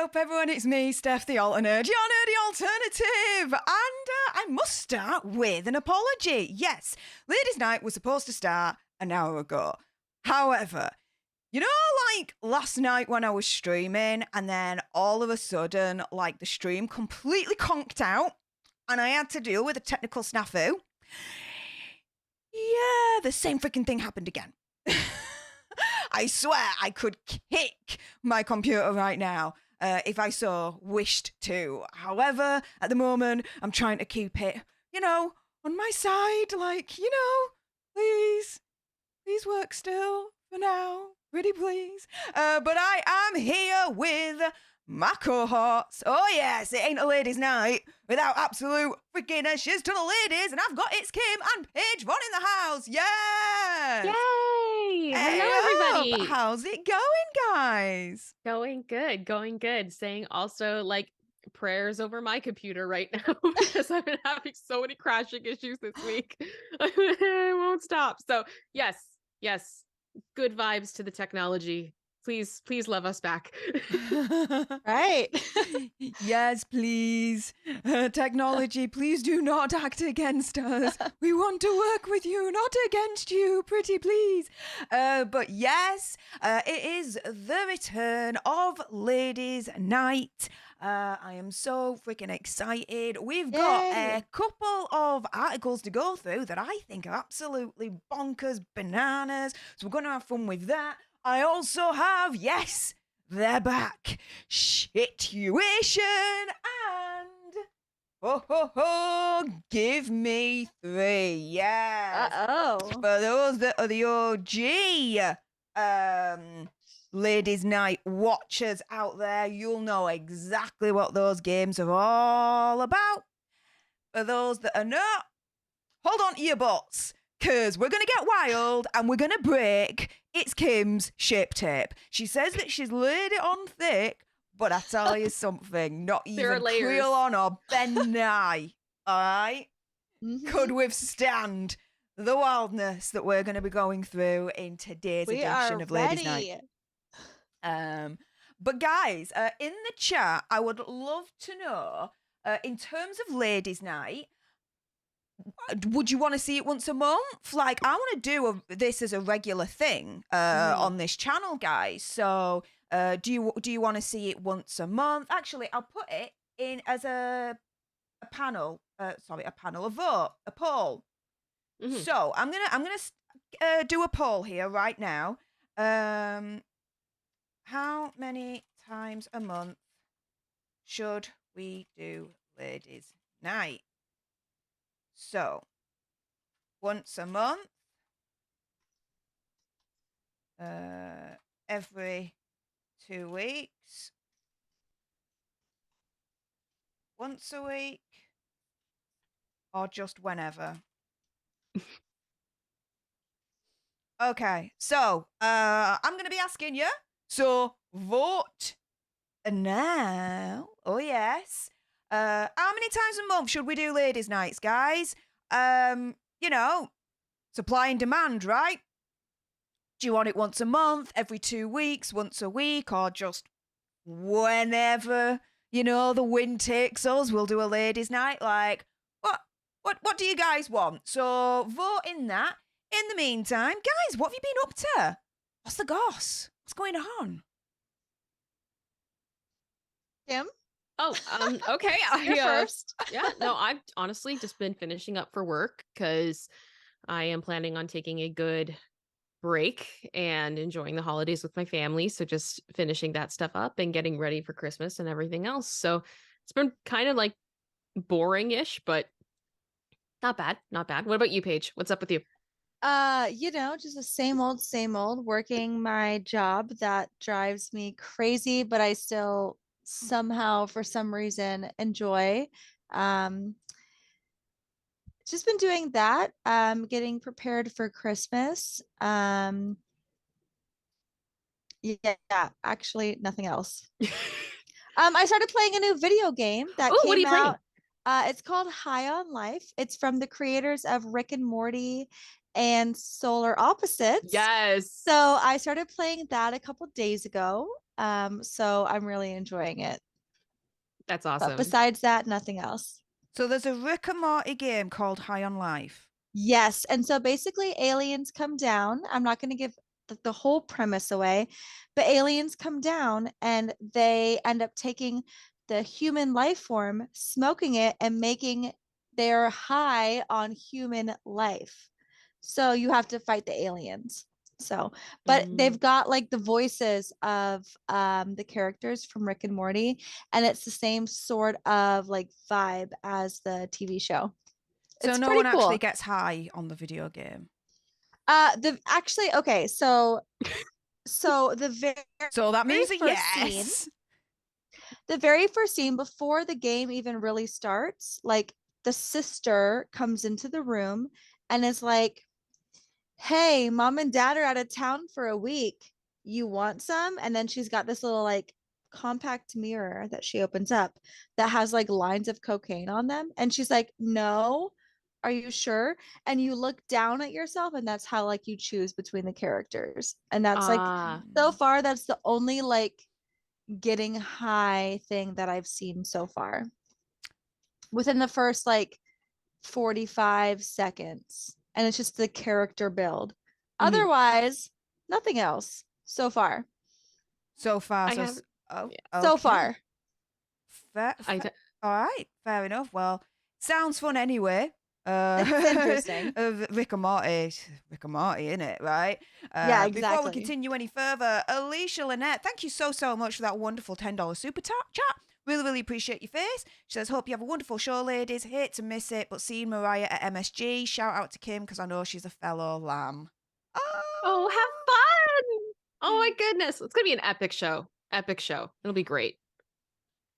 up, everyone? It's me, Stef The Alter Nerd, your nerdy alternative. And I must start with an apology. Yes, Ladies' Night was supposed to start an hour ago. However, you know, like last night when I was streaming and then all of a sudden, like the stream completely conked out and I had to deal with a technical snafu? Yeah, the same freaking thing happened again. I swear I could kick my computer right now if I so wished to. However, at the moment, I'm trying to keep it, on my side. Like, please work still for now. Pretty please. But I am here with my cohorts. Oh, yes, it ain't a ladies' night without absolute freaking ashes to the ladies. And I've got It's Kim and Paige Von in the house. Yes! Yay! Hey, hello, everybody. How's it going, guys? Going good. Saying also like prayers over my computer right now because I've been having so many crashing issues this week. I won't stop. So yes, good vibes to the technology. Please love us back. Right. Yes, please. Technology, please do not act against us. We want to work with you, not against you, pretty please. But yes, it is the return of Ladies' Night. I am so freaking excited. We've got a couple of articles to go through that I think are absolutely bonkers bananas. So we're going to have fun with that. I also have, yes, they're back, situation and give me 3. Yes. For those that are the OG Ladies' Night watchers out there, you'll know exactly what those games are all about. For those that are not, hold on to your butts, because we're going to get wild and we're going to break It's Kim's shape tape. She says that she's laid it on thick, but I tell you something, not even Creolon or Ben Nye, all right, could withstand the wildness that we're going to be going through in today's edition of Ladies' Night. But guys, in the chat, I would love to know, in terms of Ladies' Night, would you want to see it once a month? Like, I want to do this as a regular thing on this channel, guys. So do you want to see it once a month? Actually, I'll put it in as a panel. A vote, a poll. So I'm gonna do a poll here right now. How many times a month should we do Ladies' Night? So, once a month, every 2 weeks, once a week, or just whenever. Okay, so I'm going to be asking you, so vote now. Oh, yes. How many times a month should we do Ladies' Nights, guys? Supply and demand, right? Do you want it once a month, every 2 weeks, once a week, or just whenever, the wind takes us, we'll do a Ladies' Night? Like, what do you guys want? So vote in that. In the meantime, guys, what have you been up to? What's the goss? What's going on? Kim? Okay. You're first. Yeah, no, I've honestly just been finishing up for work because I am planning on taking a good break and enjoying the holidays with my family. So just finishing that stuff up and getting ready for Christmas and everything else. So it's been kind of like boring-ish, but not bad. What about you, Paige? What's up with you? Just the same old, working my job that drives me crazy, but I still somehow, for some reason, enjoy. Just been doing that. Getting prepared for Christmas. Yeah, actually nothing else. I started playing a new video game that came what are you out. Playing? It's called High on Life. It's from the creators of Rick and Morty and Solar Opposites. Yes. So I started playing that a couple days ago. So I'm really enjoying it. That's But awesome. besides that, nothing else. So there's a Rick and Morty game called High on Life. Yes. And so basically, aliens come down. I'm not going to give the whole premise away, but aliens come down and they end up taking the human life form, smoking it, and making their high on human life. So you have to fight the aliens. So, but they've got like the voices of the characters from Rick and Morty, and it's the same sort of like vibe as the TV show. So It's no pretty one actually cool. gets high on the video game. The actually okay, so the So that very means a first scene, yes. the very first scene before the game even really starts, like the sister comes into the room and is like, "Hey, mom and dad are out of town for a week. You want some?" And then she's got this little like compact mirror that she opens up that has like lines of cocaine on them. And she's like, "No, are you sure?" And you look down at yourself, and that's how like you choose between the characters. And that's like so far, that's the only like getting high thing that I've seen so far within the first like 45 seconds. And it's just the character build. Otherwise, nothing else so far. So far, I so have oh, So okay. far. All right, fair enough. Well, sounds fun anyway. It's interesting. Rick and Morty, innit, right? Yeah, Before we exactly. continue any further, Alicia Lynette, thank you so much for that wonderful $10 super chat. Really appreciate your face. She says, hope you have a wonderful show, ladies. Hate to miss it, but seeing Mariah at MSG. Shout out to Kim because I know she's a fellow lamb. Oh, have fun. Oh my goodness. It's going to be an epic show. Epic show. It'll be great.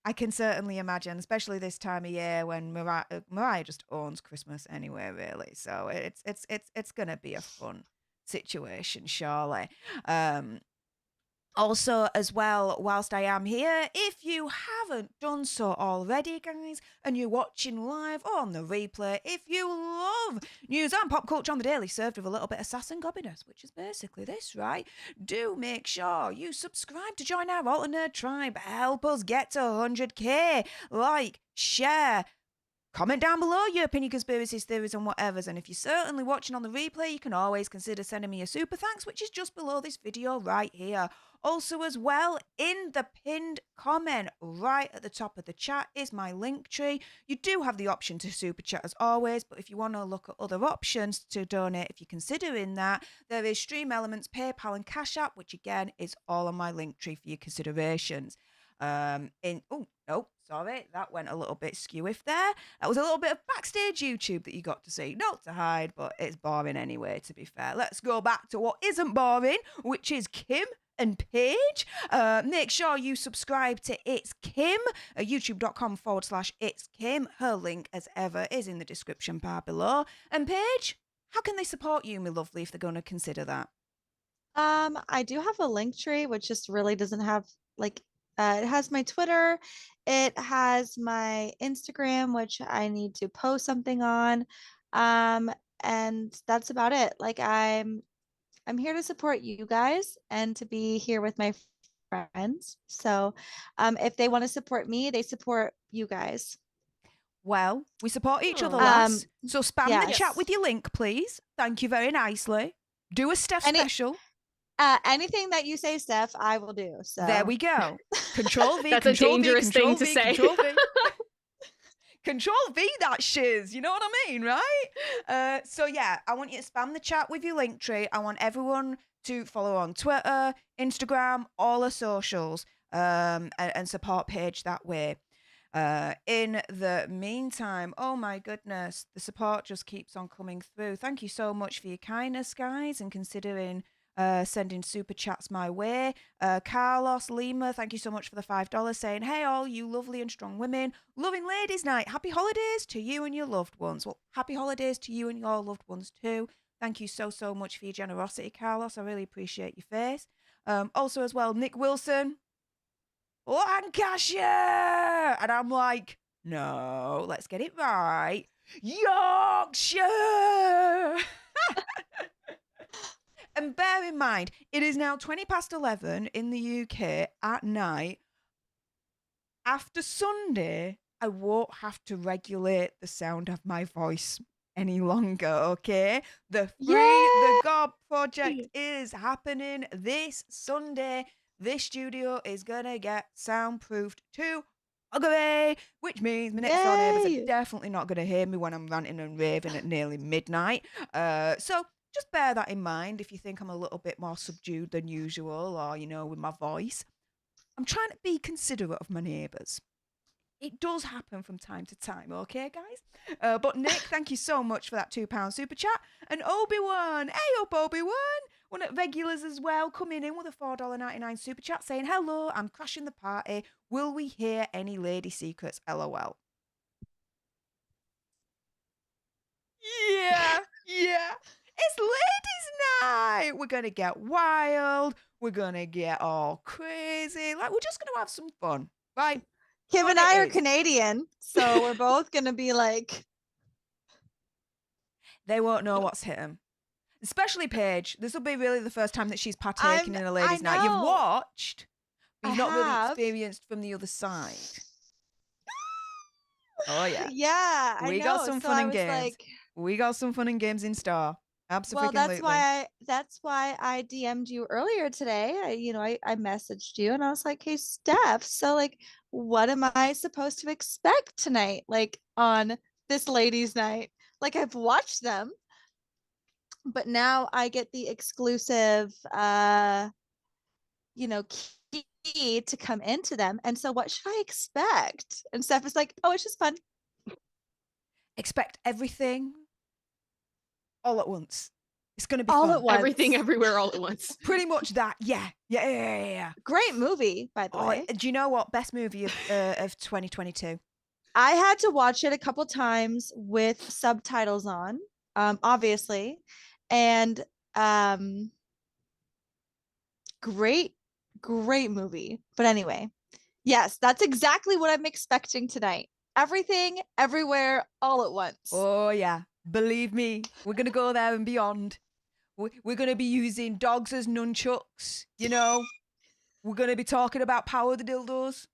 I can certainly imagine, especially this time of year when Mariah just owns Christmas anyway, really. So it's gonna be a fun situation, surely. Also, as well, whilst I am here, if you haven't done so already, guys, and you're watching live or on the replay, if you love news and pop culture on the daily, served with a little bit of sass and gobbiness, which is basically this, right? Do make sure you subscribe to join our Alter Nerd tribe. Help us get to 100k. Like, share, comment down below your opinion, conspiracies, theories, and whatevers. And if you're certainly watching on the replay, you can always consider sending me a super thanks, which is just below this video right here. Also, as well, in the pinned comment right at the top of the chat is my link tree. You do have the option to super chat as always, but if you want to look at other options to donate, if you're considering that, there is Stream Elements, PayPal, and Cash App, which again is all on my link tree for your considerations. Sorry, that went a little bit skewiff there. That was a little bit of backstage YouTube that you got to see. Not to hide, but it's boring anyway, to be fair. Let's go back to what isn't boring, which is Kim and Paige. Make sure you subscribe to It's Kim, youtube.com/It's Kim. Her link, as ever, is in the description bar below. And Paige, how can they support you, my lovely, if they're going to consider that? I do have a link tree, which just really doesn't have like it has my Twitter, it has my Instagram, which I need to post something on. And that's about it. Like I'm here to support you guys and to be here with my friends. So if they want to support me, they support you guys. Well, we support each other, Aw. lass. So spam the yes. chat with your link, please. Thank you very nicely. Do a Stef special. Anything that you say, Steph, I will do. So there we go. Control V. That's Control a dangerous v, Control thing to v, say. Control V. Control V that shiz. You know what I mean, right? So yeah, I want you to spam the chat with your link tree. I want everyone to follow on Twitter, Instagram, all the socials, and support Paige that way. In the meantime, oh my goodness, the support just keeps on coming through. Thank you so much for your kindness, guys, and considering sending super chats my way. Carlos Lima, thank you so much for the $5 saying, hey, all you lovely and strong women, loving ladies night. Happy holidays to you and your loved ones. Well, happy holidays to you and your loved ones too. Thank you so much for your generosity, Carlos. I really appreciate your face. Also as well, Nick Wilson, Lancashire. And I'm like, no, let's get it right. Yorkshire. And bear in mind, it is now 11:20 in the UK at night. After Sunday, I won't have to regulate the sound of my voice any longer, okay? The Free the God project is happening this Sunday. This studio is gonna get soundproofed to Huggery, which means my next door neighbours are definitely not gonna hear me when I'm ranting and raving at nearly midnight. So just bear that in mind if you think I'm a little bit more subdued than usual, or with my voice. I'm trying to be considerate of my neighbours. It does happen from time to time, okay, guys? But Nick, thank you so much for that £2 super chat. And Obi-Wan, hey up, Obi-Wan, one of regulars as well, coming in with a $4.99 super chat saying, hello, I'm crashing the party. Will we hear any lady secrets? LOL. Yeah. It's ladies' night. We're going to get wild. We're going to get all crazy. Like, we're just going to have some fun, right? Kim and I are Canadian, so we're both going to be like... They won't know what's hit them. Especially Paige. This will be really the first time that she's partaking in a ladies' night. You've watched, but you've not really experienced from the other side. Oh, yeah. Yeah, We got some fun and games. We got some fun and games in store. Absolutely. Well, that's why I DM'd you earlier today. I messaged you and I was like, hey, Steph, so like, what am I supposed to expect tonight? Like on this ladies' night? Like I've watched them, but now I get the exclusive, key to come into them. And so what should I expect? And Steph is like, oh, it's just fun. Expect everything all at once. It's going to be all fun. at once. Everything, everywhere, all at once. Pretty much that. Yeah. Great movie, by the way. Do you know what? Best movie of 2022. I had to watch it a couple times with subtitles on, obviously, and great movie. But anyway, yes, that's exactly what I'm expecting tonight. Everything, everywhere, all at once. Oh yeah, believe me, we're gonna go there and beyond. We're gonna be using dogs as nunchucks. We're gonna be talking about Power of the Dildos.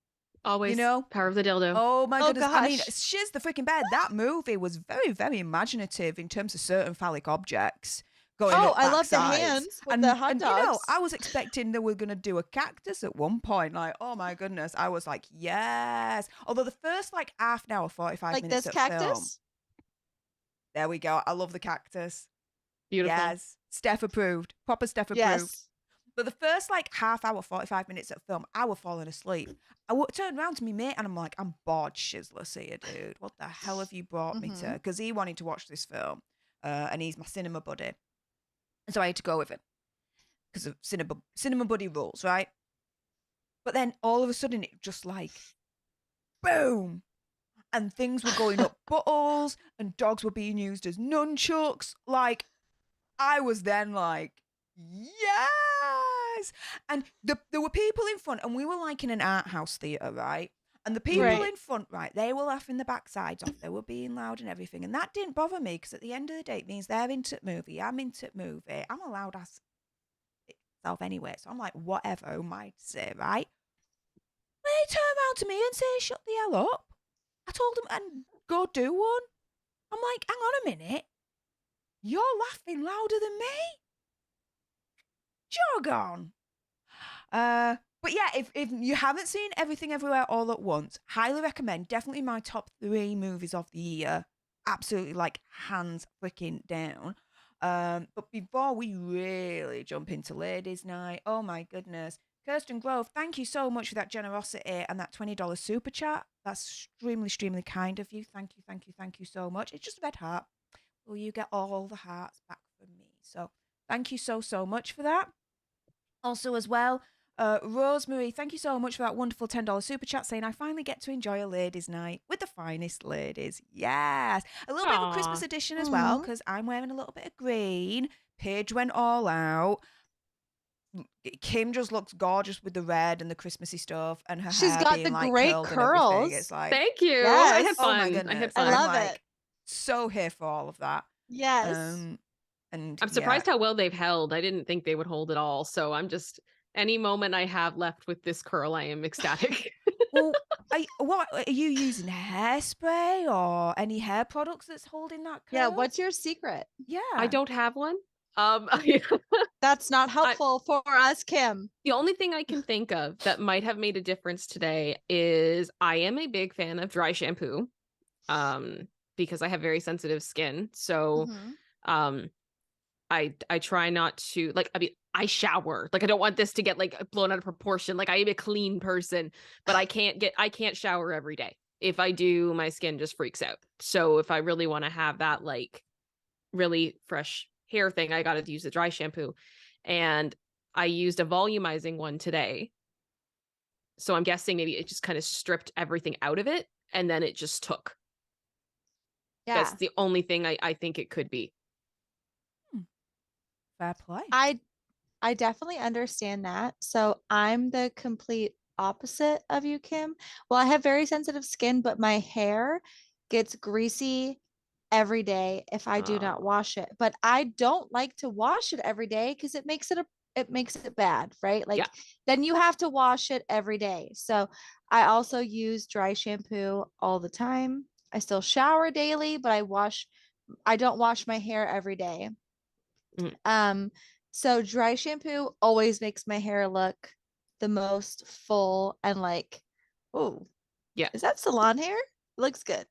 Always, Power of the Dildo. Oh my goodness! Gosh. I mean, shiz the freaking bed. That movie was very, very imaginative in terms of certain phallic objects going up I love the backsides. hands with the hot dogs. I was expecting they were gonna do a cactus at one point. Like, oh my goodness! I was like, yes. Although the first like half an hour, 45 like minutes this of cactus. film. There we go. I love the cactus. Beautiful. Yes, Steph approved. Proper Steph approved. Yes. But the first like half hour, 45 minutes of film, I was falling asleep. I turned around to me mate and I'm like, I'm bored shizzless here, dude. What the hell have you brought me to? Because he wanted to watch this film and he's my cinema buddy. And so I had to go with him because of cinema buddy rules, right? But then all of a sudden it just like, boom. And things were going up buttholes and dogs were being used as nunchucks. Like, I was then like, yes. And there were people in front and we were like in an art house theatre, right? And the people in front, right, they were laughing the backsides off. They were being loud and everything. And that didn't bother me because at the end of the day, it means they're into movie. I'm into movie. I'm allowed as itself anyway. So I'm like, whatever, who am I to say, right? They turn around to me and say, shut the hell up. I told them, and go do one. I'm like, hang on a minute. You're laughing louder than me. Jog on. But yeah, if you haven't seen Everything Everywhere All at Once, highly recommend. Definitely my top 3 movies of the year. Absolutely, like, hands freaking down. But before we really jump into Ladies' Night, oh my goodness. Kirsten Grove, thank you so much for that generosity and that $20 super chat. That's extremely, extremely kind of you. Thank you so much. It's just a red heart. Will you get all the hearts back from me? So thank you so much for that. Also as well, Rosemary, thank you so much for that wonderful $10 super chat saying I finally get to enjoy a ladies' night with the finest ladies. Yes. A little bit of a Christmas edition as well because I'm wearing a little bit of green. Paige went all out. Kim just looks gorgeous with the red and the Christmassy stuff and her She's hair got being the like great curled and curls. everything. It's like, thank you. Yes. I had fun. Oh my goodness. I had I fun. love I'm it. like, so here for all of that. Yes. And I'm surprised how well they've held. I didn't think they would hold at all. So I'm just, any moment I have left with this curl, I am ecstatic. Well, what are you using? Hairspray or any hair products that's holding that curl? Yeah, what's your secret? Yeah. I don't have one. That's not helpful for us, Kim. The only thing I can think of that might have made a difference today is I am a big fan of dry shampoo, because I have very sensitive skin. So, Mhm. I try not to, like, I mean, I shower. Like, I don't want this to get like blown out of proportion. Like, I am a clean person, but I can't shower every day. If I do, my skin just freaks out. So if I really want to have that like really fresh hair thing, I got to use the dry shampoo. And I used a volumizing one today. So I'm guessing maybe it just kind of stripped everything out of it and then it just took. Yeah. That's the only thing I think it could be. Fair play. I definitely understand that. So I'm the complete opposite of you, Kim. Well, I have very sensitive skin, but my hair gets greasy every day if I do not Oh. wash it. But I don't like to wash it every day because it makes it bad, right? Like Yeah. then you have to wash it every day. So I also use dry shampoo all the time. I still shower daily, but I don't wash my hair every day. Mm. So dry shampoo always makes my hair look the most full and like, oh, Yeah. is that salon hair? It looks good.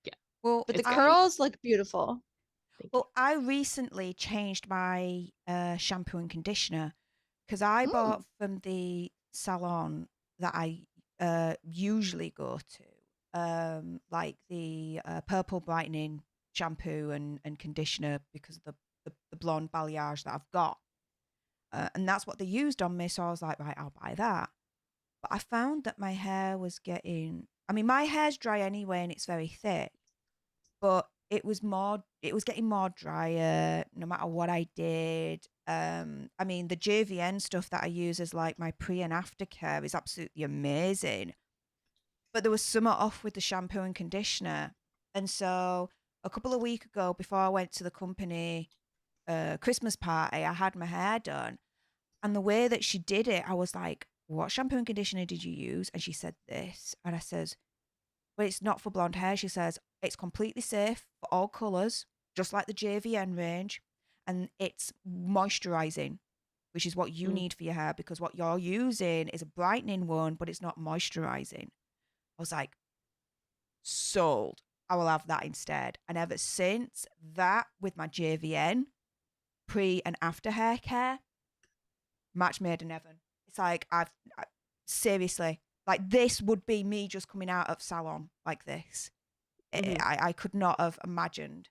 Yeah. Well, But the It's good. curls look beautiful. Thank you. well, I recently changed my shampoo and conditioner because I bought from the salon that I usually go to, like the purple brightening shampoo and conditioner because of the blonde balayage that I've got. And that's what they used on me. So I was like, right, I'll buy that. But I found that my hair was getting, I mean, my hair's dry anyway and it's very thick, but it was getting more drier no matter what I did. I mean, the JVN stuff that I use as like my pre and after care is absolutely amazing. But there was something off with the shampoo and conditioner. And so a couple of weeks ago, before I went to the company Christmas party, I had my hair done. And the way that she did it, I was like, what shampoo and conditioner did you use? And she said this. And I says, but it's not for blonde hair. She says, it's completely safe for all colours, just like the JVN range. And it's moisturising, which is what you Mm. need for your hair because what you're using is a brightening one, but it's not moisturising. I was like, sold. I will have that instead. And ever since that, with my JVN, pre and after hair care, match made in heaven. It's like seriously, like this would be me just coming out of salon like this. Mhm. I could not have imagined.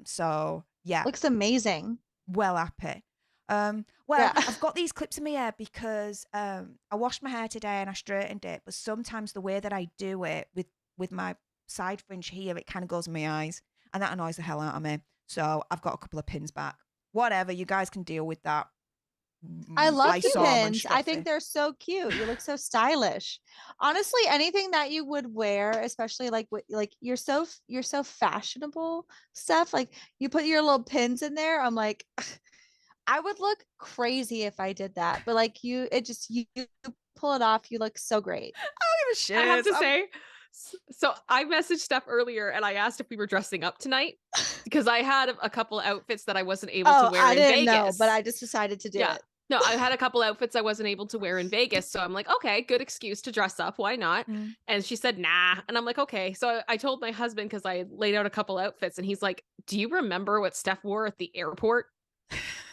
So yeah, Looks amazing. well happy. Well, Yeah. I've got these clips in my hair because I washed my hair today and I straightened it, but sometimes the way that I do it with my side fringe here, it kind of goes in my eyes, and that annoys the hell out of me. So I've got a couple of pins back. Whatever, you guys can deal with that. I love Lysol you and pins. I think stuffy. they're so cute. You look so stylish. Honestly, anything that you would wear, especially like you're so fashionable stuff. Like you put your little pins in there. I'm like, I would look crazy if I did that. But like you pull it off. You look so great. I don't give a I have shit. to say, so I messaged Steph earlier and I asked if we were dressing up tonight because I had a couple outfits that I wasn't able to Oh, wear I in didn't know, Vegas. but I just decided to do Yeah. it. No, I had a couple outfits I wasn't able to wear in Vegas. So I'm like, okay, good excuse to dress up. Why not? Mm. And she said, nah. And I'm like, okay. So I told my husband because I laid out a couple outfits and he's like, do you remember what Steph wore at the airport?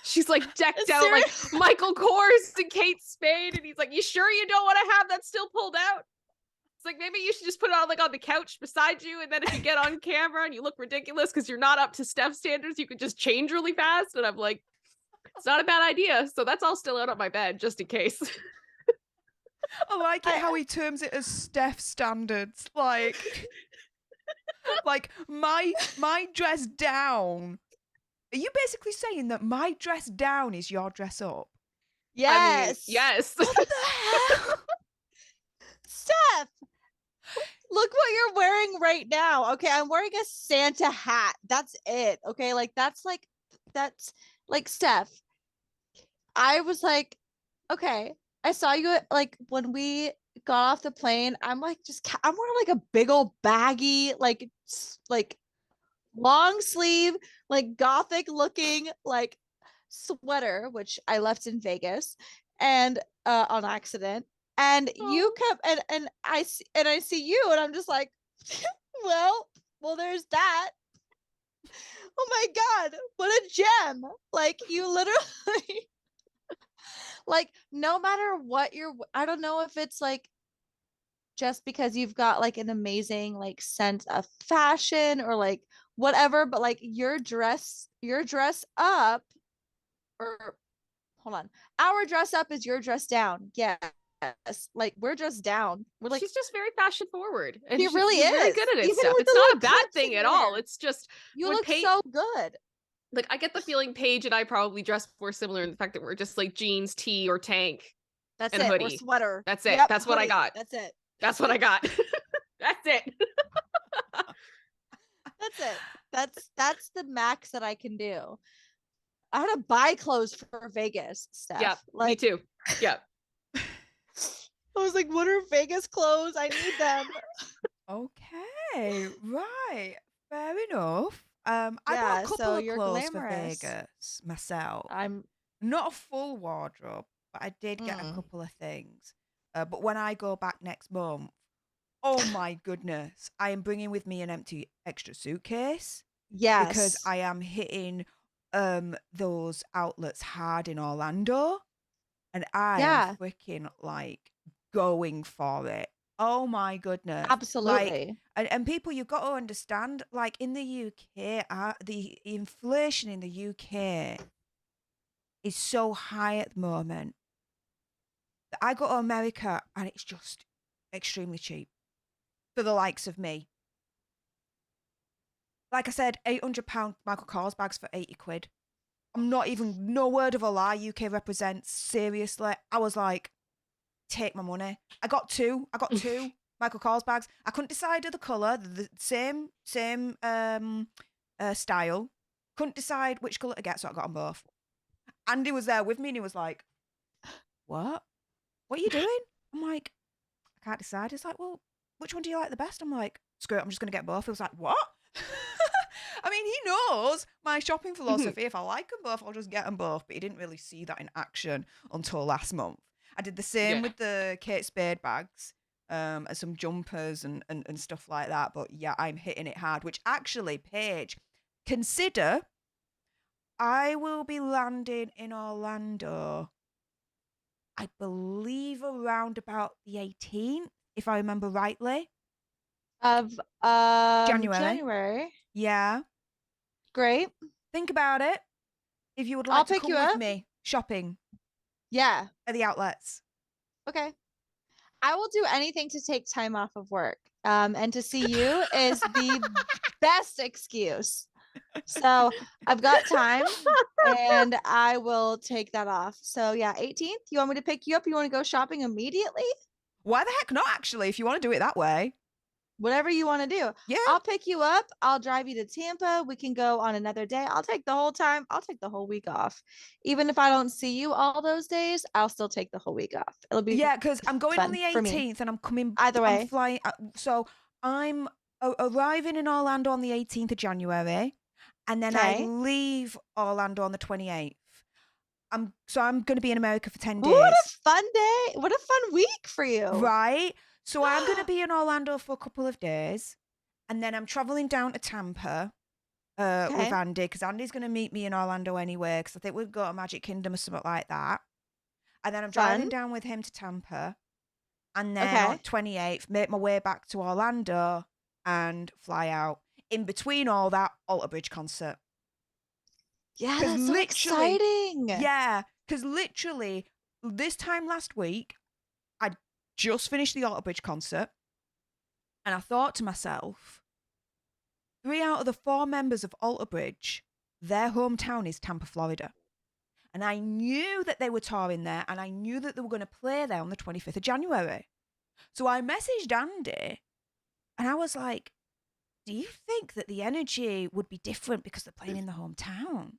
She's like decked out like Serious? Michael Kors and Kate Spade. And he's like, you sure you don't want to have that still pulled out? It's like, maybe you should just put it on like on the couch beside you. And then if you get on camera and you look ridiculous because you're not up to Steph standards, you could just change really fast. And I'm like, it's not a bad idea. So that's all still out on my bed just in case. I like it how he terms it as Steph standards. Like my dress down. Are you basically saying that my dress down is your dress up? Yes. I mean, yes. What the hell? Steph, look what you're wearing right now. Okay, I'm wearing a Santa hat. That's it. Okay, like that's like that's like Steph. I was like, okay, I saw you like when we got off the plane. I'm like, I'm wearing like a big old baggy, like long sleeve, like gothic looking, like sweater, which I left in Vegas and on accident. And you kept and I see you and I'm just like, well, there's that. Oh my God, what a gem. Like you literally like no matter what I don't know if it's like just because you've got like an amazing like sense of fashion or like whatever, but like your dress up or hold on. Our dress up is your dress down. Yes. Like we're just down. We're like she's just very fashion forward. And she really she's really is. good at it Even stuff. with It's the not a little bad clips thing in at all. there. It's just You when look so good. Like I get the feeling Paige and I probably dress more similar in the fact that we're just like jeans, tee, or tank That's and it. a Or hoodie. sweater. That's it. Yep, That's what I hoodie. got. That's it. That's what I got. That's it. That's it. That's the max that I can do. I had to buy clothes for Vegas, Steph. Yeah, like, me too. Yeah. I was like, what are Vegas clothes? I need them. Okay, right. Fair enough. I got Yeah, a couple so of you're clothes for glamorous. Vegas myself. I'm Not a full wardrobe, but I did get a couple of things. But when I go back next month, oh my goodness, I am bringing with me an empty extra suitcase because yes. I am hitting those outlets hard in Orlando, and I Yeah. am freaking like going for it. Oh my goodness. Like, Absolutely. and people, you've got to understand, like in the UK, the inflation in the UK is so high at the moment that I go to America and it's just extremely cheap for the likes of me. Like I said, £800 Michael Kors bags for 80 quid. I'm not even, no word of a lie, UK represents, seriously. I was like, take my money. I got two Michael Kors bags. I couldn't decide of the colour, the same style. Couldn't decide which colour to get, so I got them both. Andy was there with me and he was like, what are you doing? I'm like, I can't decide. He's like, well, which one do you like the best? I'm like, screw it, I'm just going to get both. He was like, what? I mean, he knows my shopping philosophy. If I like them both, I'll just get them both. But he didn't really see that in action until last month. I did the same with the Kate Spade bags, and some jumpers and stuff like that. But yeah, I'm hitting it hard, which actually, Paige, consider I will be landing in Orlando, I believe around about the 18th, if I remember rightly. Of January. Yeah. Great. Think about it. If you would I'll like to pick come you with up. me shopping Yeah. at the outlets. Okay. I will do anything to take time off of work. And to see you is the best excuse. So I've got time and I will take that off. So yeah, 18th. You want me to pick you up? You want to go shopping immediately? Why the heck not, actually, if you want to do it that way? Whatever you want to do. Yeah. I'll pick you up. I'll drive you to Tampa. We can go on another day. I'll take the whole time. I'll take the whole week off. Even if I don't see you all those days, I'll still take the whole week off. It'll be because I'm going on fun the for me. 18th and I'm coming. Either way. I'm flying. So I'm arriving in Orlando on the 18th of January, and then I leave Orlando on the 28th. I'm going to be in America for 10 days. What a fun day. What a fun week for you. Right. So I'm going to be in Orlando for a couple of days, and then I'm traveling down to Tampa with Andy, because Andy's going to meet me in Orlando anyway, because I think we'll go to Magic Kingdom or something like that. And then I'm driving down with him to Tampa, and then on 28th, make my way back to Orlando and fly out. In between all that, Alter Bridge concert. Yeah, that's so exciting. Yeah, because literally this time last week, I just finished the Alter Bridge concert, and I thought to myself, 3 out of the 4 members of Alter Bridge, their hometown is Tampa, Florida. And I knew that they were touring there, and I knew that they were going to play there on the 25th of January. So I messaged Andy, and I was like, do you think that the energy would be different because they're playing in the hometown?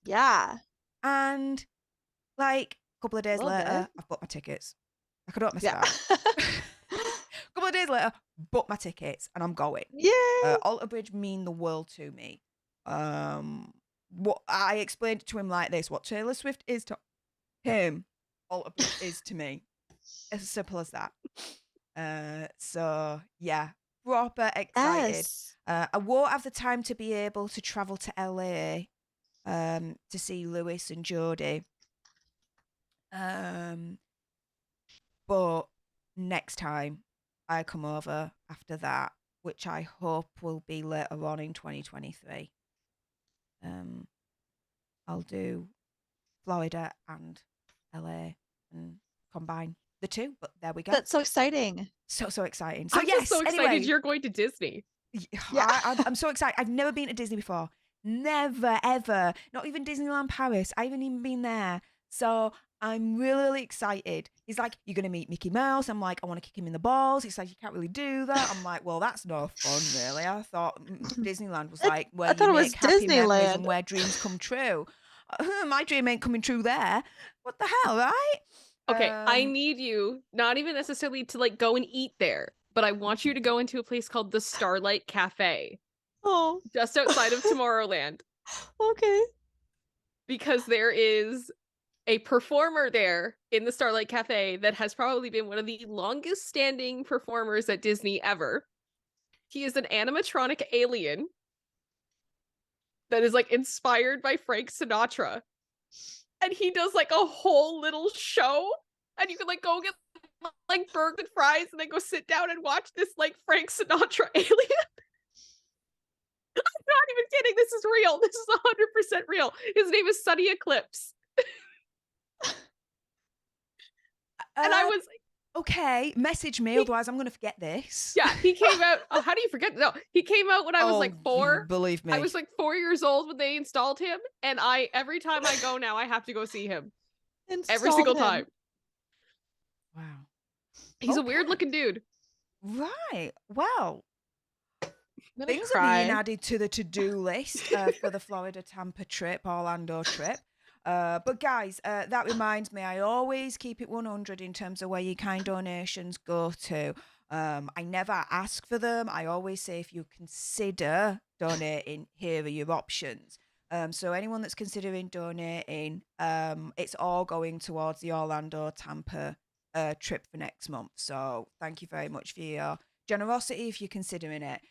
Yeah. And like a couple of days Little later, bit. I've booked my tickets. I could not miss Yeah. that. A couple of days later, booked my tickets and I'm going. Yay. Alter Bridge mean the world to me. What I explained to him like this: what Taylor Swift is to him, Alter Bridge is to me. As simple as that. So yeah, proper excited. Yes. I won't have the time to be able to travel to LA to see Lewis and Jodie. But next time I come over after that, which I hope will be later on in 2023, I'll do Florida and LA and combine the two. But there we go. That's so exciting. So exciting. So I'm yes, just so excited anyway, you're going to Disney. Yeah. I'm so excited. I've never been to Disney before. Never, ever. Not even Disneyland Paris. I haven't even been there. So I'm really, really excited. He's like, you're going to meet Mickey Mouse. I'm like, I want to kick him in the balls. He's like, you can't really do that. I'm like, well, that's no fun, really. I thought Disneyland was like where I thought you it was make happy memories Disneyland. and where dreams come true. My dream ain't coming true there. What the hell, right? Okay, I need you not even necessarily to like go and eat there, but I want you to go into a place called the Starlight Cafe, Oh. just outside of Tomorrowland, Okay. because there is a performer there in the Starlight Cafe that has probably been one of the longest standing performers at Disney ever. He is an animatronic alien that is like inspired by Frank Sinatra. And he does like a whole little show, and you can like go get like burgers and fries and then go sit down and watch this like Frank Sinatra alien. I'm not even kidding. This is real. This is 100% real. His name is Sunny Eclipse. And I was like, okay, message me, otherwise I'm going to forget this. yeah, he came out. Oh, how do you forget? No, he came out when I was like 4. Believe me. I was like 4 years old when they installed him, and every time I go now, I have to go see him every single time. Wow. He's a weird looking dude. Right. Well, things are cry. being added to the to-do list for the Florida Tampa trip, Orlando trip. But guys, that reminds me, I always keep it 100 in terms of where your kind donations go to. I never ask for them. I always say if you consider donating, here are your options. So anyone that's considering donating, it's all going towards the Orlando Tampa trip for next month. So thank you very much for your generosity if you're considering it.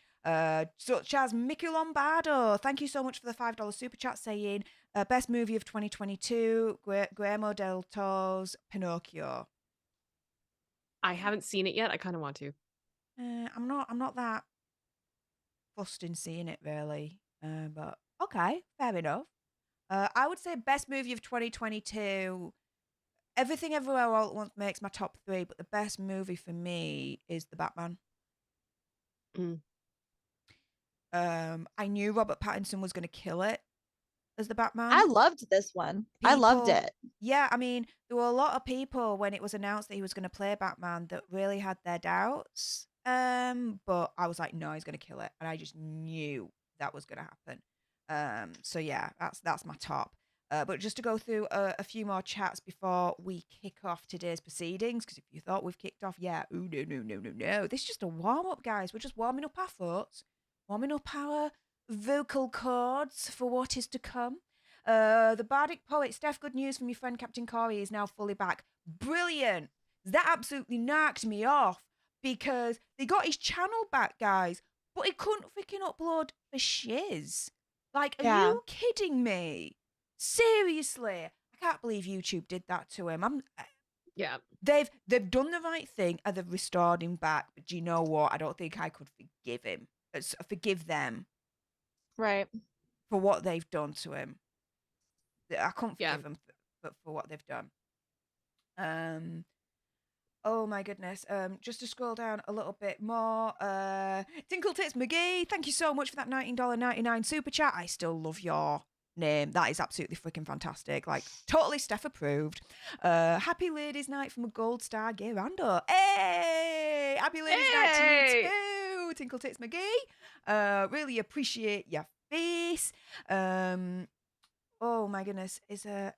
Such as Mickey Lombardo, thank you so much for the $5 super chat saying best movie of 2022, Guillermo del Toro's Pinocchio. I haven't seen it yet. I kind of want to. I'm not that fussed in seeing it really, but okay, fair enough. I would say best movie of 2022. Everything Everywhere All at Once makes my top 3, but the best movie for me is The Batman. I knew Robert Pattinson was going to kill it as the Batman. I loved this one. I loved it. Yeah, I mean, there were a lot of people when it was announced that he was going to play Batman that really had their doubts. But I was like, no, he's going to kill it, and I just knew that was going to happen. So yeah, that's my top. But just to go through a few more chats before we kick off today's proceedings, because if you thought we've kicked off, yeah, no. This is just a warm-up, guys. We're just warming up our thoughts, warming up our vocal cords for what is to come. The Bardic Poet, Steph, good news from your friend Captain Corey is now fully back. Brilliant. That absolutely knocked me off because they got his channel back, guys, but he couldn't freaking upload for shiz. Like, are you kidding me? Seriously, I can't believe YouTube did that to him. Yeah, they've done the right thing and they've restored him back. But do you know what? I don't think I could forgive them, right, for what they've done to him. I couldn't forgive them for what they've done. Oh my goodness. Just to scroll down a little bit more. Tinkle Tits McGee, thank you so much for that $19.99 super chat. I still love your name. That is absolutely freaking fantastic. Like, totally Steph approved. Happy Ladies Night from a Gold Star Gerando. Hey! Happy Ladies Night to you too, Tinkle Tits McGee. Really appreciate your face. Oh my goodness, is there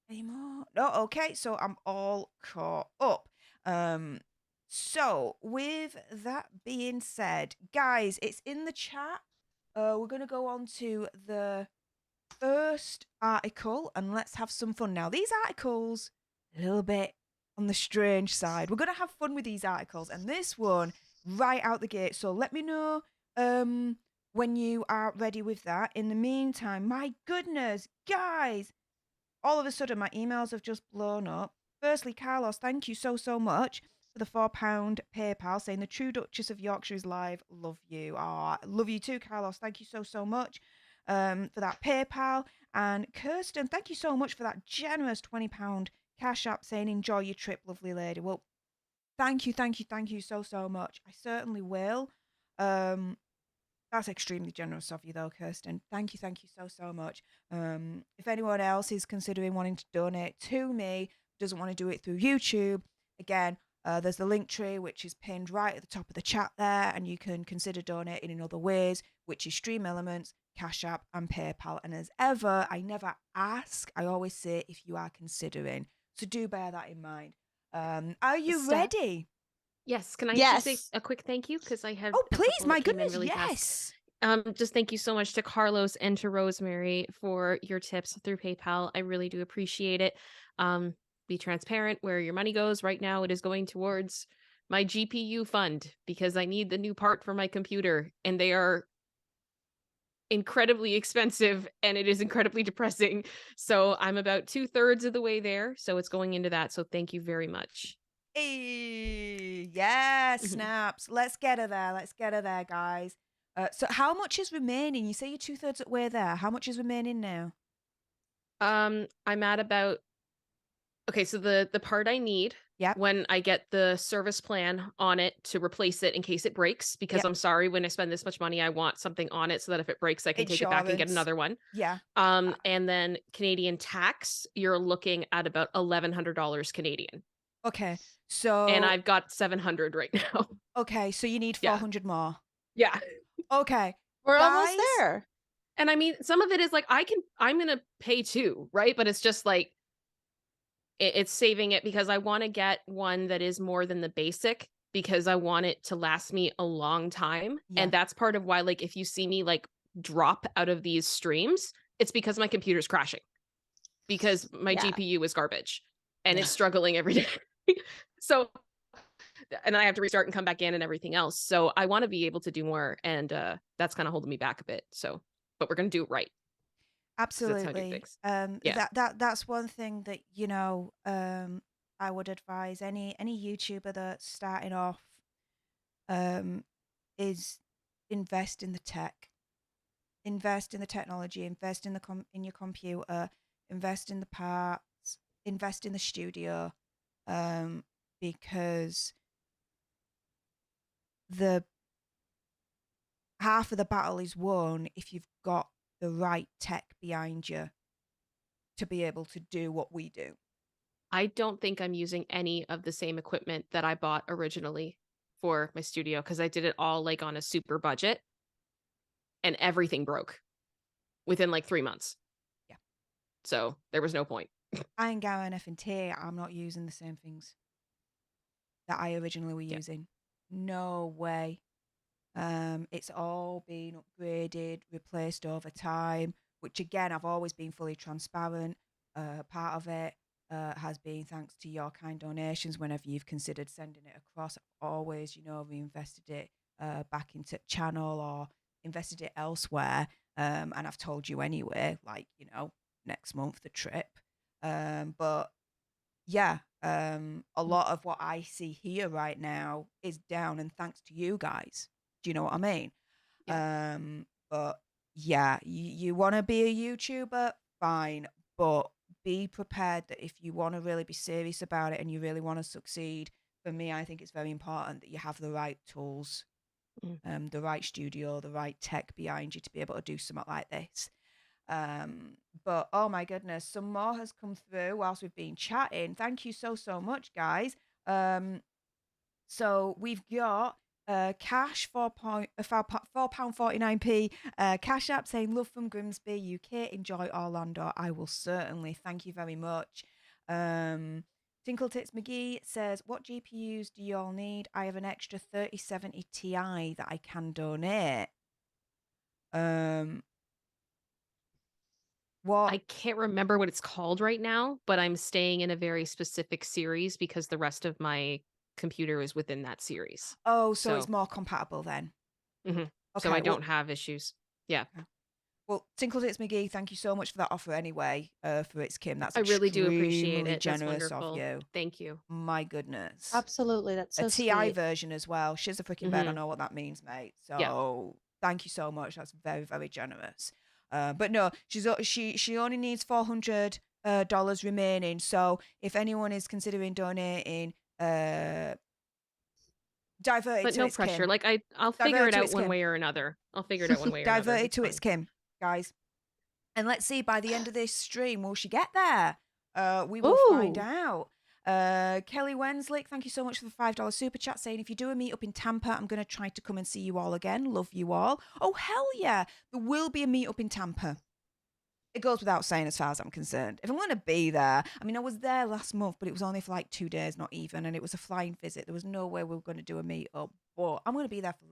any more? No, okay, so I'm all caught up. Um, so with that being said, guys, it's in the chat. We're gonna go on to the first article and let's have some fun. Now, these articles, a little bit on the strange side. We're going to have fun with these articles and this one right out the gate. So let me know when you are ready with that. In the meantime, my goodness, guys, all of a sudden my emails have just blown up. Firstly, Carlos, thank you so, so much for the £4 PayPal saying the true Duchess of Yorkshire is live. Love you. Love you too, Carlos. Thank you so, so much for that PayPal. And Kirsten, thank you so much for that generous £20 cash app saying enjoy your trip, lovely lady. Well, thank you so, so much. I certainly will. That's extremely generous of you, though, Kirsten. Thank you so, so much. If anyone else is considering wanting to donate to me, doesn't want to do it through YouTube, again, there's the link tree, which is pinned right at the top of the chat there, and you can consider donating in other ways, which is Stream Elements, Cash App, and PayPal. And as ever, I never ask, I always say if you are considering. So do bear that in mind. Are you Steph, ready? yes. Can I just say Yes. a quick thank you? Because I had Oh, a please, couple my that came in goodness, really fast. yes. Just thank you so much to Carlos and to Rosemary for your tips through PayPal. I really do appreciate it. Be transparent where your money goes. Right now, it is going towards my GPU fund because I need the new part for my computer, and they are incredibly expensive and it is incredibly depressing. So I'm about 2/3 of the way there. So it's going into that. So thank you very much. Hey, yeah, Mhm. snaps. Let's get her there. Let's get her there, guys. So how much is remaining? You say you're 2/3 of the way there. How much is remaining now? I'm at about okay, so the part I need Yep. when I get the service plan on it to replace it in case it breaks, because Yep. I'm sorry, when I spend this much money, I want something on it so that if it breaks, I can take it back and get Insurance. another one. Yeah. And then Canadian tax, you're looking at about $1,100 Canadian. Okay. And So I've got 700 right now. okay, so you need Yeah. 400 more. Yeah. Okay. We're almost Guys, there. And I mean, some of it is like I'm gonna pay too, right? But it's just like it's saving it because I want to get one that is more than the basic because I want it to last me a long time. yeah. And that's part of why, like, if you see me like drop out of these streams, it's because my computer's crashing because my Yeah. GPU is garbage and Yeah. it's struggling every day. So, and I have to restart and come back in and everything else. So I want to be able to do more. And that's kind of holding me back a bit. So, but we're going to do it right. 'Cause that's how I do Absolutely. things. Yeah. That's one thing that, I would advise any YouTuber that's starting off is invest in the tech. Invest in the technology, invest in in your computer, invest in the parts, invest in the studio, because the half of the battle is won if you've got the right tech behind you to be able to do what we do. I don't think I'm using any of the same equipment that I bought originally for my studio because I did it all like on a super budget and everything broke within like 3 months. Yeah. So there was no point. I ain't going F&T. I'm not using the same things that I originally were Yeah. using. No way. It's all been upgraded, replaced over time, which again, I've always been fully transparent. Part of it has been thanks to your kind donations whenever you've considered sending it across. I've always, reinvested it back into channel or invested it elsewhere. And I've told you anyway, like, next month, the trip. But yeah, a lot of what I see here right now is down and thanks to you guys. Do you know what I mean? Yeah. But yeah, you want to be a YouTuber, fine, but be prepared that if you want to really be serious about it and you really want to succeed, for me, I think it's very important that you have the right tools, the right studio, the right tech behind you to be able to do something like this. But oh my goodness, some more has come through whilst we've been chatting. Thank you so much, guys. So we've got Cash £4.49p. Cash App saying love from Grimsby, UK. Enjoy Orlando. I will certainly. Thank you very much. Tinkle Tits McGee says, what GPUs do you all need? I have an extra 3070 Ti that I can donate. What? I can't remember what it's called right now, but I'm staying in a very specific series because the rest of my computer is within that series. Oh, so it's more compatible then. Mm-hmm. Okay, so I don't have issues. Yeah. Okay. Well, Tinkle Tits McGee, thank you so much for that offer anyway, for It's Kim. That's I really do appreciate it. generous That's wonderful. of you. Thank you. My goodness. Absolutely. That's so a TI sweet. version as well. She's a freaking bed. I know what that means, mate. So thank you so much. That's very, very generous. But no, she only needs $400 remaining. So if anyone is considering donating, divert it But to no It's pressure. Kim. Like I'll figure it out one way or another. I'll figure it out one way or another. Divert it to It's Kim, guys. And let's see, by the end of this stream, will she get there? We will find out. Kelly Wenslick, thank you so much for the $5 super chat, saying if you do a meetup in Tampa, I'm going to try to come and see you all again. Love you all. Oh, hell yeah. There will be a meetup in Tampa. It goes without saying as far as I'm concerned. If I'm going to be there, I mean, I was there last month, but it was only for like 2 days, not even. And it was a flying visit. There was no way we were going to do a meetup. But I'm going to be there for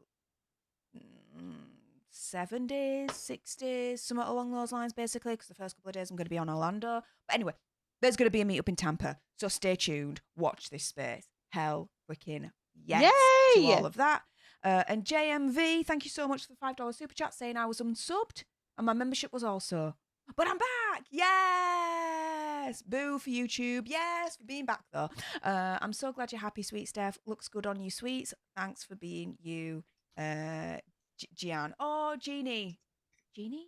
7 days, 6 days, somewhat along those lines, basically, because the first couple of days I'm going to be on Orlando. But anyway, there's going to be a meetup in Tampa. So stay tuned. Watch this space. Hell freaking yes. Yay! To all of that. And JMV, thank you so much for the $5 super chat, saying I was unsubbed and my membership was also. But I'm back. Yes. Boo for YouTube. Yes, for being back, though. I'm so glad you're happy, sweet Steph. Looks good on you, sweets. Thanks for being you. Gian. Oh, Jeannie. Jeannie?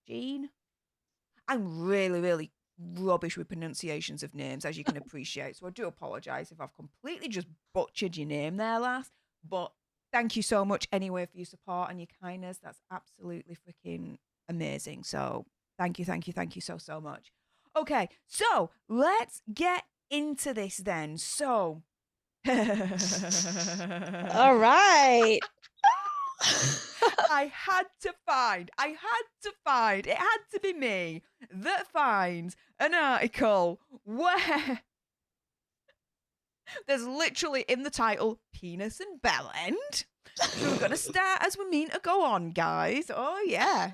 Jean? I'm really, really rubbish with pronunciations of names, as you can appreciate. So I do apologise if I've completely just butchered your name there, lass. But thank you so much anyway for your support and your kindness. That's absolutely freaking amazing. So thank you so, so much. Okay, so let's get into this then. So. All right. I had to find, it had to be me that finds an article where there's literally in the title, penis and bell end. So we're going to start as we mean to go on, guys. Oh, yeah.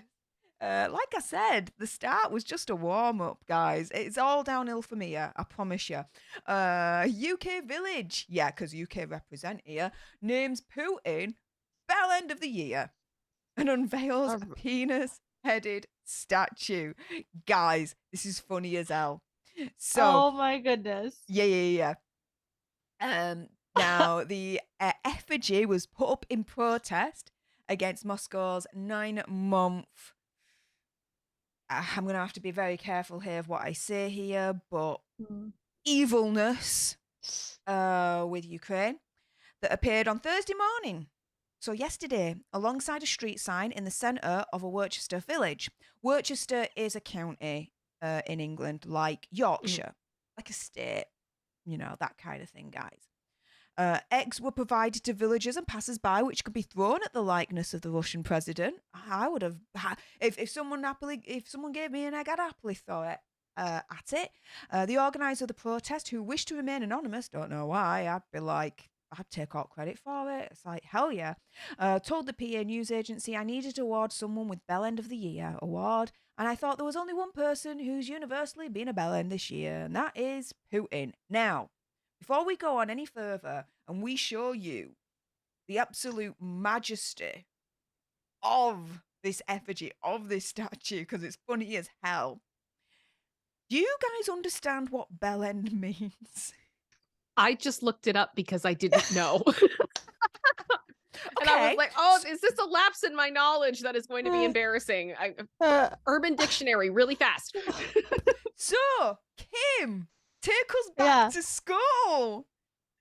Like I said, the start was just a warm-up, guys. It's all downhill from here, I promise you. UK Village, yeah, because UK represent here, names Putin bell end of the year and unveils a penis-headed statue. Guys, this is funny as hell. So, oh my goodness. Yeah. Now, the effigy was put up in protest against Moscow's 9-month... I'm going to have to be very careful here of what I say here, but evilness with Ukraine that appeared on Thursday morning. So yesterday, alongside a street sign in the centre of a Worcester village. Worcester is a county in England, like Yorkshire, like a state, that kind of thing, guys. Eggs were provided to villagers and passers-by, which could be thrown at the likeness of the Russian president. I would have, if someone gave me an egg, I'd happily throw it at it. The organizer of the protest, who wished to remain anonymous, don't know why, I'd be like, I'd take all credit for it. It's like, hell yeah. Told the PA news agency I needed to award someone with Bell End of the Year award, and I thought there was only one person who's universally been a Bell End this year, and that is Putin. Now, before we go on any further and we show you the absolute majesty of this effigy, of this statue, because it's funny as hell, do you guys understand what Bell End means? I just looked it up because I didn't know. And Okay. I was like, oh, is this a lapse in my knowledge that is going to be embarrassing? Urban Dictionary, really fast. So, Kim, take us back to school.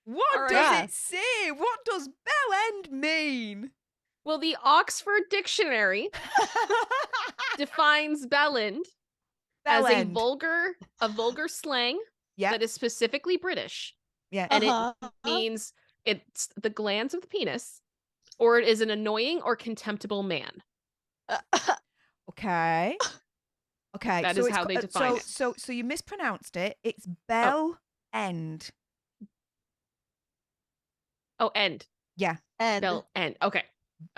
What does it say? What does bell end mean? Well, the Oxford Dictionary defines bell end as a vulgar slang that is specifically British. Yeah. And it means it's the glands of the penis, or it is an annoying or contemptible man. Okay. Okay. That so is it's how they define it. So you mispronounced it. It's bell end. Oh, end. Yeah. And Bell end. Okay.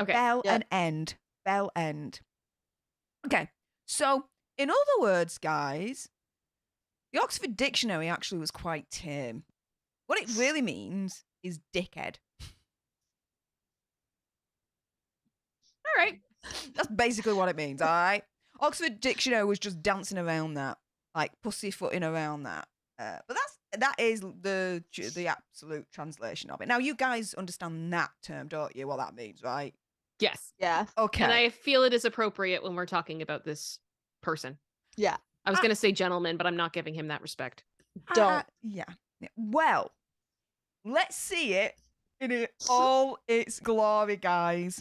Okay. Bell Yep. and end. Bell end. Okay. So, in other words, guys, the Oxford Dictionary actually was quite tame. What it really means is dickhead. All right. That's basically what it means, all right? Oxford Dictionary was just dancing around that, like pussyfooting around that. But that is the absolute translation of it. Now, you guys understand that term, don't you? What that means, right? Yes. yeah. Okay. And I feel it is appropriate when we're talking about this person. Yeah. I was going to say gentleman, but I'm not giving him that respect. Don't. Yeah. Well, let's see it in all its glory, guys.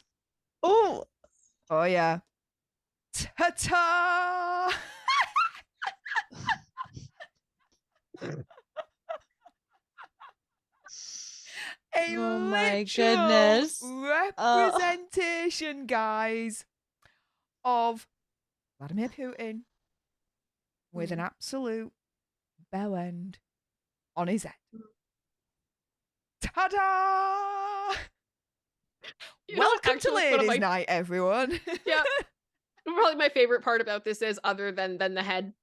Oh. Oh, yeah. Ta-ta! A Oh my literal goodness. representation, guys, of Vladimir Putin with an absolute bell end on his head. Ta-da! You know, Welcome to actually, one of Ladies' my- Night, everyone. Yeah. Probably my favorite part about this is, other than the head,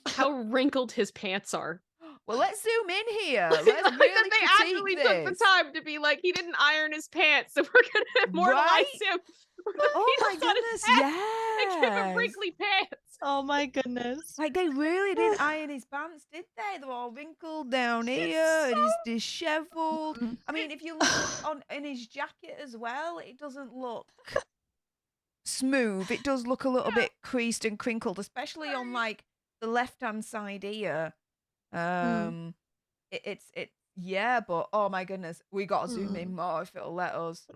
how wrinkled his pants are. Well, let's zoom in here. Like Let's that really they critique actually this. took the time to be like, he didn't iron his pants, so we're gonna immortalize Right? him. With the Oh my penis on his goodness, head and give him yes. wrinkly pants. Oh my goodness. Like, they really didn't iron his pants, did they? They were all wrinkled down It's here, and he's so- disheveled. Mm. I mean, if you look in his jacket as well, it doesn't look smooth. It does look a little bit creased and crinkled, especially on like the left-hand side here. It's yeah, but oh my goodness, we gotta zoom in more if it'll let us.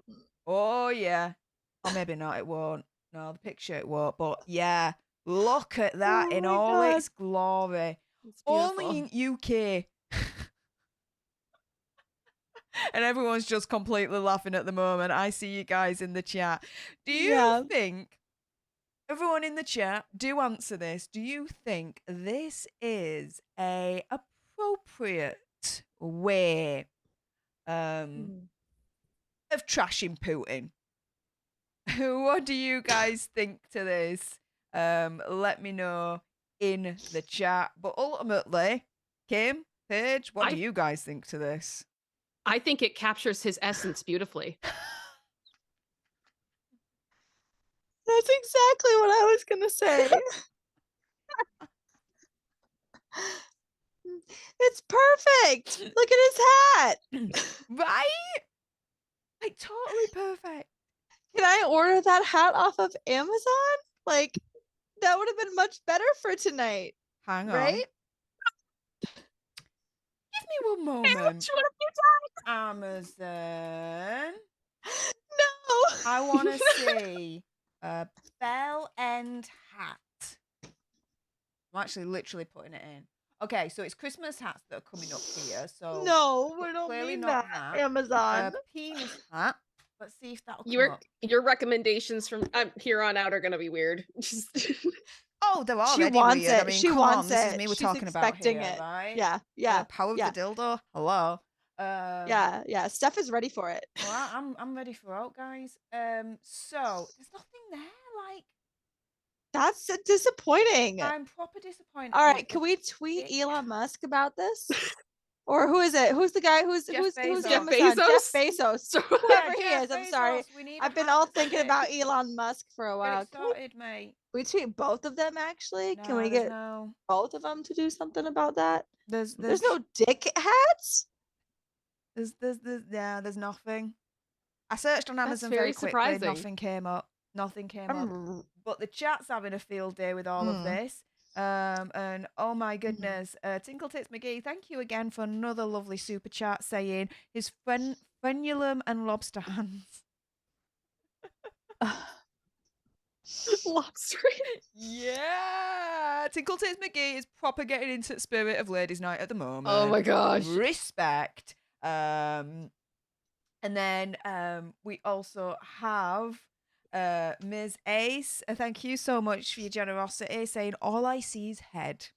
Oh yeah, or maybe not. It won't. No, the picture it won't. But yeah, look at that Oh in my all God. its glory. It's beautiful. Only in UK. And everyone's just completely laughing at the moment. I see you guys in the chat. Do you Yeah. think, everyone in the chat, do answer this. Do you think this is a appropriate way of trashing Putin? What do you guys think to this? Let me know in the chat. But ultimately, Kim, Paige, what do you guys think to this? I think it captures his essence beautifully. That's exactly what I was gonna say. It's perfect. Look at his hat. Right? Like, totally perfect. Can I order that hat off of Amazon? Like, that would have been much better for tonight, Hang on. right? Give me one moment. What have you Amazon. No. I want to see a bell end hat. I'm actually literally putting it in. Okay, so it's Christmas hats that are coming up here. So No, we don't clearly mean not that. that. Amazon. A penis hat. Let's see if that'll come up. Your recommendations from here on out are gonna be weird. Oh, they're She already wants weird. it. I mean, She come wants on. This is it. me we're She's talking about expecting here, it. right? Yeah, yeah, Power of yeah. the dildo. Hello. Yeah, yeah. Steph is ready for it. Well, I'm ready for out, guys. So there's nothing there. Like, That's disappointing. I'm proper disappointed. All right, with can the we tweet dick. Elon Musk about this? Or who is it? Who's the guy who's Jeff who's Bezos. Jeff Amazon? Jeff Bezos? Bezos. Whoever he Jeff is. I'm sorry. Bezos, we need I've a been hat all to thinking stick. about Elon Musk for a Get while. it Can we sorted, mate. tweet both of them actually? No, Can we there's get no. both of them to do something about that? There's no dick hats? there's nothing. I searched on That's Amazon very very quickly. surprising. Nothing came up. Nothing came up. I'm But the chat's having a field day with all of this. And oh my goodness, Tinkle Tits McGee, thank you again for another lovely super chat saying his frenulum and lobster hands. Lobster. Yeah, Tinkle Tits McGee is proper getting into the spirit of Ladies' Night at the moment. Oh my gosh. Respect. And then we also have Ms. Ace. Thank you so much for your generosity, saying all I see is head.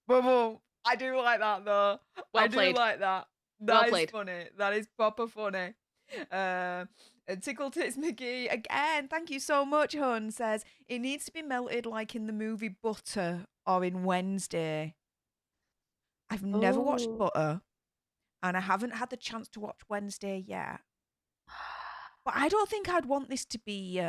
Bubble. I do like that though. Well I played. do like that. Well That is played. funny. That is proper funny. And Tickle Tits McGee again. Thank you so much, hun. Says it needs to be melted like in the movie Butter or in Wednesday. I've never watched Oh. Butter, and I haven't had the chance to watch Wednesday yet. But I don't think I'd want this to be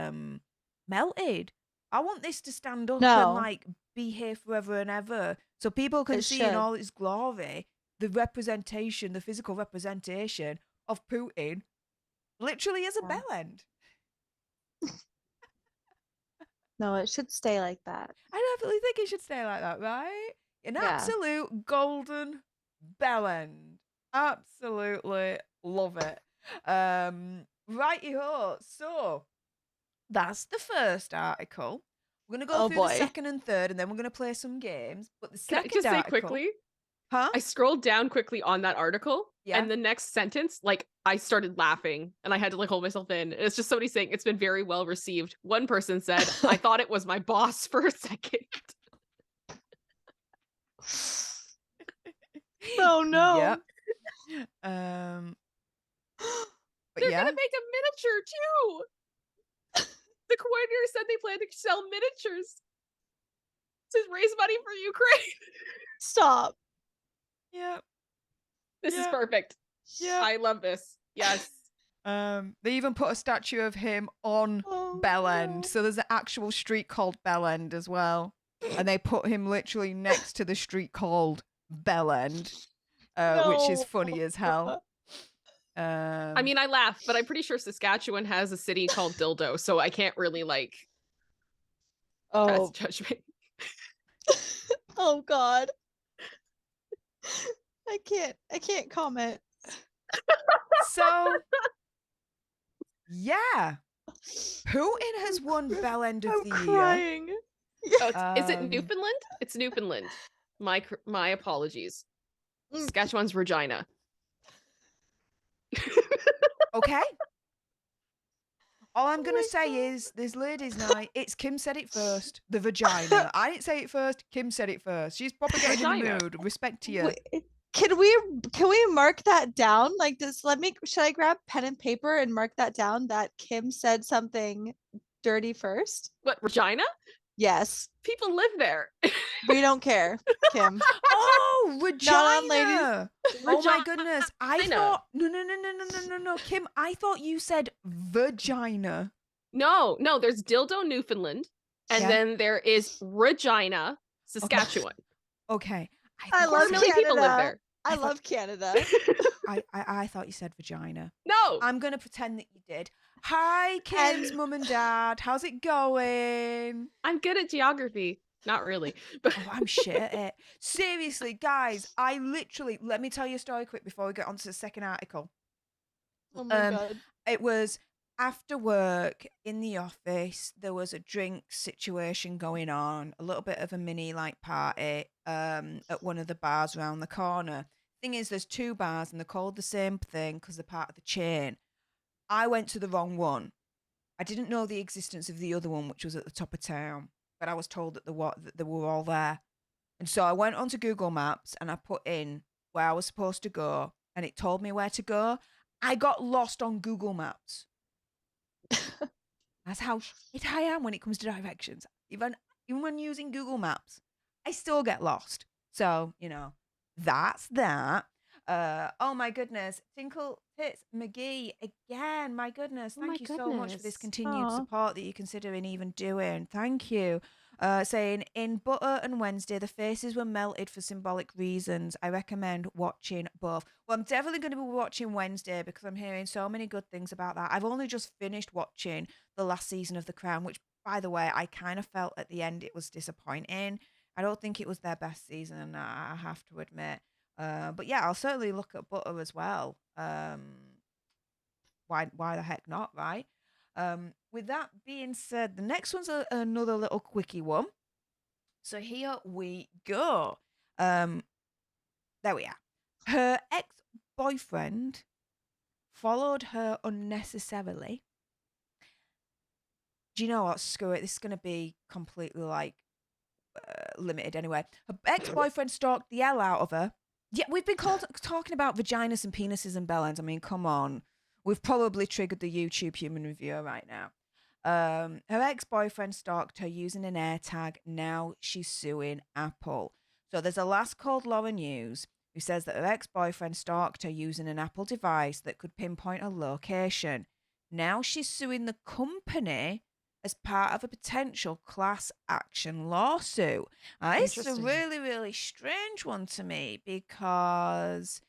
melted. I want this to stand up and No. like be here forever and ever, so people can It see in should. all its glory the representation, the physical representation of Putin, literally as a Yeah. bell end. No, it should stay like that. I definitely think it should stay like that, right? An Yeah. absolute golden bell end. Absolutely love it. Righty-ho. So that's the first article. We're gonna go Oh, through boy. the second and third, and then we're gonna play some games. But the Can I second just say article, quickly? huh? I scrolled down quickly on that article, Yeah. and the next sentence, like, I started laughing, and I had to like hold myself in. It's just somebody saying it's been very well received. One person said, "I thought it was my boss for a second." Oh no. Yep. But They're yeah. gonna make a miniature too. The coordinator said they plan to sell miniatures to raise money for Ukraine. Stop. Yeah. This is Yeah. perfect. Yeah. I love this. Yes. They even put a statue of him on Oh, Bell End. no. So there's an actual street called Bell End as well. And they put him literally next to the street called Bell End, which is funny as hell. I mean, I laugh, but I'm pretty sure Saskatchewan has a city called Dildo, so I can't really like pass Oh. judgment. Oh God. I can't comment. So, yeah. Putin has won Bell End of I'm the Year. crying. Oh, is it Um, Newfoundland? It's Newfoundland. My apologies. Mm. Saskatchewan's Regina. Okay. All I'm going my to say God. is this ladies' night, it's Kim said it first, the vagina. I didn't say it first, Kim said it first. She's probably getting in Vagina. the mood. Respect to you. Wait, can we mark that down? Like, should I grab pen and paper and mark that down that Kim said something dirty first? What, Regina? Yes. People live there. We don't care, Kim. Oh, Not on ladies. vagina. Oh my Regina. goodness. I thought, no. Kim, I thought you said vagina. No, there's Dildo, Newfoundland, and Yeah. then there is Regina, Saskatchewan. Okay. I Quarter love million people live Canada. there. I I thought- love Canada. I thought you said vagina. No, I'm going to pretend that you did. Hi, Kim's mum and dad. How's it going? I'm good at geography. Not really, but Oh, I'm shit at it. Seriously, guys, let me tell you a story quick before we get on to the second article. Oh my Um, God. It was after work in the office. There was a drink situation going on, a little bit of a mini like party at one of the bars around the corner. Thing is, there's two bars and they're called the same thing because they're part of the chain. I went to the wrong one. I didn't know the existence of the other one, which was at the top of town, but I was told that they were all there. And so I went onto Google Maps and I put in where I was supposed to go, and it told me where to go. I got lost on Google Maps. That's how shit I am when it comes to directions. Even when using Google Maps, I still get lost. So, that's that. Oh my goodness. Tinkle Tits McGee again. My goodness. Oh my Thank you so much for this goodness. continued Aw. support that you're considering even doing. Thank you. Saying in Butter and Wednesday, the faces were melted for symbolic reasons. I recommend watching both. Well, I'm definitely going to be watching Wednesday because I'm hearing so many good things about that. I've only just finished watching the last season of The Crown, which, by the way, I kind of felt at the end it was disappointing. I don't think it was their best season, I have to admit. But yeah, I'll certainly look at Butter as well. Why the heck not, right? With that being said, the next one's another little quickie one. So here we go. There we are. Her ex-boyfriend followed her unnecessarily. Do you know what? Screw it. This is going to be completely like limited anyway. Her ex-boyfriend stalked the hell out of her. Yeah, we've been talking about vaginas and penises and bell ends. I mean, come on. We've probably triggered the YouTube human reviewer right now. Her ex-boyfriend stalked her using an AirTag. Now she's suing Apple. So there's a lass called Laura News who says that her ex-boyfriend stalked her using an Apple device that could pinpoint her location. Now she's suing the company as part of a potential class action lawsuit. This is a Interesting. really, really strange one to me because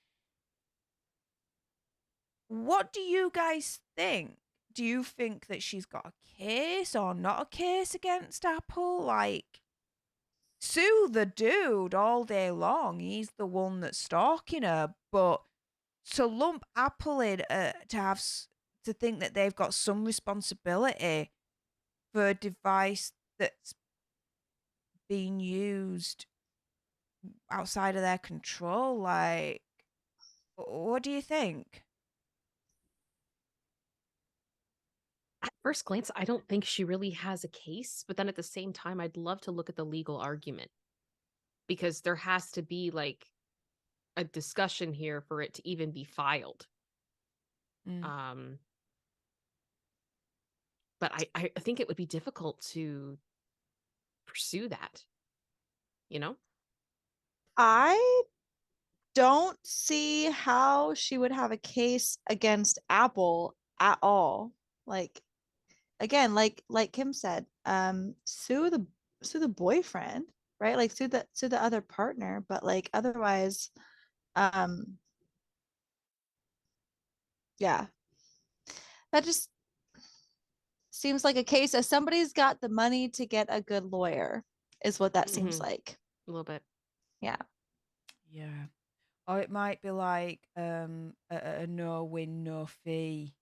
what do you guys think? Do you think that she's got a case or not a case against Apple? Like, sue the dude all day long. He's the one that's stalking her. But to lump Apple in, to think that they've got some responsibility for a device that's being used outside of their control, like, what do you think? At first glance, I don't think she really has a case, but then at the same time, I'd love to look at the legal argument because there has to be like a discussion here for it to even be filed. Mm. But I think it would be difficult to pursue that, you know? I don't see how she would have a case against Apple at all. Like, again, like Kim said, sue the boyfriend, right? Like sue the other partner, but like otherwise, yeah, that just seems like a case as somebody's got the money to get a good lawyer, is what that seems like. A little bit. Yeah. Yeah. Or it might be like a no win, no fee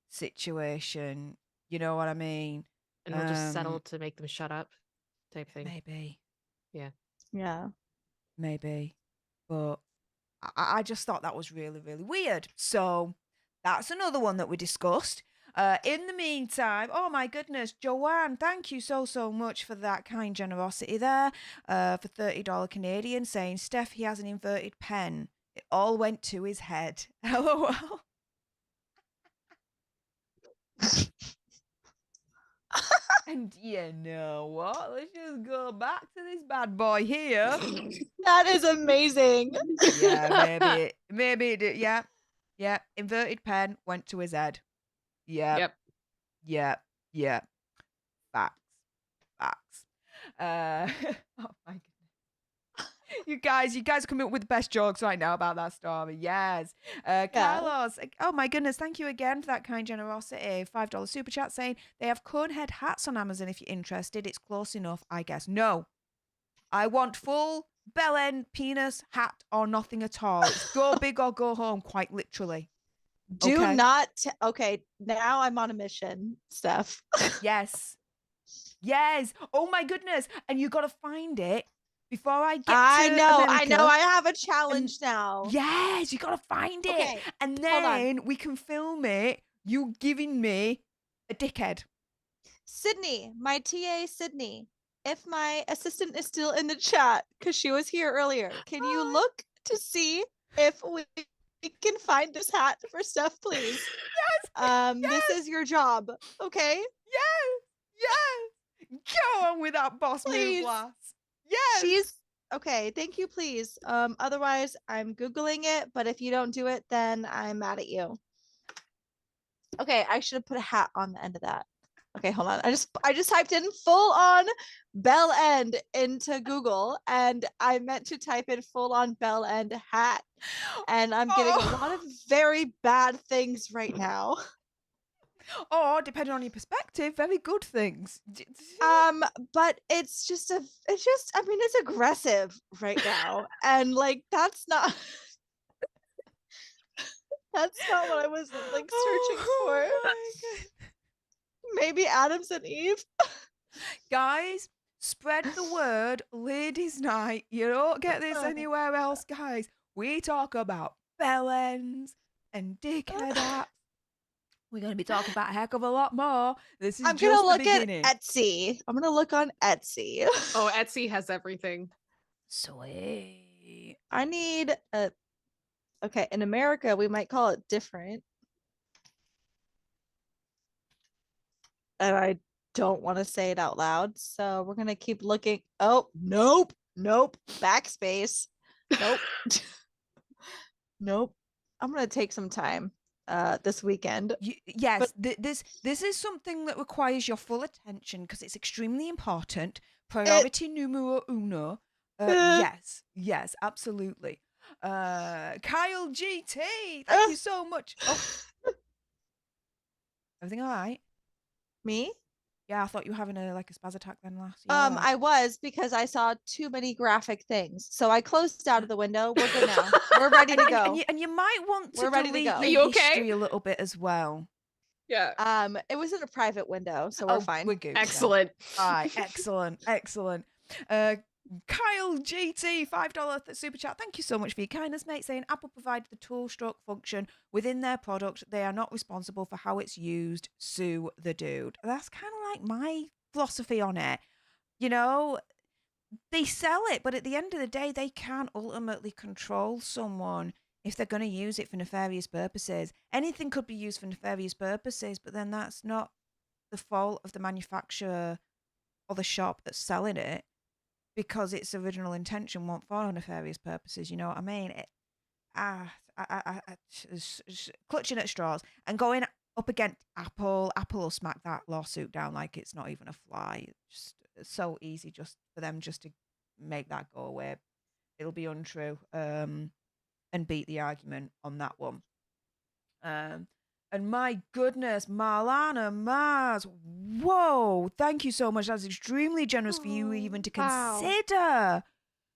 situation. You know what I mean? And they'll just settle to make them shut up type thing. Maybe. Yeah. Yeah. Maybe. But I just thought that was really, really weird. So that's another one that we discussed. In the meantime, oh my goodness, Joanne, thank you so, so much for that kind generosity there. For $30 Canadian, saying, Steph, he has an inverted pen. It all went to his head. LOL. And you know what? Let's just go back to this bad boy here. That is amazing. Yeah, maybe it did. Yeah. Yeah. Inverted pen went to his head. Yeah. Yep. Yeah. Yeah. Facts. Oh my goodness. You guys are coming up with the best jokes right now about that story. Yes. Carlos, oh my goodness, thank you again for that kind generosity. $5 super chat saying they have cone head hats on Amazon if you're interested. It's close enough, I guess. No. I want full bell end penis hat or nothing at all. It's go big or go home, quite literally. Do Okay. not. Okay, now I'm on a mission, Steph. Yes. Yes. Oh my goodness. And you got to find it before I get I to know. America. I have a challenge now. Yes, you got to find it. Okay, And hold on. then we can film it, you giving me a dickhead. Sydney, my TA Sydney, if my assistant is still in the chat, because she was here earlier, can you look to see if we can find this hat for Steph, please? Yes. This is your job, okay? Yes. Go on with that boss Please. move, lass. Yes. She's okay. Thank you, please. Otherwise, I'm Googling it, but if you don't do it, then I'm mad at you. Okay, I should have put a hat on the end of that. Okay, hold on. I just typed in full on bell end into Google, and I meant to type in full on bell end hat. And I'm getting a lot of very bad things right now. Or depending on your perspective, very good things. But it's I mean, it's aggressive right now. And like that's not what I was like searching for. Maybe Adams and Eve. Guys, spread the word, ladies' night. You don't get this anywhere else, guys. We talk about bellends and dickhead apps. We're going to be talking about a heck of a lot more. This is I'm just gonna the look beginning. at Etsy. I'm gonna look on Etsy. Oh, Etsy has everything. Sweet. I need a. Okay, in America we might call it different, and I don't want to say it out loud, so we're gonna keep looking. Oh, nope, backspace, nope, nope. I'm gonna take some time this weekend. Yes, this is something that requires your full attention because it's extremely important. Priority numero uno. Yes, absolutely. Kyle GT, thank you so much. Oh, everything all right? Me? Yeah, I thought you were having a spaz attack then last. You all right? I was, because I saw too many graphic things, so I closed out of the window. We're good now. We're ready to go. And you might want to We're ready to delete go. Are your you okay? history a little bit as well. Yeah. It was in a private window, so we're fine. We're good. Excellent. All right, excellent. Kyle GT, $5 super chat. Thank you so much for your kindness, mate. Saying Apple provided the tool stroke function within their product. They are not responsible for how it's used. Sue the dude. That's kind of like my philosophy on it. You know, they sell it, but at the end of the day, they can't ultimately control someone if they're going to use it for nefarious purposes. Anything could be used for nefarious purposes, but then that's not the fault of the manufacturer or the shop that's selling it, because its original intention wasn't for nefarious purposes. You know what I mean? Clutching at straws and going up against Apple. Apple will smack that lawsuit down like it's not even a fly. Just so easy just for them just to make that go away. It'll be untrue, and beat the argument on that one. And my goodness, Marlana Mars, whoa, thank you so much. That's extremely generous for you even to Wow. consider.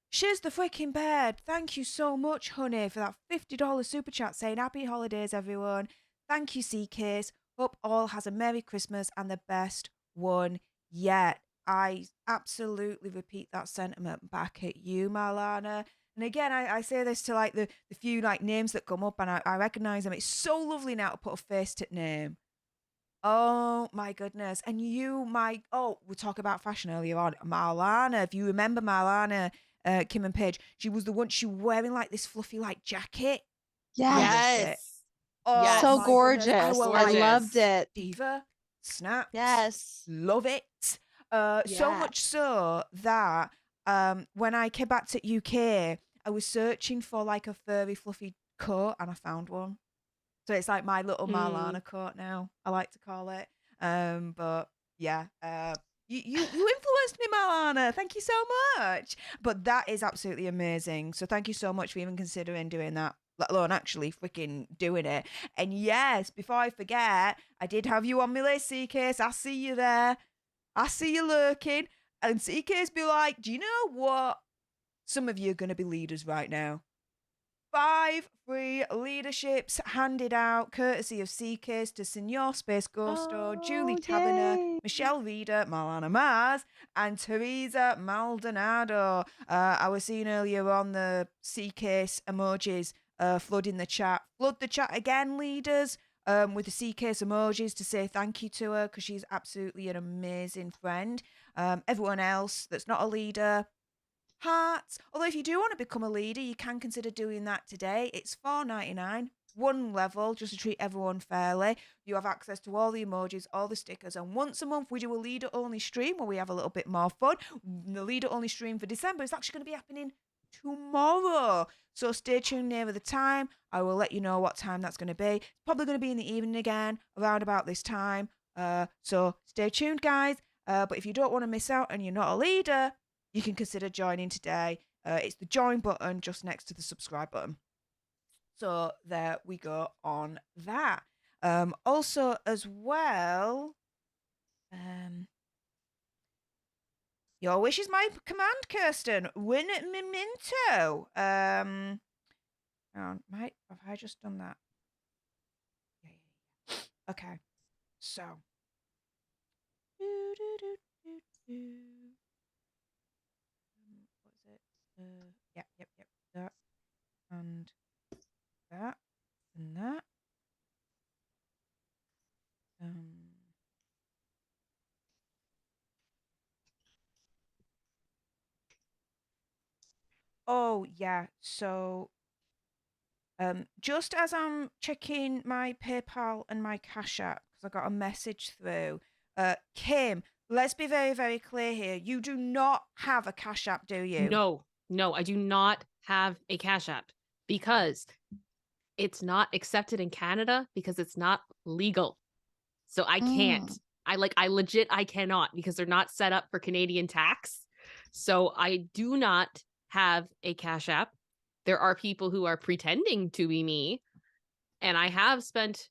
She's the freaking bed. Thank you so much, honey, for that $50 super chat saying happy holidays, everyone. Thank you, C-Case. Hope all has a Merry Christmas and the best one yet. I absolutely repeat that sentiment back at you, Marlana. And again, I say this to like the few like names that come up, and I recognize them. It's so lovely now to put a face to name. Oh my goodness. And you, we talked about fashion earlier on. Marlana, if you remember Marlana, Kim and Paige, she was the one, she was wearing like this fluffy like jacket. Yes. Oh, Yes. So my gorgeous. goodness. I Gorgeous. loved it. Diva, snap. Yes. Love it. So much so that when I came back to UK, I was searching for like a furry fluffy coat and I found one. So it's like my little Marlana coat now, I like to call it. But yeah, you influenced me, Marlana. Thank you so much. But that is absolutely amazing. So thank you so much for even considering doing that, let alone actually freaking doing it. And yes, before I forget, I did have you on my list, C-Case. I see you there. I see you lurking. And C-Case be like, do you know what? Some of you are going to be leaders right now. 5 free leaderships handed out courtesy of C-Case to Senor Space Ghosto, Julie Taverner, yay. Michelle Reeder, Marlana Mars, and Teresa Maldonado. I was seeing earlier on the C-Case emojis flooding the chat. Flood the chat again, leaders, with the C-Case emojis to say thank you to her because she's absolutely an amazing friend. Everyone else that's not a leader, hearts. Although if you do want to become a leader, you can consider doing that today. It's $4.99, one level, just to treat everyone fairly. You have access to all the emojis, all the stickers, and once a month we do a leader only stream where we have a little bit more fun. The leader only stream for December is actually going to be happening tomorrow, so stay tuned nearer the time. I will let you know what time that's going to be. It's probably going to be in the evening again, around about this time. So stay tuned, guys. But if you don't want to miss out and you're not a leader, you can consider joining today. It's the join button just next to the subscribe button. So there we go on that. Also, as well, your wish is my command, Kirsten. Win at Memento. Hang on, have I just done that? Yeah. Okay, so. What is it? Yep. That and that. Oh, yeah. So, just as I'm checking my PayPal and my Cash App, because I got a message through, Kim, let's be very, very clear here. You do not have a Cash App, do you? No, I do not have a Cash App because it's not accepted in Canada because it's not legal. So I can't. Mm. I cannot because they're not set up for Canadian tax. So I do not have a Cash App. There are people who are pretending to be me, and I have spent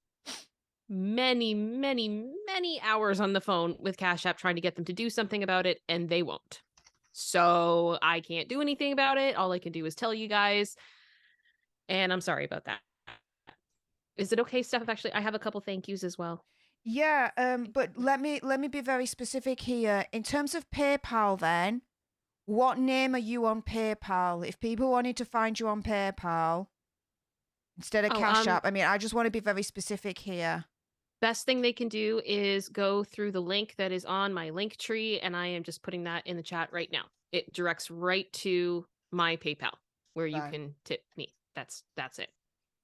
many, many, many hours on the phone with Cash App trying to get them to do something about it, and they won't. So I can't do anything about it. All I can do is tell you guys, and I'm sorry about that. Is it okay, Steph? Actually, I have a couple thank yous as well. Yeah, but let me be very specific here. In terms of PayPal, then, what name are you on PayPal? If people wanted to find you on PayPal instead of Oh, Cash App, I mean, I just want to be very specific here. Best thing they can do is go through the link that is on my link tree, and I am just putting that in the chat right now. It directs right to my PayPal where you Right. can tip me. That's it.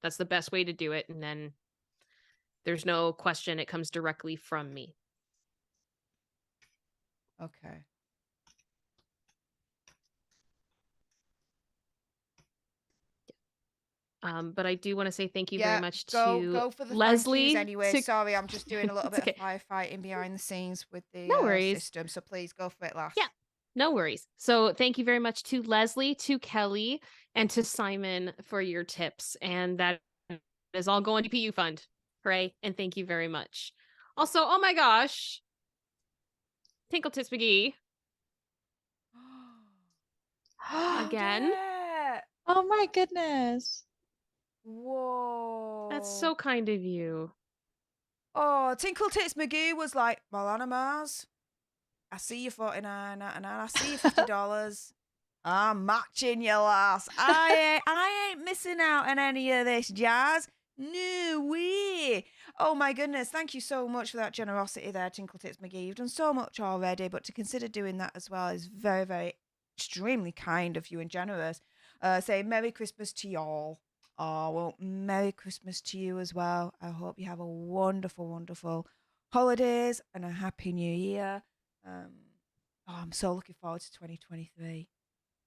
That's the best way to do it, and then there's no question. It comes directly from me. Okay. But I do want to say thank you very Yeah, much go to go for the thank yous Leslie. anyway. Sorry, I'm just doing a little It's bit of okay. firefighting behind the scenes with the No worries. system, so please go for it, lass. Yeah, no worries. So thank you very much to Leslie, to Kelly, and to Simon for your tips. And that is all going to PU Fund. Hooray. And thank you very much. Also, oh my gosh, Tinkle Tits McGee again. Oh my goodness. Whoa. That's so kind of you. Oh, Tinkle Tits McGee was like, Milana Mars, I see you $49.99. I see you $50. I'm matching your lass. I ain't missing out on any of this jazz. No way. Oh my goodness. Thank you so much for that generosity there, Tinkle Tits McGee. You've done so much already, but to consider doing that as well is very, very extremely kind of you and generous. Say Merry Christmas to y'all. Oh, well, Merry Christmas to you as well. I hope you have a wonderful, wonderful holidays and a happy new year. I'm so looking forward to 2023.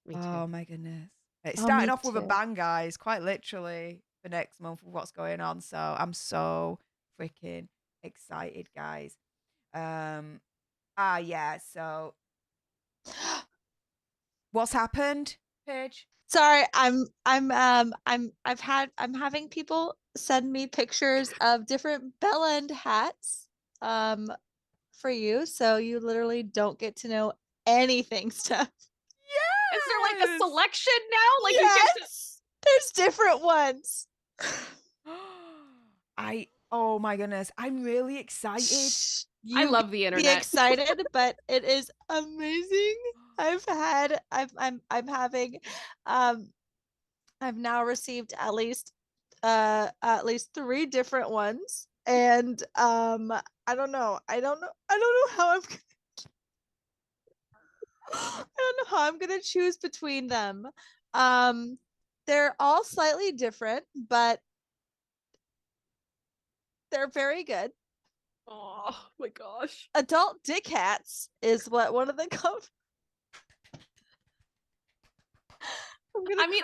Me too. Oh my goodness. It's Oh, starting me off with a too. bang, guys, quite literally for next month with what's going on. So I'm so freaking excited, guys. Yeah, so what's happened, Paige? Sorry, I'm having people send me pictures of different bell end hats for you, so you literally don't get to know anything, Steph. Is there like a Yes! selection now? Like you get to Yes, there's different ones. Oh my goodness, I'm really excited. I You love the be internet. excited, but it is amazing. I've now received at least 3 different ones, and I don't know how I don't know how I'm gonna choose between them. They're all slightly different, but they're very good. Oh my gosh. Adult dick hats is what one of them come. I mean,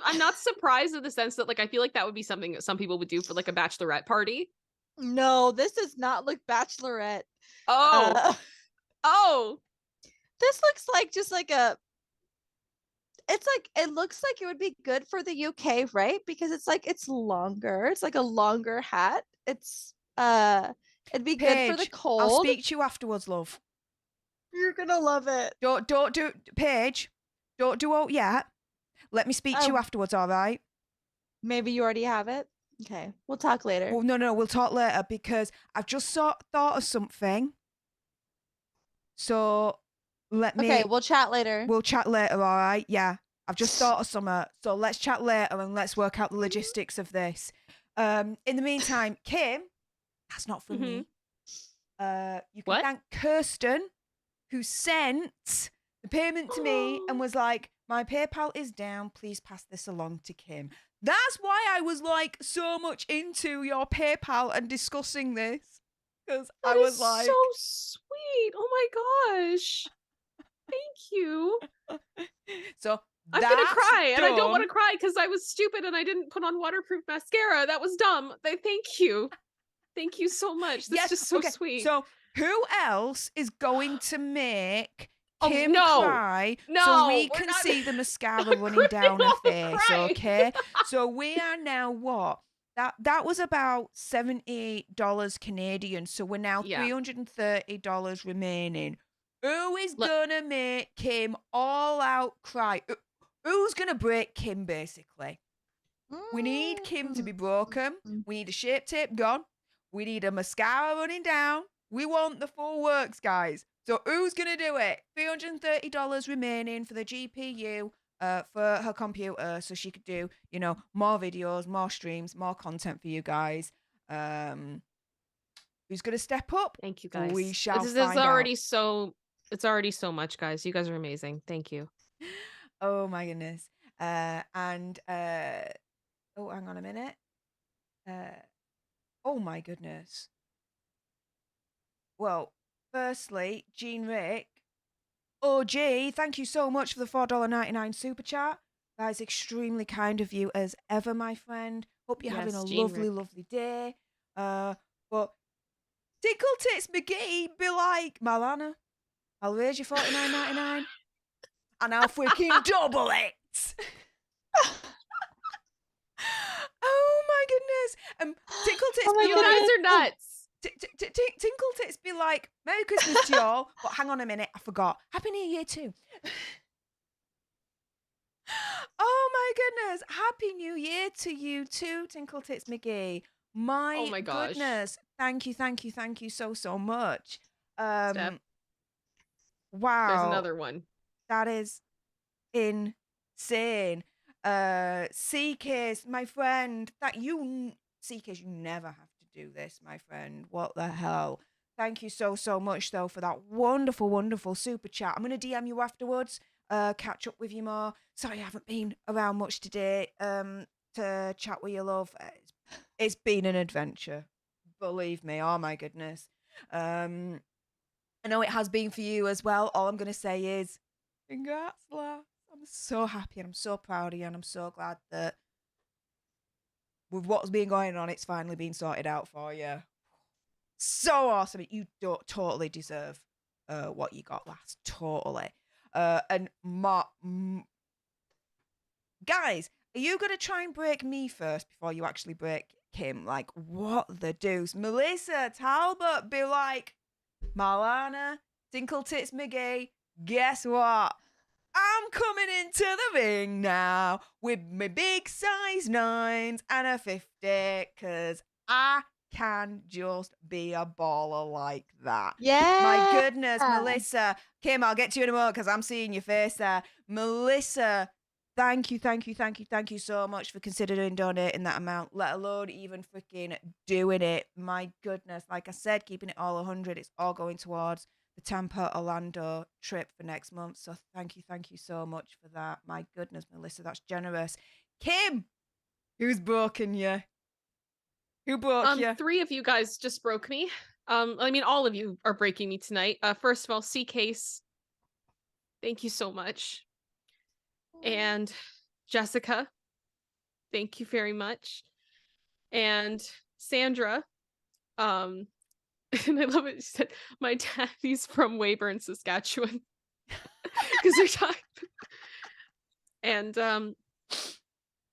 I'm not surprised in the sense that like I feel like that would be something that some people would do for like a bachelorette party. No, this does not look bachelorette. Oh. Oh. This looks like just like a it looks like it would be good for the UK, right? Because it's longer. It's like a longer hat. It'd be good for the Paige, cold. I'll speak to you afterwards, love. You're gonna love it. Don't do Paige. Don't do out yet. Let me speak to you afterwards, all right? Maybe you already have it. Okay, we'll talk later. Well, no, we'll talk later because I've just thought of something. So Okay, we'll chat later. We'll chat later, all right? Yeah. I've just thought of something. So let's chat later and let's work out the logistics of this. In the meantime, Kim, that's not from me. You can thank Kirsten, who sent the payment to me and was like, My PayPal is down. Please pass this along to Kim. That's why I was like so much into your PayPal and discussing this. Because I That was is like, so sweet. Oh my gosh. Thank you. so I'm gonna that's cry, and I don't want to done. cry because I was stupid and I didn't put on waterproof mascara. That was dumb. Thank you. Thank you so much. That's Yes. just so Okay. sweet. So who else is going to make Oh, Kim no. cry so No, we we're can not- see the mascara I'm running down her criminal face? crying. Okay. So we are now what? That was about $78 Canadian. So we're now Yeah. $330 remaining. Who is Look- gonna make Kim all out cry? Who's gonna break Kim basically? We need Kim to be broken. We need a shape tape gone. We need a mascara running down. We want the full works, guys. So who's going to do it? $330 remaining for the GPU for her computer so she could do, you know, more videos, more streams, more content for you guys. Who's going to step up? Thank you, guys. We shall It's find already out. so. It's already so much, guys. You guys are amazing. Thank you. Oh my goodness. Oh, hang on a minute. Oh my goodness. Well, firstly, Jean Rick. Oh, gee, thank you so much for the $4.99 super chat. That is extremely kind of you as ever, my friend. Hope you're having Yes, a Jean lovely, Rick. lovely day. But Tickle Tits McGee be like, Marlana, I'll raise you $49.99 and I'll freaking double it. Oh my goodness. Tickle Tits Oh my be You like, guys are nuts. Tinkle Tits be like, Merry Christmas to y'all. But hang on a minute, I forgot. Happy New Year too. Oh my goodness. Happy New Year to you too, Tinkle Tits McGee. Oh my gosh. Goodness. Thank you so much. Steph, Wow. there's another one. That is insane. CK's, my friend, CK's, you never have to do this, my friend. What the hell? Thank you so much, though, for that wonderful super chat. I'm going to DM you afterwards, catch up with you more. Sorry, I haven't been around much today to chat with you, love. It's been an adventure. Believe me. Oh, my goodness. I know it has been for you as well. All I'm going to say is, congrats, love. I'm so happy and I'm so proud of you and I'm so glad that with what's been going on, it's finally been sorted out for you. So awesome. You totally deserve what you got last. Totally. And guys, are you going to try and break me first before you actually break Kim? Like, what the deuce? Melissa Talbot be like, Marlana, Tinkle Tits McGee, guess what? I'm coming into the ring now with my big size 9s and a 50 because I can just be a baller like that. Yeah. My goodness, Melissa. Kim, I'll get to you in a moment because I'm seeing your face there. Melissa, thank you so much for considering donating that amount, let alone even freaking doing it. My goodness. Like I said, keeping it all 100, it's all going towards the Tampa Orlando trip for next month. So thank you so much for that. My goodness, Melissa, that's generous. Kim, who's broken you? Who broke you? 3 of you guys just broke me. I mean, all of you are breaking me tonight. First of all, C-Case, thank you so much. And Jessica, thank you very much. And Sandra, and I love it. She said, my daddy's from Weyburn, Saskatchewan. Because they're talking. And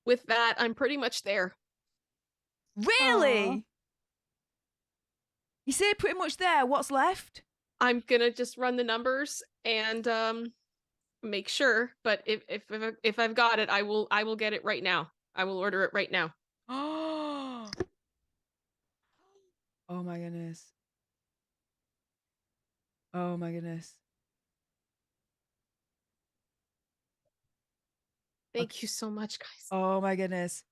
with that, I'm pretty much there. Really? Aw. You say pretty much there. What's left? I'm gonna just run the numbers and make sure. But if I've got it, I will get it right now. I will order it right now. Oh my goodness. Oh my goodness. Thank you so much, guys. Oh my goodness.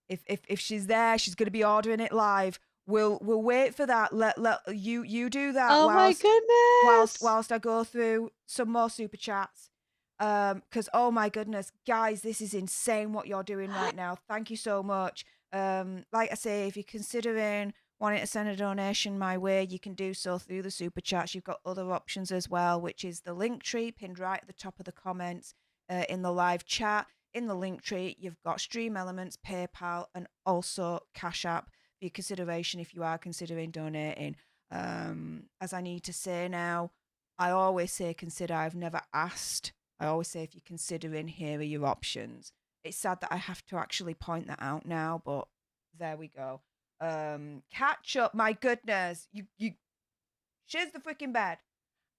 If she's there, she's gonna be ordering it live. We'll wait for that. Let you do that Oh my goodness. whilst I go through some more super chats. Because oh my goodness, guys, this is insane what you're doing right now. Thank you so much. Like I say, if you're considering wanting to send a donation my way, you can do so through the super chats. You've got other options as well, which is the link tree pinned right at the top of the comments in the live chat. In the link tree, you've got Stream Elements, PayPal, and also Cash App for your consideration if you are considering donating. As I need to say now, I always say consider. I've never asked. I always say if you're considering, here are your options. It's sad that I have to actually point that out now, but there we go. Catch up. My goodness, you shiz the freaking bed.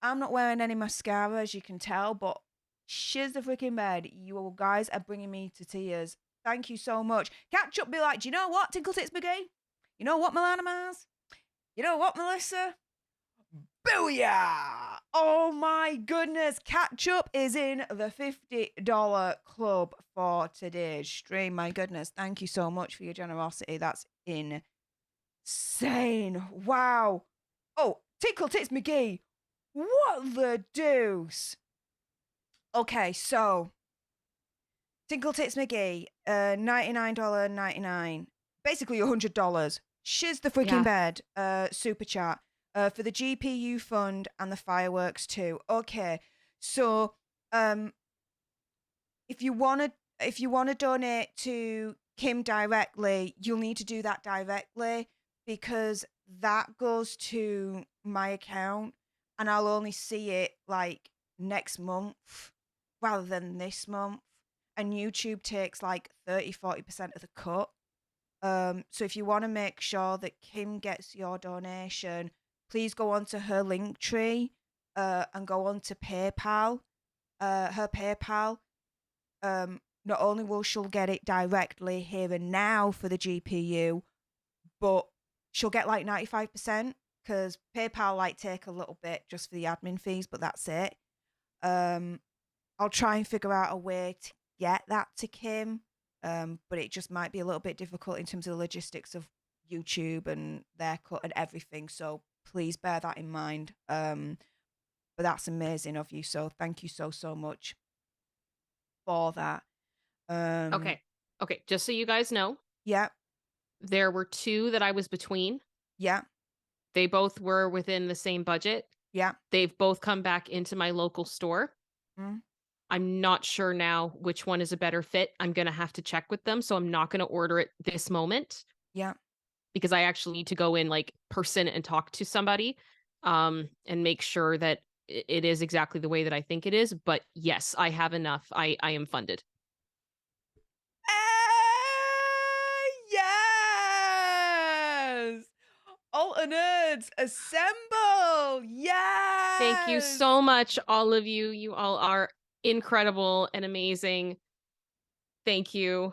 I'm not wearing any mascara, as you can tell, but shiz the freaking bed. You guys are bringing me to tears. Thank you so much. Catch up. Be like, do you know what, Tinkle Tits McGee? You know what, Milana Mars? You know what, Melissa? Booyah! Oh my goodness. Catch up is in the $50 club for today's stream. My goodness. Thank you so much for your generosity. That's insane. Wow. Oh, Tinkle Tits McGee. What the deuce? Okay, so Tinkle Tits McGee, $99.99. Basically $100. Shiz the freaking bed. Super chat. For the GPU fund and the fireworks too. Okay, so if you wanna donate to Kim directly, you'll need to do that directly because that goes to my account and I'll only see it like next month rather than this month. And YouTube takes like 30-40% of the cut. So if you want to make sure that Kim gets your donation, please go onto her link tree and go on to PayPal. Her PayPal. Not only will she'll get it directly here and now for the GPU, but she'll get like 95% because PayPal like take a little bit just for the admin fees, but that's it. I'll try and figure out a way to get that to Kim, but it just might be a little bit difficult in terms of the logistics of YouTube and their cut and everything. So please bear that in mind. But that's amazing of you. So thank you so much for that. Okay. Just so you guys know, Yeah. there were two that I was between. Yeah. They both were within the same budget. Yeah. They've both come back into my local store. Mm. I'm not sure now which one is a better fit. I'm going to have to check with them. So I'm not going to order it this moment. Yeah. Because I actually need to go in like person and talk to somebody and make sure that it is exactly the way that I think it is. But yes, I have enough. I am funded. Yes! Alter Nerds, assemble! Yes! Thank you so much, all of you. You all are incredible and amazing. Thank you.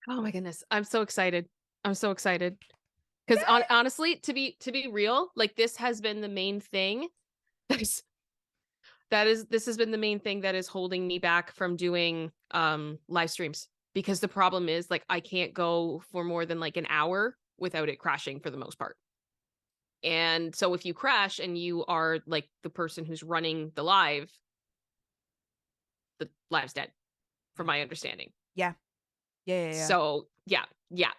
Oh my goodness. I'm so excited. Because honestly, to be real, like this has been the main thing. This has been the main thing that is holding me back from doing live streams. Because the problem is like I can't go for more than like an hour without it crashing for the most part. And so if you crash and you are like the person who's running the live's dead, from my understanding. Yeah. So yeah.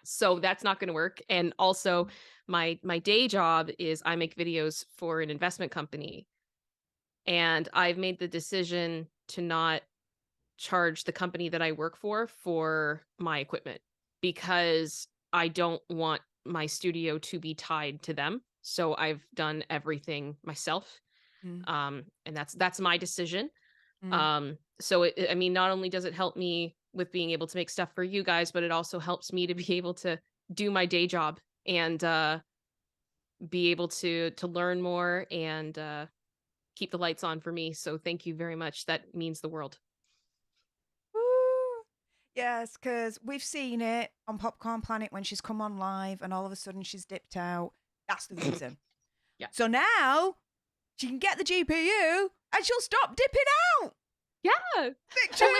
So that's not going to work. And also my day job is I make videos for an investment company. And I've made the decision to not charge the company that I work for my equipment because I don't want my studio to be tied to them. So I've done everything myself. And that's my decision. So I mean, not only does it help me with being able to make stuff for you guys, but it also helps me to be able to do my day job and be able to learn more and keep the lights on for me. So thank you very much. That means the world. Woo. Yes, because we've seen it on Popcorn Planet when she's come on live and all of a sudden she's dipped out. That's the reason. Yeah. So now she can get the GPU and she'll stop dipping out. Yeah. Victory! Well,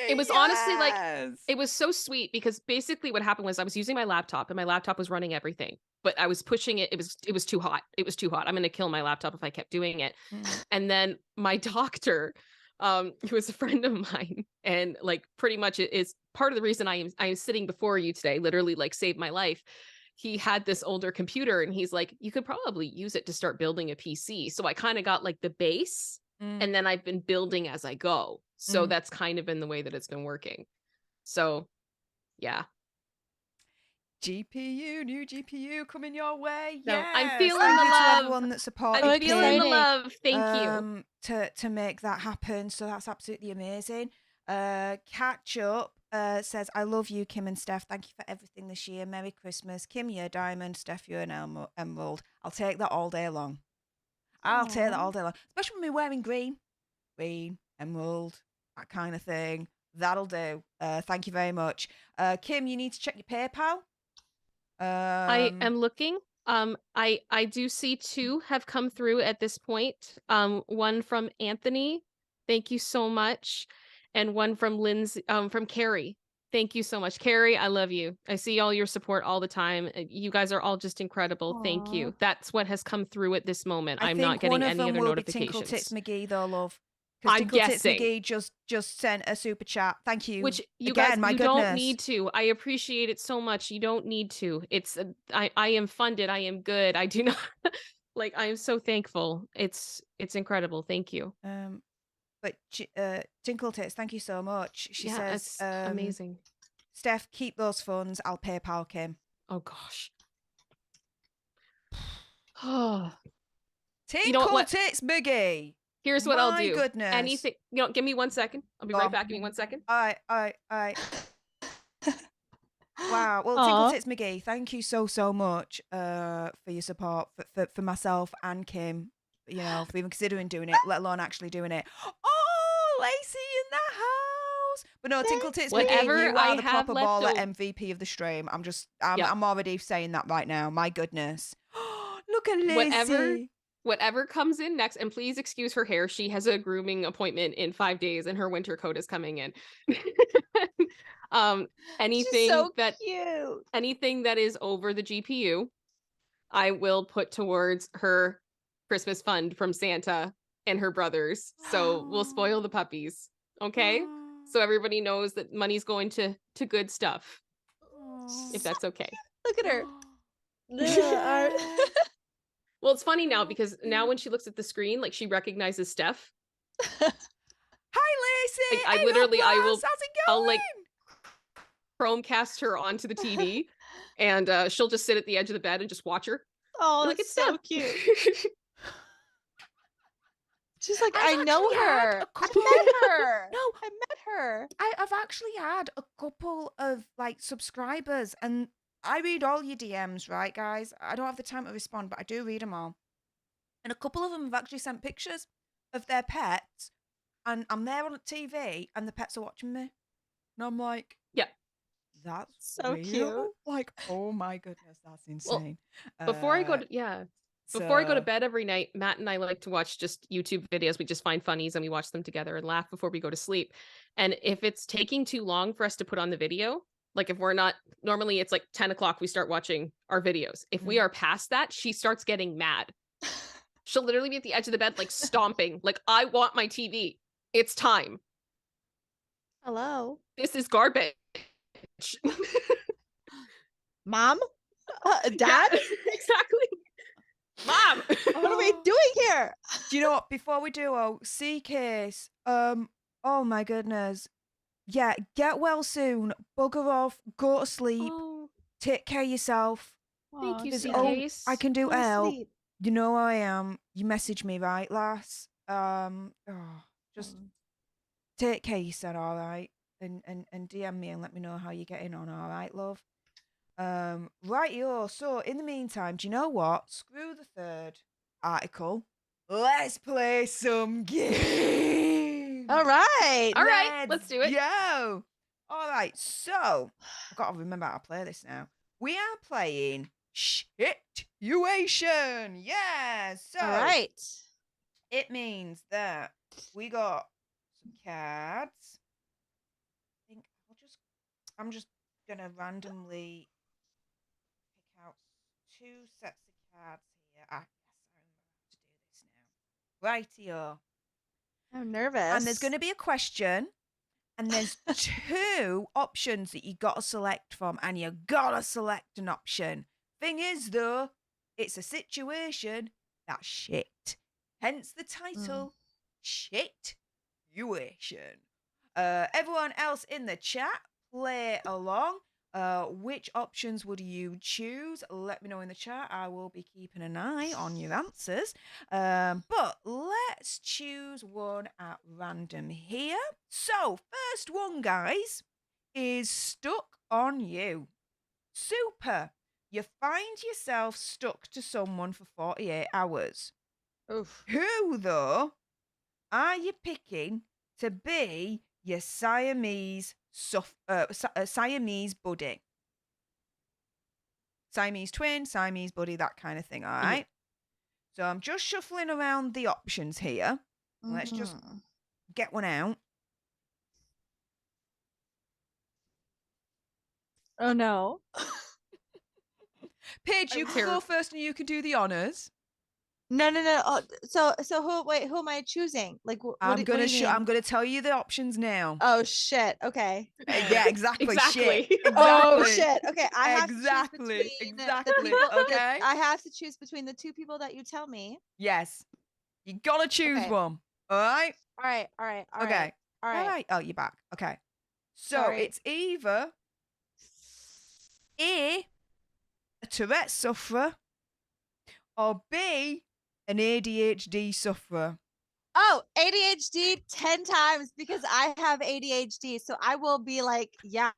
it was honestly like, Yes! it was so sweet because basically what happened was I was using my laptop and my laptop was running everything. but I was pushing it. It was too hot. It was too hot. I'm going to kill my laptop if I kept doing it. And then my doctor, who is a friend of mine, and like pretty much it is part of the reason I am sitting before you today, literally like saved my life. He had this older computer and he's like, you could probably use it to start building a PC. So I kind of got like the base and then I've been building as I go. So that's kind of been the way that it's been working. So yeah. GPU, new GPU coming your way. No, Yes. I'm feeling Thank the you to love. everyone that supported I'm feeling the Kim, love. Thank you. to make that happen. So that's absolutely amazing. Catch up says, I love you, Kim and Steph. Thank you for everything this year. Merry Christmas. Kim, you're a diamond. Steph, you're an emerald. I'll take that all day long. I'll take that all day long. Especially when we're wearing green, emerald, that kind of thing. That'll do. Thank you very much. Kim, you need to check your PayPal. I am looking. I do see 2 have come through at this point. One from Anthony, thank you so much, and one from Lindsay, from Carrie. Thank you so much, Carrie. I love you. I see all your support all the time. You guys are all just incredible. Thank you. That's what has come through at this moment. I'm not getting any other notifications. Tinkle Tits McGee though, love. I'm guessing. Tinkle Tits McGee just sent a super chat. Thank you. Which you again, guys, my you goodness. don't need to. I appreciate it so much. You don't need to. It's I am funded. I am good. I do not like. I am so thankful. It's incredible. Thank you. But Tinkle Tits, thank you so much. She says, it's amazing. Steph, keep those funds. I'll PayPal Kim. Oh gosh. Oh. Tinkle Tits McGee. Here's what I'll do. Goodness. Anything, give me 1 second. I'll be right back. Give me 1 second. All right. Wow. Well, Tinkle Tits McGee, thank you so much for your support for myself and Kim, for even considering doing it, let alone actually doing it. Oh, Lacey in the house. But no, Tinkle Tits McGee, you are the proper baller MVP of the stream. I'm already saying that right now. My goodness. Look at Lacey. Whatever comes in next, and please excuse her hair. She has a grooming appointment in 5 days and her winter coat is coming in. Anything so that cute. Anything that is over the GPU, I will put towards her Christmas fund from Santa and her brothers. So we'll spoil the puppies. Okay? So everybody knows that money's going to good stuff. If that's okay. Look at her. Well, it's funny now because now when she looks at the screen, like she recognizes Steph. Hi, Lacey. I literally, I will, how's it going? I'll like Chromecast her onto the TV and she'll just sit at the edge of the bed and just watch her. Oh, like, it's so cute. She's like, I know her. I met her. No, I met her. I've actually had a couple of like subscribers, and I read all your DMs, right, guys? I don't have the time to respond, but I do read them all. And a couple of them have actually sent pictures of their pets, and I'm there on the TV, and the pets are watching me. And I'm like, yeah, that's so real? cute. Like, oh my goodness, that's insane. Well, before I go to bed every night, Matt and I like to watch just YouTube videos. We just find funnies and we watch them together and laugh before we go to sleep. And if it's taking too long for us to put on the video, like if we're not, normally it's like 10 o'clock, we start watching our videos. If we are past that, she starts getting mad. She'll literally be at the edge of the bed, like stomping, like, I want my TV. It's time. Hello. This is garbage. Mom? Dad? Yeah, exactly. Mom, what are we doing here? Do you know what? Before we do, C-Case, oh my goodness. Yeah, get well soon. Bugger off. Go to sleep. Take care of yourself. Thank you, There's C-Case. I can do Go to help. sleep. You know who I am. You message me, right, lass? Just take care of yourself, all right? And DM me and let me know how you're getting on, all right, love? Rightio. So in the meantime, do you know what? Screw the third article. Let's play some games. All right. All right, let's do it. Go. All right. So I've got to remember how to play this now. We are playing Situation. Yeah. So All right. it means that we got some cards. I think I'm just gonna randomly pick out 2 sets of cards here. I guess I remember how to do this now. Rightio. I'm nervous. And there's going to be a question, and there's 2 options that you got to select from, and you got to select an option. Thing is, though, it's a situation that's shit. Hence the title, Shit Situation. Everyone else in the chat, play along. Which options would you choose? Let me know in the chat. I will be keeping an eye on your answers. But let's choose one at random here. So, first one, guys, is stuck on you. Super. You find yourself stuck to someone for 48 hours. Oof. Who, though, are you picking to be your Siamese Siamese buddy? Siamese twin, Siamese buddy, that kind of thing, all right? So I'm just shuffling around the options here. Let's just get one out. Oh no. Paige, you can go first and you can do the honors. No. Oh, so who am I choosing? Like I'm gonna tell you the options now. Oh shit. Okay. Yeah, exactly. Exactly. Shit. Exactly. Oh shit. Okay. I have exactly. to choose between Exactly. the people Okay. I have to choose between the 2 people that you tell me. Yes. You gotta choose one. All right. All right. Okay. All right. Oh, you're back. Okay. So Sorry. it's either A, a Tourette sufferer, or B, an ADHD sufferer. Oh, ADHD 10 times because I have ADHD. So I will be like, yeah,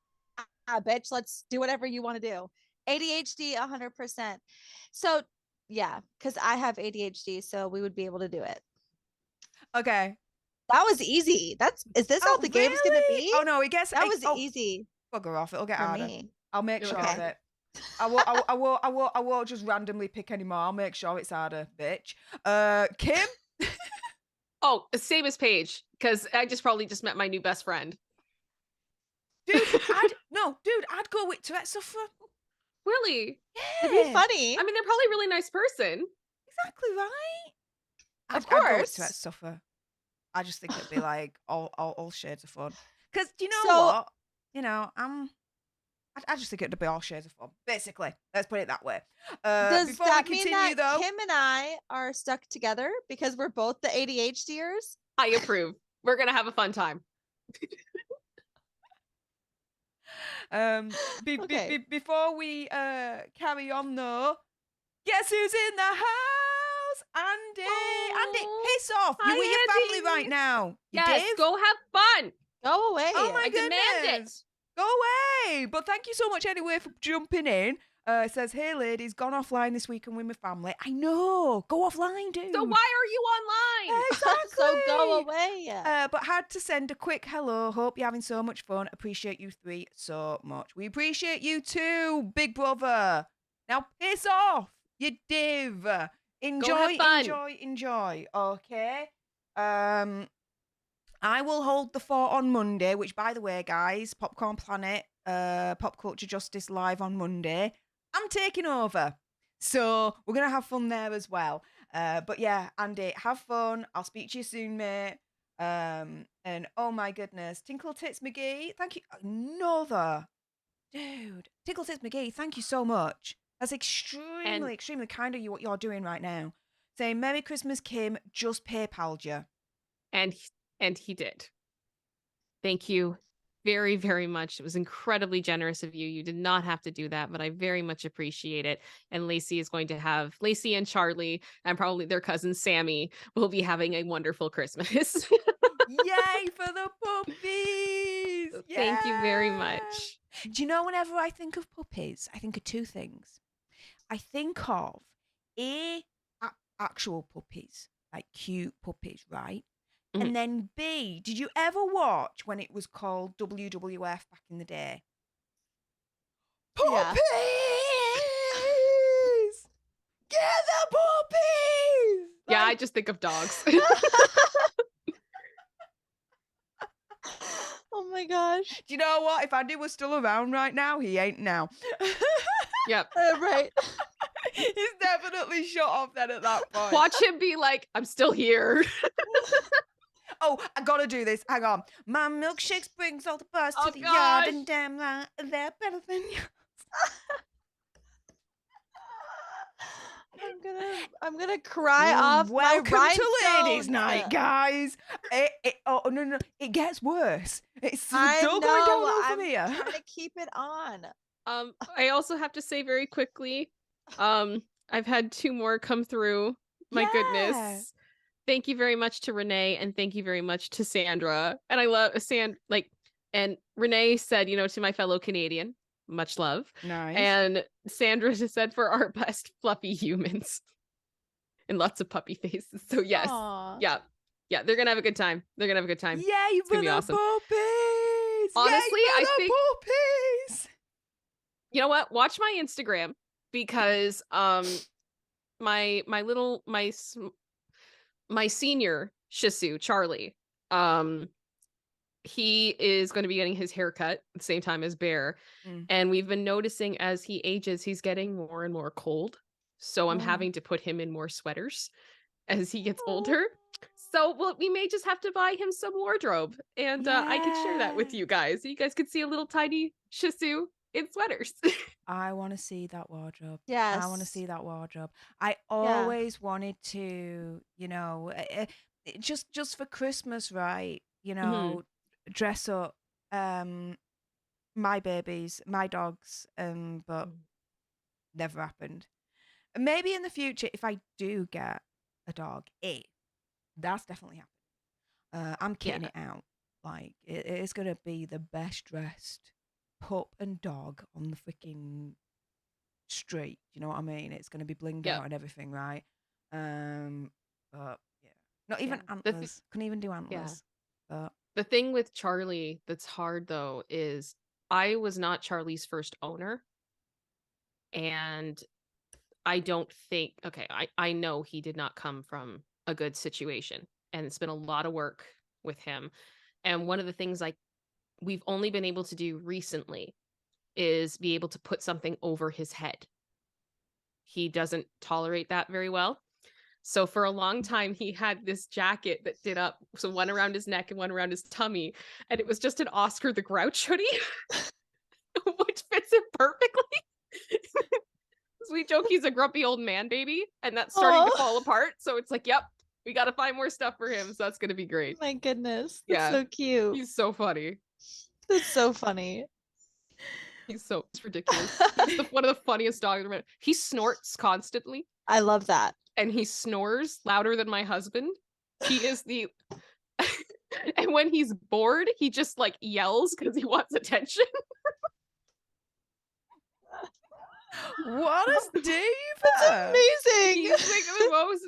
bitch, let's do whatever you want to do. ADHD 100%. So yeah, because I have ADHD, so we would be able to do it. Okay. That was easy. Is this how the game's gonna be? Oh no, I guess that was easy. Bugger off, it'll get for harder. me. I'll make sure of it. I won't just randomly pick anymore. I'll make sure it's harder, bitch. Kim? Oh, same as Paige, because I probably just met my new best friend. Dude, I'd go with Tourette sufferer. Really? Yeah. It'd be funny. I mean, they're probably a really nice person. Exactly right. Of I'd go with course. Tourette sufferer. I just think it'd be like all shades of fun. Because you know So- what? You know, I just think it'd be all shades of fun. Basically, let's put it that way. Does Before that we mean continue, that though, Kim and I are stuck together because we're both the ADHDers? I approve. We're gonna have a fun time. Okay. Before we carry on, though, guess who's in the house? Andy. Andy, Aw. piss off. You're Hi, with your family Andy. right now. You Yes, Dave? go have fun. Go away. Oh my I demand it. goodness. Go away. But thank you so much anyway for jumping in. It says, hey, ladies, gone offline this weekend with my family. I know. Go offline, dude. So why are you online? Exactly. So go away. But had to send a quick hello. Hope you're having so much fun. Appreciate you 3 so much. We appreciate you too, big brother. Now piss off, you div. Enjoy, enjoy. Okay. I will hold the fort on Monday, which, by the way, guys, Popcorn Planet, Pop Culture Justice live on Monday. I'm taking over. So we're going to have fun there as well. But yeah, Andy, have fun. I'll speak to you soon, mate. And oh my goodness, Tinkle Tits McGee, thank you. Another. Dude, Tinkle Tits McGee, thank you so much. That's extremely kind of you what you're doing right now. Saying, Merry Christmas, Kim, just PayPal'd you. And he did. Thank you very, very much. It was incredibly generous of you. You did not have to do that, but I very much appreciate it. And Lacey and Charlie and probably their cousin Sammy will be having a wonderful Christmas. Yay for the puppies! Thank you very much. Do you know, whenever I think of puppies, I think of 2 things. I think of actual puppies, like cute puppies, right? Mhm. And then B, did you ever watch when it was called WWF back in the day? Yeah. Puppies! Get the puppies! Yeah, I Like, just think of dogs. Oh my gosh. do you know what? If Andy was still around right now, he ain't now. Yep. Right. He's definitely shut off then at that point. Watch him be like, I'm still here. Oh, I gotta do this. Hang on. My milkshakes brings all the buzz Oh, to the yard, gosh. and damn right, they're better than you. I'm gonna cry off Welcome my to Ladies' rhinestones. Night, guys. Oh no, it gets worse. It's still I going know, downhill from I'm here. trying to keep it on. I also have to say very quickly, I've had 2 more come through. My Yeah. goodness. Thank you very much to Renee, and thank you very much to Sandra. And I love and Renee said, to my fellow Canadian, much love. Nice. And Sandra just said, for our best fluffy humans. And lots of puppy faces. So yes. Aw. Yeah. Yeah, they're gonna have a good time. They're gonna have a good time. Yay It's gonna for be the awesome. puppies! Honestly, Yay for I the think- puppies! You know what? Watch my Instagram, because my senior Shih Tzu, Charlie, he is going to be getting his haircut at the same time as Bear. Mm. And we've been noticing as he ages, he's getting more and more cold. So I'm Oh. having to put him in more sweaters as he gets older. So we may just have to buy him some wardrobe. And I could share that with Yeah. you guys. You guys could see a little tiny Shih Tzu in sweaters. I want to see that wardrobe. Yes. I want to see that wardrobe. I always wanted to, just for Christmas, right? Dress up my babies, my dogs, but never happened. Maybe in the future, if I do get a dog, that's definitely happening. I'm kitting it out. Like, it is going to be the best dressed pup and dog on the freaking street. You know what I mean? It's going to be blinged out and everything, right? But yeah, not even antlers. Couldn't even do antlers. But the thing with Charlie that's hard though is I was not Charlie's first owner, and I don't think I know he did not come from a good situation, and it's been a lot of work with him. And one of the things we've only been able to do recently is be able to put something over his head. He doesn't tolerate that very well. So for a long time, he had this jacket that did up, so one around his neck and one around his tummy, and it was just an Oscar the Grouch hoodie, which fits him perfectly. So we joke he's a grumpy old man baby, and that's starting to fall apart. So it's like, yep, we got to find more stuff for him. So that's going to be great. My goodness. That's so cute. He's so funny. That's so funny. It's ridiculous. He's one of the funniest dogs I've ever met. He snorts constantly. I love that. And he snores louder than my husband. He is and when he's bored, he just yells because he wants attention. what a diva! That's amazing. He's the most.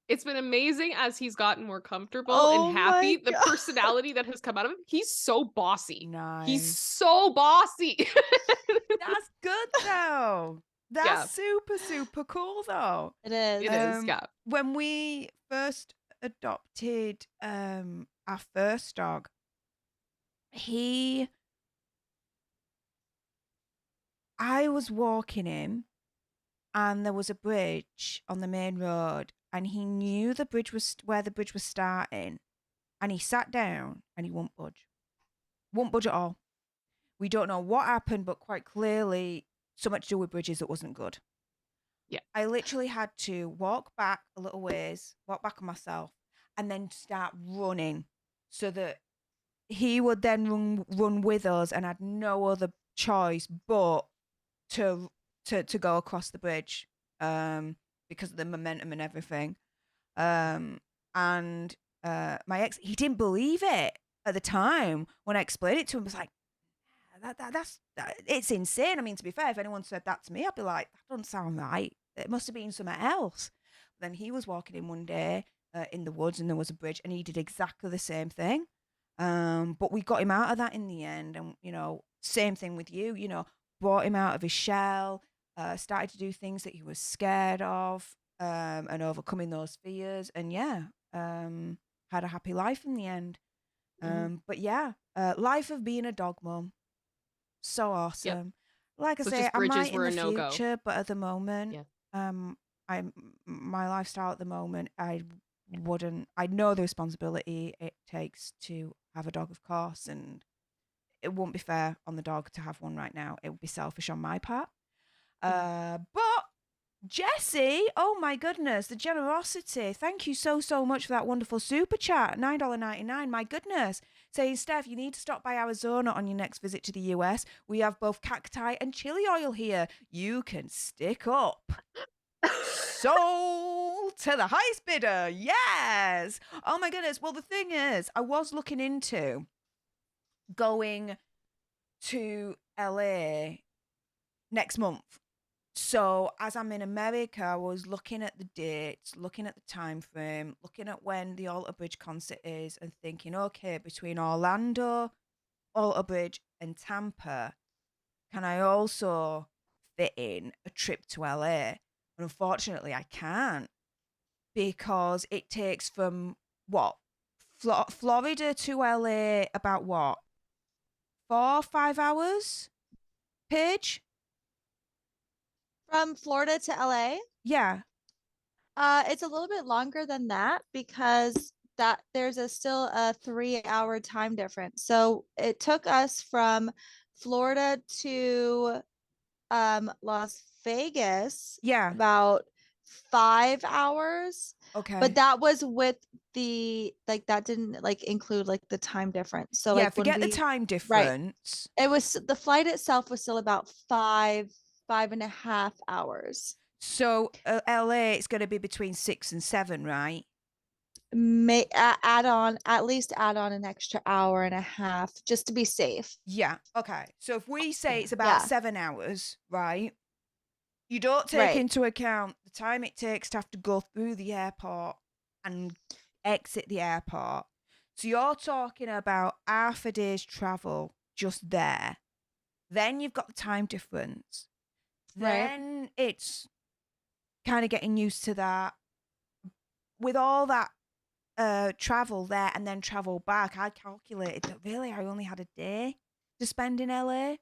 It's been amazing as he's gotten more comfortable and happy. The personality that has come out of him. He's so bossy. Nice. He's so bossy. That's good though. That's super, super cool though. It is. It is, yeah. When we first adopted our first dog, I was walking him and there was a bridge on the main road, and he knew the bridge was where the bridge was starting, and he sat down and he won't budge at all. We don't know what happened, but quite clearly something to do with bridges that wasn't good. Yeah. I literally had to walk back a little ways, walk back on myself, and then start running so that he would then run with us, and had no other choice but to go across the bridge because of the momentum and everything. And my ex, he didn't believe it at the time when I explained it to him. I was like, that's it's insane. I mean, to be fair, if anyone said that to me, I'd be like, that doesn't sound right. It must have been something else. Then he was walking in one day in the woods, and there was a bridge, and he did exactly the same thing. But we got him out of that in the end, and same thing with you. Brought him out of his shell, started to do things that he was scared of, and overcoming those fears, and had a happy life in the end. But life of being a dog mom. So awesome. like I So say, just I bridges might in were the a no-go. future, but at the moment, Yeah. my lifestyle at the moment, I know the responsibility it takes to have a dog, of course, and it won't be fair on the dog to have one right now. It would be selfish on my part. But Jessie, oh my goodness, the generosity. Thank you so, so much for that wonderful super chat. $9.99. My goodness. Saying, Steph, you need to stop by Arizona on your next visit to the US. We have both cacti and chili oil here. You can stick up. Sold to the highest bidder. Yes. Oh my goodness. Well, the thing is, I was looking into going to LA next month. So as I'm in America, I was looking at the dates, looking at the time frame, looking at when the Alter Bridge concert is, and thinking, okay, between Orlando, Alter Bridge, and Tampa, can I also fit in a trip to LA? And unfortunately, I can't, because it takes from what, Florida to LA about what, 4-5 hours, Paige? From Florida to LA, Yeah. it's a little bit longer than that because that there's still a 3-hour time difference. So it took us from Florida to Las Vegas Yeah. about 5 hours, Okay. but that was with the like that didn't like include like the time difference. So yeah, like when forget the we time right, difference. it was the flight itself was still about 5.5 hours. So LA, it's going to be between 6 and 7, right? May add on at least add on an extra hour and a half just to be safe. Yeah. Okay. So if we say Yeah. it's about Yeah. 7 hours, right? You don't take Right. into account the time it takes to have to go through the airport and exit the airport. So you're talking about half a day's travel just there. Then you've got the time difference. Right. Then it's kind of getting used to that. With all that travel there and then travel back, I calculated that really I only had a day to spend in LA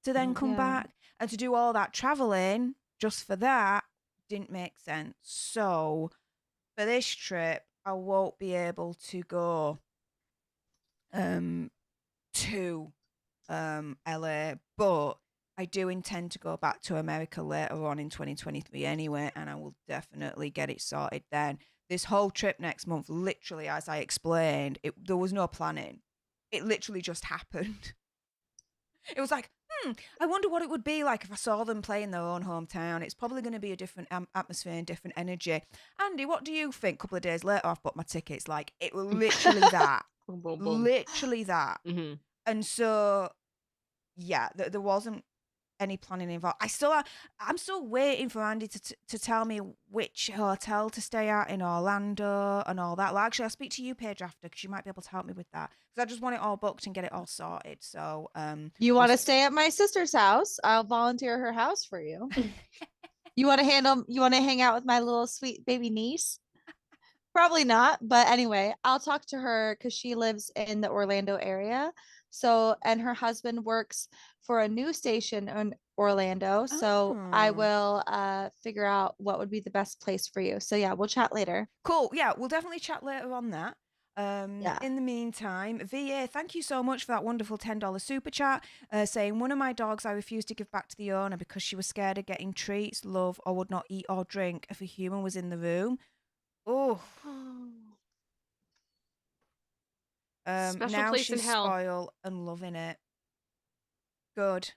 to then come Yeah. back, and to do all that traveling just for that didn't make sense. So for this trip, I won't be able to go to LA, but I do intend to go back to America later on in 2023 anyway, and I will definitely get it sorted then. This whole trip next month, literally, as I explained, there was no planning. It literally just happened. It was like, I wonder what it would be like if I saw them play in their own hometown. It's probably going to be a different atmosphere and different energy. Andy, what do you think? A couple of days later, I've bought my tickets. Like, it was literally that. Boom, boom, boom. Literally that. Mhm. And so, yeah, there wasn't any planning involved. I'm still waiting for Andy to tell me which hotel to stay at in Orlando and all that. Well, actually, I'll speak to you, Paige, after, because you might be able to help me with that. Because I just want it all booked and get it all sorted. So, You want to stay at my sister's house? I'll volunteer her house for you. You want to hang out with my little sweet baby niece? Probably not, but anyway, I'll talk to her because she lives in the Orlando area. So, and her husband works for a news station in Orlando. So I Oh. will figure out what would be the best place for you. So yeah, we'll chat later. Cool. Yeah, we'll definitely chat later on that. Yeah. In the meantime, VA, thank you so much for that wonderful $10 super chat, saying, one of my dogs I refused to give back to the owner because she was scared of getting treats, love, or would not eat or drink if a human was in the room. Oh. Special Now place in she's hell. spoiled and loving it. Good.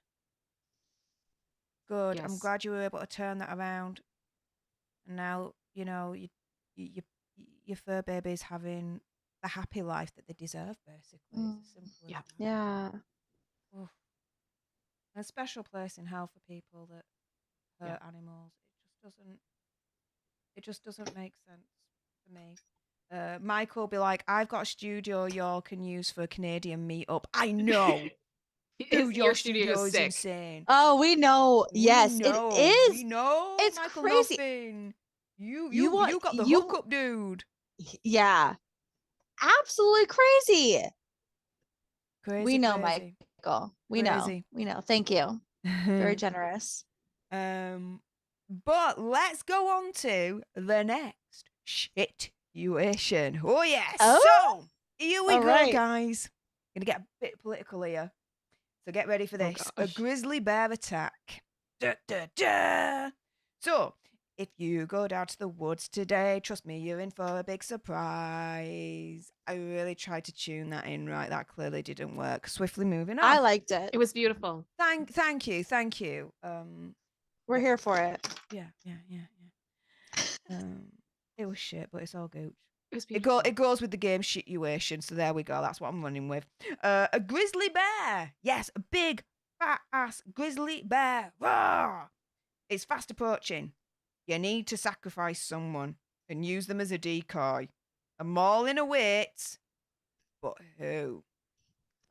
Good. I'm Yes. glad you were able to turn that around. And now, you know, your fur baby's having the happy life that they deserve, basically. It's as simple Yeah. as that. Yeah. Oof. And a special place in hell for people that hurt animals. It just doesn't make sense for me. Michael will be like, I've got a studio y'all can use for a Canadian meetup. I know. Dude, your studio is sick. insane. Oh, we know. Yes, it is. We know. It's Michael crazy. Nothing. You want- got the you- hookup, dude. Yeah. Absolutely crazy. Crazy. We know, crazy. Michael. We Crazy. know. We know. Thank you. Very generous. But let's go on to the next situation. Oh yes. Oh? So here we All go, right. guys. Gonna get a bit political here. So get ready for this. A gosh. grizzly bear attack. Da, da, da. So if you go down to the woods today, trust me, you're in for a big surprise. I really tried to tune that in right. That clearly didn't work. Swiftly moving on. I liked it. It was beautiful. Thank you. We're here for it. Yeah. It was shit, but it's all gooch. It was beautiful. It goes with the game situation, so there we go. That's what I'm running with. A grizzly bear. Yes, a big, fat ass grizzly bear. Roar! It's fast approaching. You need to sacrifice someone and use them as a decoy. I'm all in awaits, but who?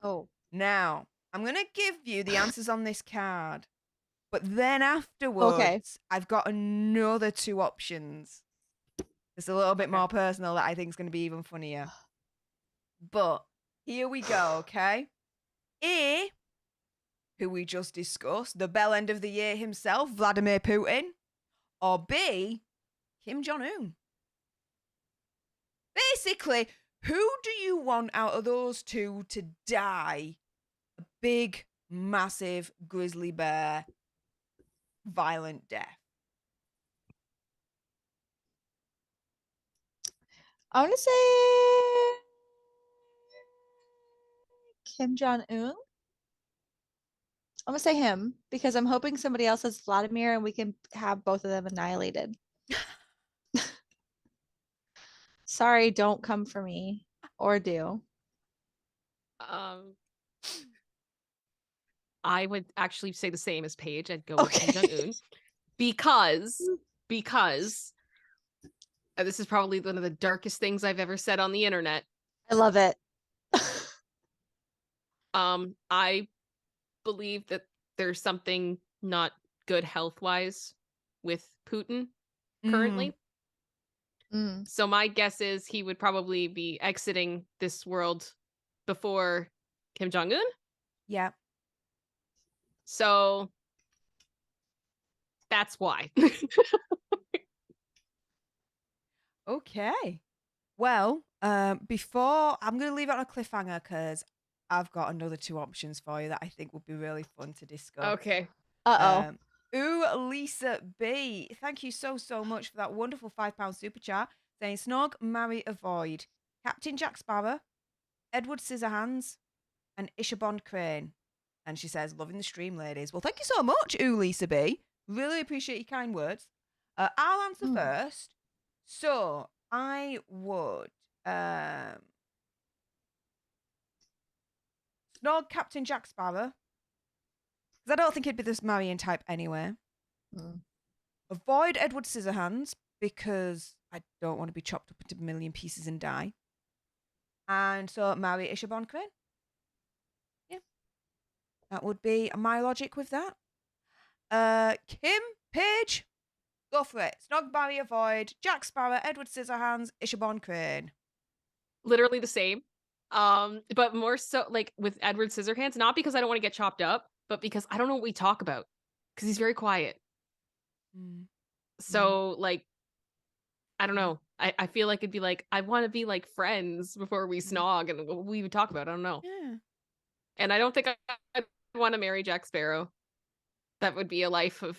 Oh. Now, I'm going to give you the answers on this card, but then afterwards, I've got another 2 options. It's a little bit more personal that I think is going to be even funnier. But here we go, okay? A, who we just discussed, the bell end of the year himself, Vladimir Putin. Or B, Kim Jong-un. Basically, who do you want out of those 2 to die a big, massive grizzly bear violent death? I want to say Kim Jong-un. I'm going to say him because I'm hoping somebody else says Vladimir and we can have both of them annihilated. Sorry, don't come for me. Or do. I would actually say the same as Paige. I'd go with Kim Jong-un because this is probably one of the darkest things I've ever said on the internet. I love it. I believe that there's something not good health-wise with Putin currently. So my guess is he would probably be exiting this world before Kim Jong-un. Yeah. So that's why. Okay. Well, before I'm going to leave it on a cliffhanger because I've got another 2 options for you that I think would be really fun to discuss. Okay. Lisa B. Thank you so much for that wonderful £5 super chat. Saying Snog, marry, avoid. Captain Jack Sparrow, Edward Scissorhands, and Ishabond Crane. And she says, loving the stream, ladies. Well, thank you so much, Lisa B. Really appreciate your kind words. I'll answer first. So I would snog Captain Jack Sparrow because I don't think he'd be this marrying type anyway. Avoid Edward Scissorhands because I don't want to be chopped up into a million pieces and die. And so marry Ishabond Crane. Yeah, that would be my logic with that. Kim, Paige. Go for it. Snog, marry, avoid. Jack Sparrow, Edward Scissorhands, Ishabond Crane. Literally the same. But more so like with Edward Scissorhands, not because I don't want to get chopped up, but because I don't know what we talk about. Because he's very quiet. So like, I don't know. I feel like it'd be like, I want to be like friends before we snog and what we would talk about. I don't know. Yeah. And I don't think I'd want to marry Jack Sparrow. That would be a life of...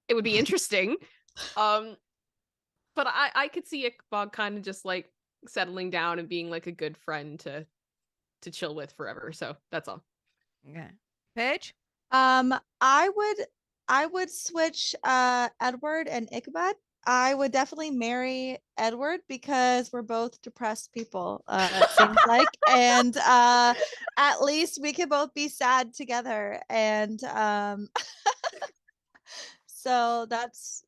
It would be interesting. But I could see Ichabod kind of just like settling down and being like a good friend to chill with forever. So that's all. Okay. Paige? I would switch Edward and Ichabod. I would definitely marry Edward because we're both depressed people, it seems like. And at least we can both be sad together. And so that's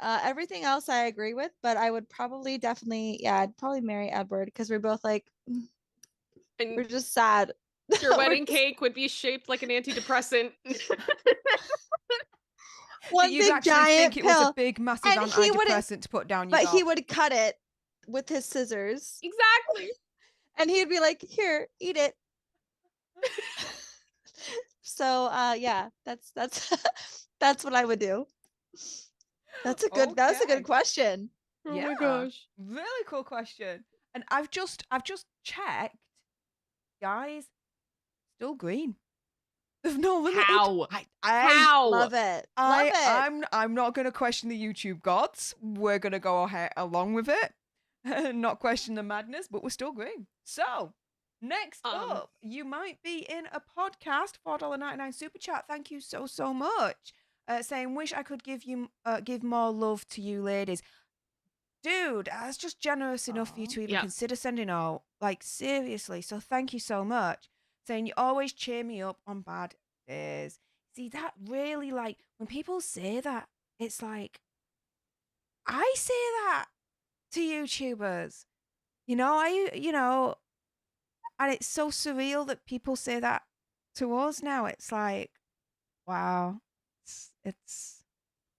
everything else I agree with, but I would probably I'd probably marry Edward because we're both like, we're just sad. Your wedding cake would be shaped like an antidepressant. One You'd big actually giant think it pill. was a big, massive And he wouldn't- antidepressant to put down your But he dog. would cut it with his scissors. Exactly. And he'd be like, here, eat it. So yeah, that's that's what I would do. That was a good Okay. question. Oh my Yeah. gosh. Really cool question. And I've just checked, guys. Still green. There's no limited. How? I How? Love it. Love it. I'm not gonna question the YouTube gods. We're gonna go ahead along with it. Not question the madness, but we're still green. So next up, you might be in a podcast, $4.99 super chat. Thank you so much. Saying wish I could give more love to you ladies. Dude, that's just generous enough for you to even Yep. consider sending out. Like, seriously. So thank you so much. Saying you always cheer me up on bad days. See, that really, like, when people say that, it's like, I say that to YouTubers. And it's so surreal that people say that to us now. It's like, wow. It's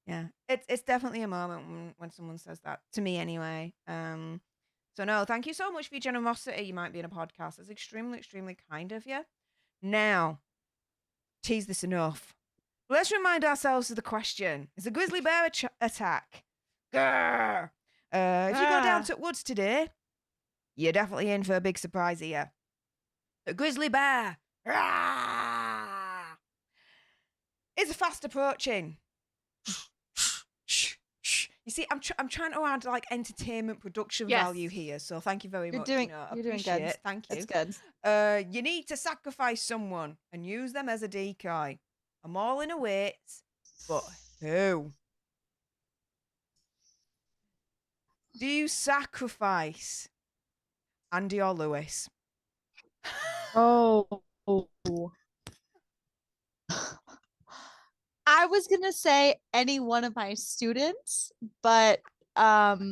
yeah. It's definitely a moment when someone says that to me anyway. So no, thank you so much for your generosity. You might be in a podcast. It's extremely kind of you. Now, tease this enough. Let's remind ourselves of the question. Is a grizzly bear attack? Grrr. If you go down to woods today, you're definitely in for a big surprise here. A grizzly bear is fast approaching. You see, I'm trying to add like entertainment production value here, so thank you very much. You're doing good. It. Thank you. That's good. You need to sacrifice someone and use them as a decoy. I'm all in a wait, but who? Do you sacrifice Andy or Lewis? Oh. I was gonna say any one of my students, but I told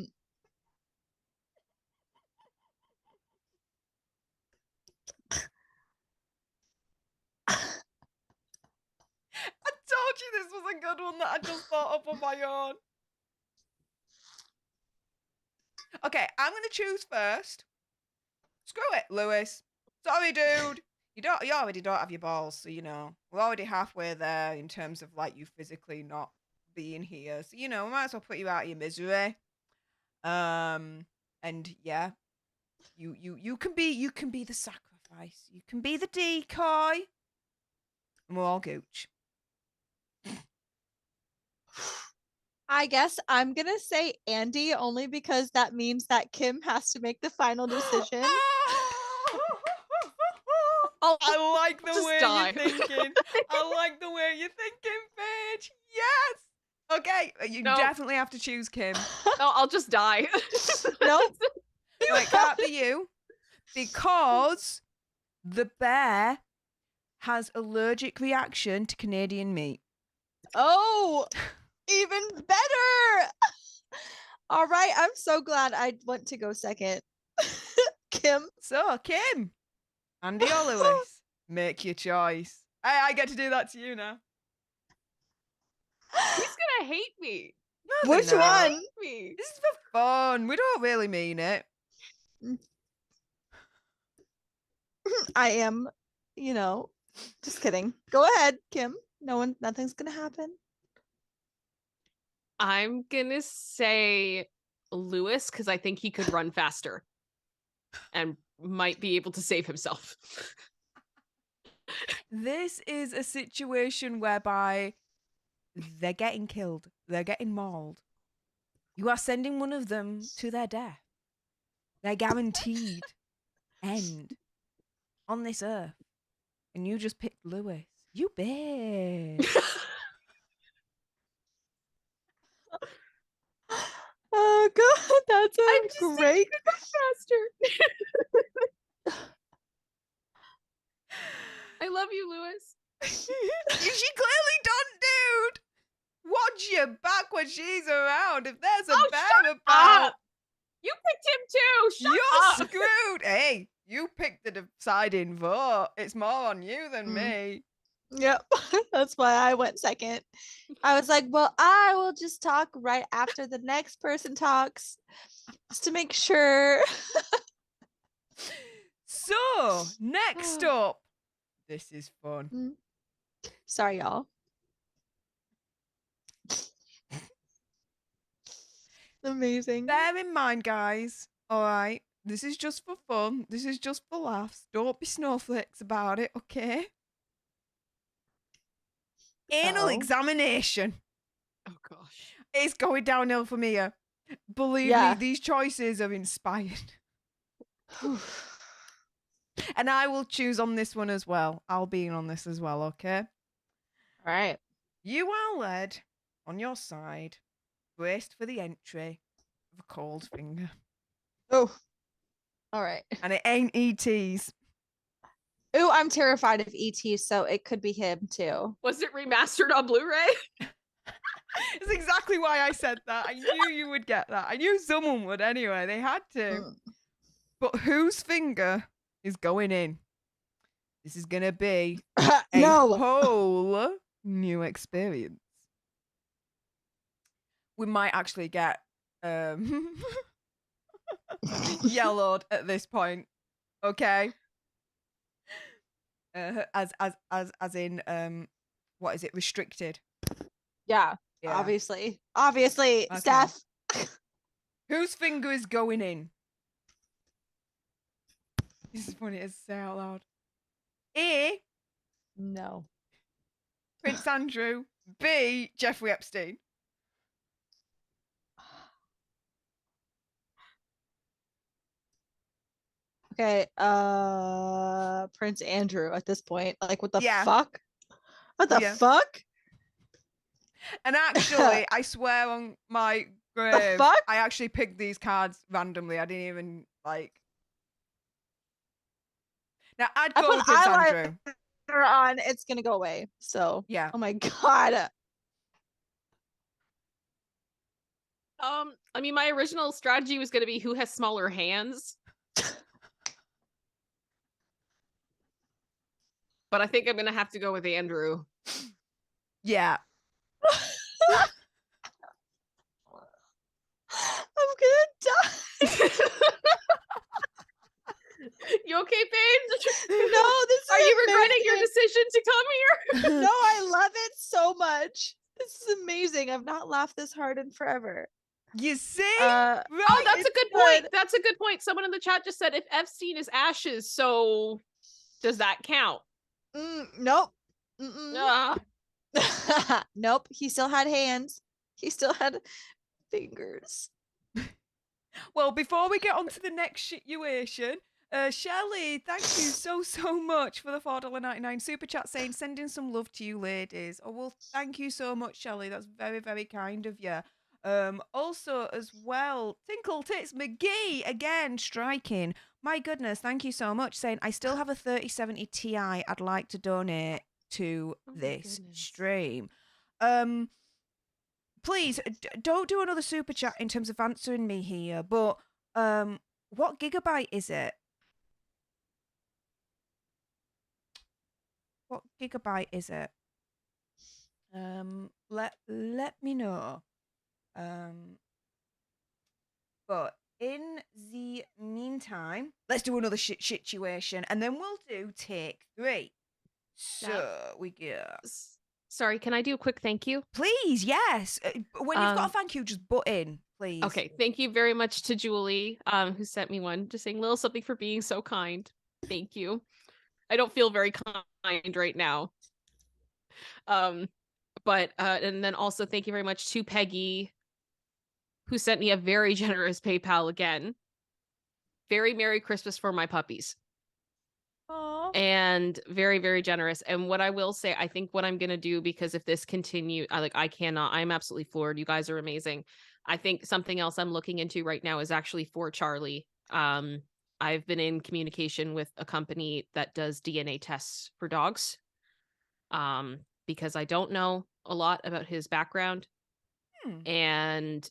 you this was a good one that I just thought up on my own. Okay, I'm gonna choose first. Screw it, Lewis. Sorry, dude. You already don't have your balls, so we're already halfway there in terms of like you physically not being here. So we might as well put you out of your misery. And yeah, you can be the sacrifice. You can be the decoy. And we're all gooch. I guess I'm gonna say Andy only because that means that Kim has to make the final decision. I like the way die. you're thinking. I like the way you're thinking, Paige. Yes. Okay, you definitely have to choose Kim. No, I'll just die. Nope. No, it can't be you because the bear has allergic reaction to Canadian meat. Oh, even better. All right, I'm so glad I went to go second. Kim. So, Kim, Andy or Lewis, make your choice. I get to do that to you now. He's gonna hate me. No, Which one? Hate me. This is for fun. We don't really mean it. I am, just kidding. Go ahead, Kim. Nothing's gonna happen. I'm gonna say Lewis because I think he could run faster and might be able to save himself. This is a situation whereby they're getting killed. They're getting mauled. You are sending one of them to their death. Their guaranteed end on this earth. And you just picked Lewis. You bitch. Oh god, that's a great. Faster. I love you, Lewis. She clearly don't, dude. Watch your back when she's around. If there's a bear about, you picked him too. Shut you're up. screwed. Hey, you picked the deciding vote. It's more on you than me. Yep, that's why I went second. I was like, well, I will just talk right after the next person talks, just to make sure. So, next up, this is fun. Sorry, y'all. Amazing. Bear in mind, guys. All right. This is just for fun. This is just for laughs. Don't be snowflakes about it, okay? Anal Uh-oh. examination. Oh gosh. It's going downhill from here. Believe Yeah. me, these choices are inspired. And I will choose on this one as well. I'll be in on this as well, okay? All right. You are led on your side, braced for the entry of a cold finger. Oh. All right. And it ain't ET's. Ooh, I'm terrified of ET, so it could be him too. Was it remastered on Blu-ray? It's exactly why I said that. I knew you would get that. I knew someone would anyway. They had to. But whose finger is going in? This is going to be a No. whole new experience. We might actually get yellowed at this point. Okay? As in what is it? Restricted. Yeah. Yeah. Obviously, Okay. Steph. Whose finger is going in? This is funny to say out loud. A. No. Prince Andrew. B. Jeffrey Epstein. Okay. Prince Andrew at this point. Like, what the Yeah. fuck? What the Yeah. fuck? And actually, I swear on my grave, fuck? I actually picked these cards randomly. I didn't even like. Now I'd I go put with Prince eyeliner Andrew. on, it's gonna go away. So Yeah. oh my god. I mean, my original strategy was going to be who has smaller hands. But I think I'm going to have to go with Andrew. Yeah. I'm gonna die. You okay, Paige? No, this is Are you regretting your amazing. decision to come here? No, I love it so much. This is amazing. I've not laughed this hard in forever. You see? Right, Oh, that's a it's good point. That's a good point. Someone in the chat just said if Epstein is ashes, so does that count? Nope. Ah. Nope. He still had hands. He still had fingers. Well, before we get on to the next situation, Shelley, thank you so much for the $4.99 super chat saying sending some love to you ladies. Oh, well, thank you so much, Shelley. That's very, very kind of you. Also, as well, Tinkle Tits McGee, again, striking. My goodness, thank you so much, saying, I still have a 3070 Ti I'd like to donate to this stream. Please, don't do another super chat in terms of answering me here, but what gigabyte is it? What gigabyte is it? Let me know. But in the meantime, let's do another situation, and then we'll do take 3. So we go. Sorry, can I do a quick thank you? Please, yes. When you've got a thank you, just butt in, please. Okay, thank you very much to Julie, who sent me one, just saying little something for being so kind. Thank you. I don't feel very kind right now. But and then also thank you very much to Peggy, who sent me a very generous PayPal again. Very Merry Christmas for my puppies. Aww. And very, very generous. And what I will say, I think what I'm going to do, because if this continues, I'm absolutely floored. You guys are amazing. I think something else I'm looking into right now is actually for Charlie. I've been in communication with a company that does DNA tests for dogs. Because I don't know a lot about his background. And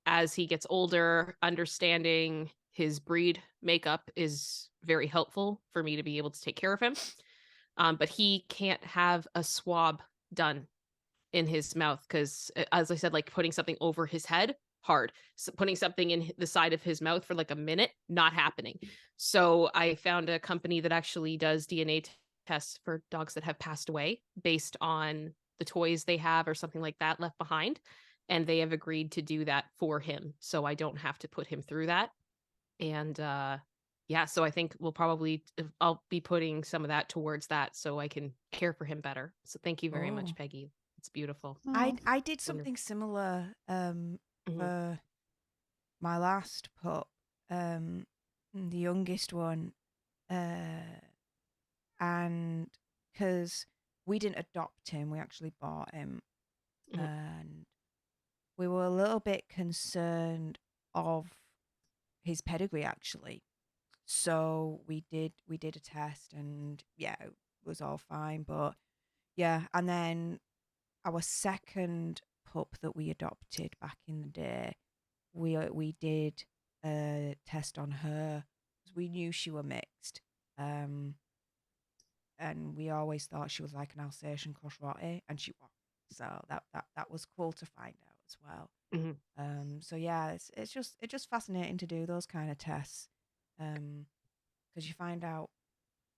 as he gets older, understanding his breed makeup is very helpful for me to be able to take care of him. But he can't have a swab done in his mouth because, as I said, like putting something over his head, hard. So putting something in the side of his mouth for like a minute, not happening. So I found a company that actually does DNA tests for dogs that have passed away based on the toys they have or something like that left behind. And they have agreed to do that for him. So I don't have to put him through that. And yeah, so I think I'll be putting some of that towards that so I can care for him better. So thank you very much, Oh. Peggy. It's beautiful. Oh. I did something similar for my last pup, the youngest one, and because we didn't adopt him, we actually bought him, and we were a little bit concerned of his pedigree actually. So we did a test, and yeah, it was all fine. But yeah, and then our second pup that we adopted back in the day, we did a test on her because we knew she were mixed, and we always thought she was like an Alsatian cross rottie, and she was. So that was cool to find out as well. So yeah, it's just fascinating to do those kind of tests, because you find out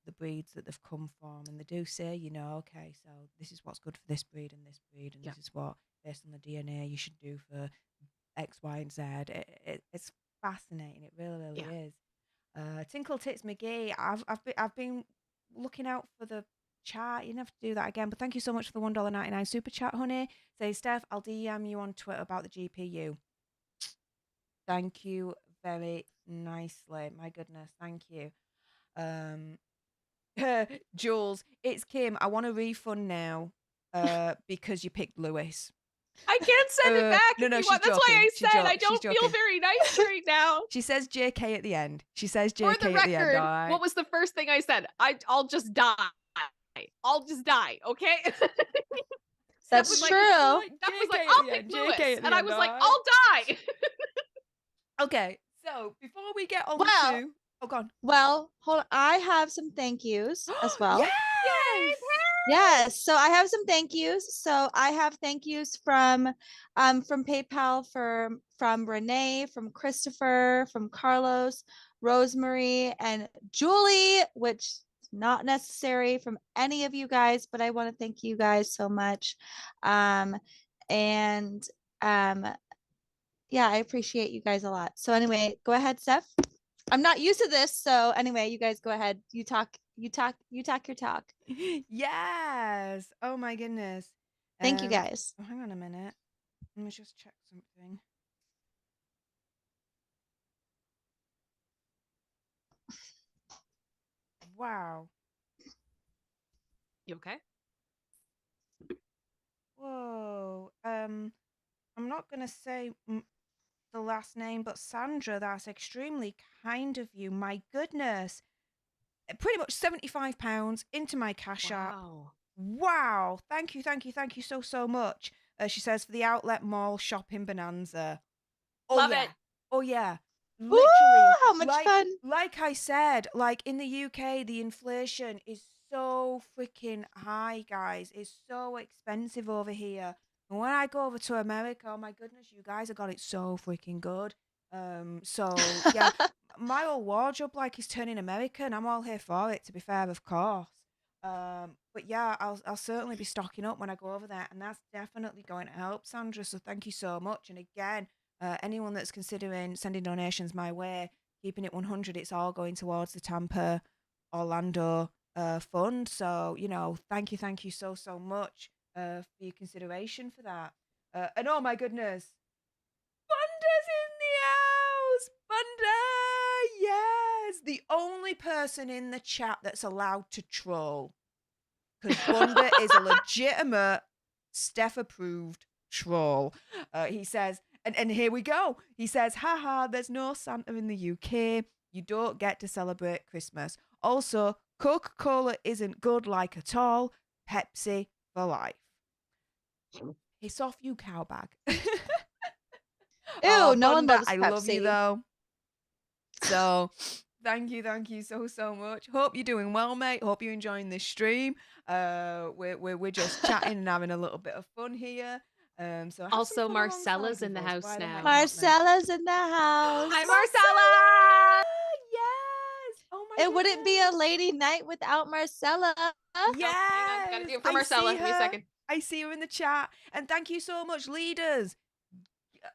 the breeds that they've come from, and they do say, okay, so this is what's good for this breed and this breed, and this is what, based on the DNA, you should do for X, Y, and Z. It's fascinating. It really, really is. Tinkle Tits McGee, I've been looking out for the chat. You didn't have to do that again, but thank you so much for the $1.99 super chat, honey. Say, Steph, I'll DM you on Twitter about the GPU. Thank you very nicely. My goodness, thank you. Jules, it's Kim. I want a refund now because you picked Lewis. I can't send it back. No, That's she's why I joking. said I don't feel very nice right now. She says JK at the end. For the record, what was the first thing I said? I'll just die. I'll just die, okay? That's true. That was like, I'll pick Lewis. And I was like, I'll die. Okay, so before we get on to... Oh, go on. Well, hold on. I have some thank yous as well. Yes! Yes. So I have some thank yous. So I have thank yous from PayPal from Renee, from Christopher, from Carlos, Rosemary, and Julie, which is not necessary from any of you guys, but I want to thank you guys so much. Yeah, I appreciate you guys a lot. So anyway, go ahead, Steph. I'm not used to this, so anyway, you guys go ahead. You talk your talk. Yes. Oh my goodness. Thank you guys. Oh, hang on a minute. Let me just check something. Wow. You okay? Whoa. I'm not gonna say the last name, but Sandra, that's extremely kind of you. My goodness. Pretty much £75 into my cash app. Wow. Thank you so much. She says, for the outlet mall shopping bonanza. Love it. Oh yeah. Literally. How much fun. Like I said, like in the UK, the inflation is so freaking high, guys. It's so expensive over here. And when I go over to America, oh my goodness, you guys have got it so freaking good. So yeah, my whole wardrobe like is turning American. I'm all here for it, to be fair, of course. But yeah, I'll certainly be stocking up when I go over there, and that's definitely going to help, Sandra. So thank you so much. And again, anyone that's considering sending donations my way, keeping it 100, it's all going towards the Tampa Orlando fund. So thank you so much for your consideration for that. And oh my goodness, Bunda's in the house. Bunda, yes, the only person in the chat that's allowed to troll, because Bunda is a legitimate Steph approved troll. He says, and here we go. He says, haha, there's no Santa in the UK. You don't get to celebrate Christmas. Also, Coca-Cola isn't good like at all. Pepsi for life. It's off you, cowbag. Ew, no one loves I Pepsi. love you though. So thank you so much. Hope you're doing well, mate. Hope you're enjoying this stream. We're just chatting and having a little bit of fun here. So also Marcella's in the house now. Marcella's in the house. Hi, Marcella. Yes. Oh my It wouldn't be a goodness. lady night without Marcella. Yes. Hang on, gotta do it for I Marcella. see Give me a her. second. I see her in the chat. And thank you so much, leaders.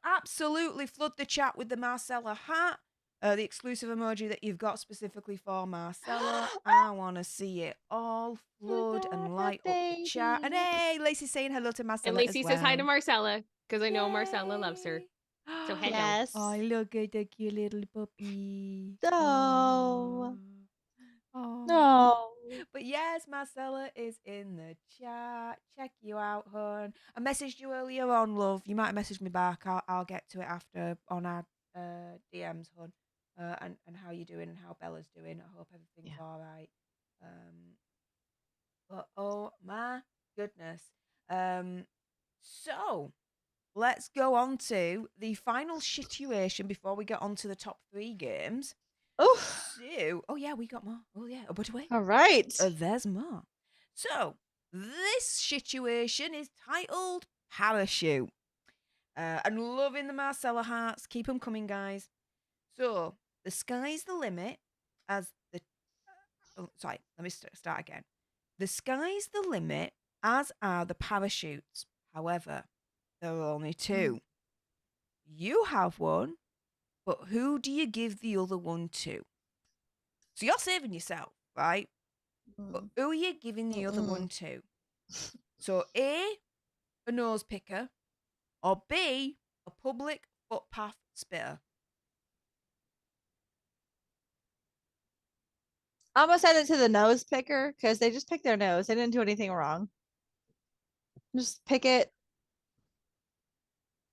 Absolutely flood the chat with the Marcella hat. The exclusive emoji that you've got specifically for Marcella. I want to see it all flood and light up the chat. And hey, Lacey's saying hello to Marcella And Lacey as says hi to well. Marcella because I know Marcella loves her. So hello. Yes. Oh, look at the cute little puppy. No. Oh. No. But yes, Marcella is in the chat. Check you out, hon. I messaged you earlier on, love. You might have messaged me back. I'll get to it after on our DMs, hon. And how you doing and how Bella's doing. I hope everything's all right. But oh my goodness. So let's go on to the final situation before we get on to the top 3 games. Oh. So, oh yeah, we got more. Oh yeah, but wait. All right. There's more. So this situation is titled Parachute. And loving the Marcella hearts. Keep them coming, guys. So the sky's the limit as the... Oh, sorry, let me start again. The sky's the limit, as are the parachutes. However, there are only 2. You have one, but who do you give the other one to? So you're saving yourself, right? But who are you giving the other one to? So A, a nose picker, or B, a public footpath spitter? I'm gonna send it to the nose picker because they just picked their nose. They didn't do anything wrong. Just pick it.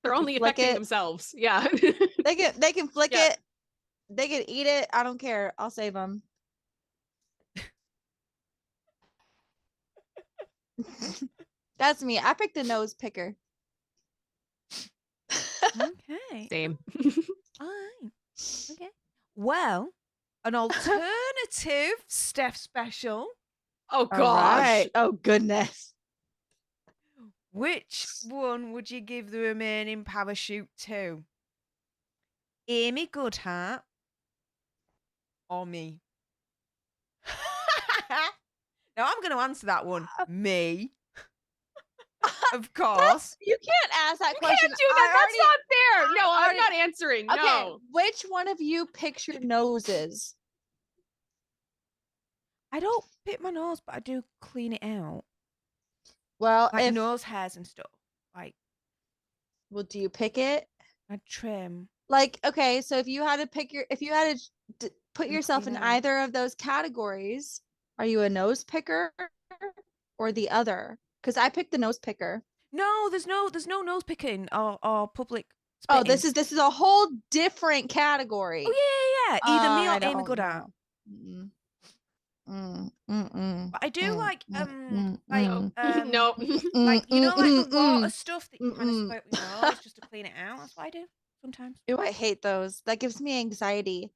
They're only flick affecting it. themselves. Yeah. They can flick Yeah. it. They can eat it. I don't care. I'll save them. That's me. I picked the nose picker. Okay. Same. All right. Okay. Well, an alternative Steph special. Oh All gosh. right. Oh goodness. Which one would you give the remaining parachute to? Amy Goodhart or me? Now I'm going to answer that one. Me. Of course. You can't ask that You question. can't do that. That's not fair. No, I'm already- not answering. Okay, No. which one of you picks your noses? I don't pick my nose, but I do clean it out. Well, Like if nose hairs and stuff. Like, well, do you pick it? I trim. Like, okay, so if you had to put And yourself in clean out. either of those categories, are you a nose picker or the other? Because I picked the nose picker. No, there's no nose picking or public Oh, spitting. this is a whole different category. Oh yeah. Either me I or Amy don't Goodhart. know. But I do like No. like you know like the water stuff that you kind of spray up your nose just to clean it out. That's what I do sometimes. Ew, I hate those. That gives me anxiety.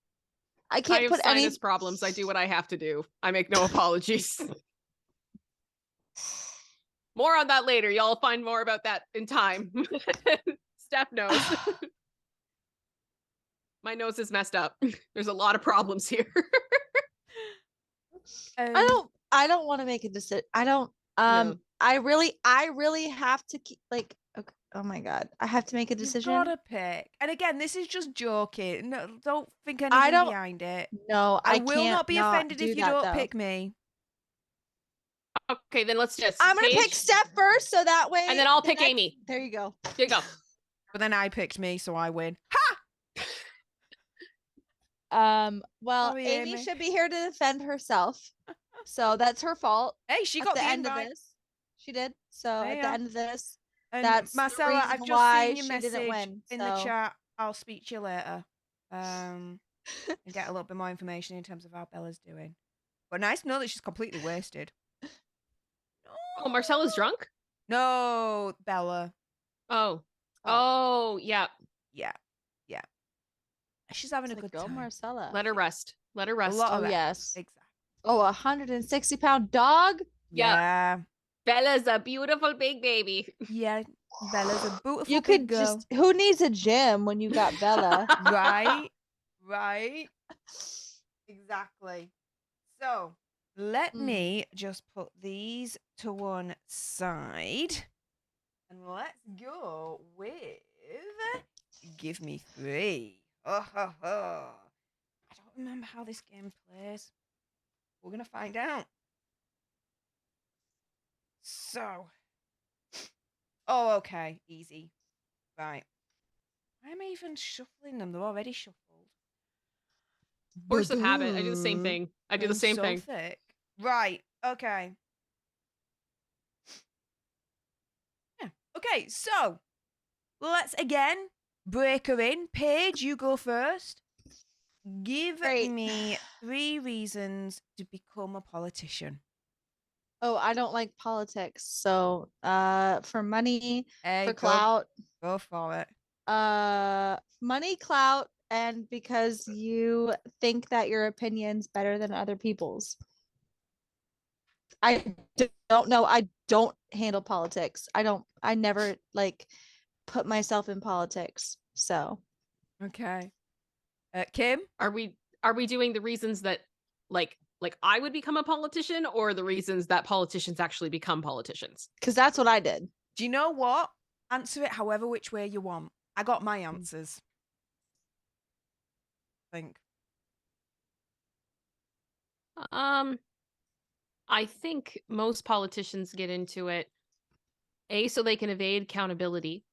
I I can't have put any. sinus problems. I do what I have to do. I make no apologies. More on that later. Y'all find more about that in time. Steph knows. My nose is messed up. There's a lot of problems here. I don't want to make a decision. I don't. No. I really have to keep like. Okay, oh my god, I have to make a decision. You've got to pick. And again, this is just joking. No, don't think anything don't- behind it. No, I I will can't not be offended if you that, don't though. pick me. Okay, then let's just. I'm gonna pick Paige, Steph first, so that way. and then I'll the pick next- Amy. There you go. Here you go. But then I picked me, so I win. Well, Sorry, Amy Amy. should be here to defend herself, so that's her fault. Hey, she At got the the end invite. of this, she did. So There at you the are. end of this, And that's the Marcella, I've reason just why seen your she message didn't win, in the so- chat. I'll speak to you later. And get a little bit more information in terms of how Bella's doing. But nice to know that she's completely wasted. Oh, Marcella's drunk? No, Bella. Oh. Oh, yeah. Yeah. Yeah. She's having It's a like, good go time. Marcella. Let her rest. Let her A rest. lot Oh of it. yes. Exactly. Oh, 160-pound dog. Yeah. Bella's a beautiful big baby. Yeah. Bella's a beautiful You big could girl. just. Who needs a gym when you got Bella? Right. Right. Exactly. So let Mm. me just put these to one side. And let's go with Give Me Three. Oh, ho, ho. I don't remember how this game plays. We're going to find out. So. Oh, okay. Easy. Right. Why am I even shuffling them? They're already shuffled. Force of habit. I do the same thing. I do the I'm same so thing. thick. Right. Okay. Yeah. Okay. So let's again break her in. Paige, you go first. Give Great. me 3 reasons to become a politician. Oh, I don't like politics. So, for money, Hey, for clout, go for it. money, clout, and because you think that your opinion's better than other people's. I don't know. I don't handle politics. I never like put myself in politics. So, Okay. Kim? Are we doing the reasons that like I would become a politician, or the reasons that politicians actually become politicians? because that's what I did. Do you know what? Answer it however which way you want. I got my answers. I think. I think most politicians get into it A, so they can evade accountability.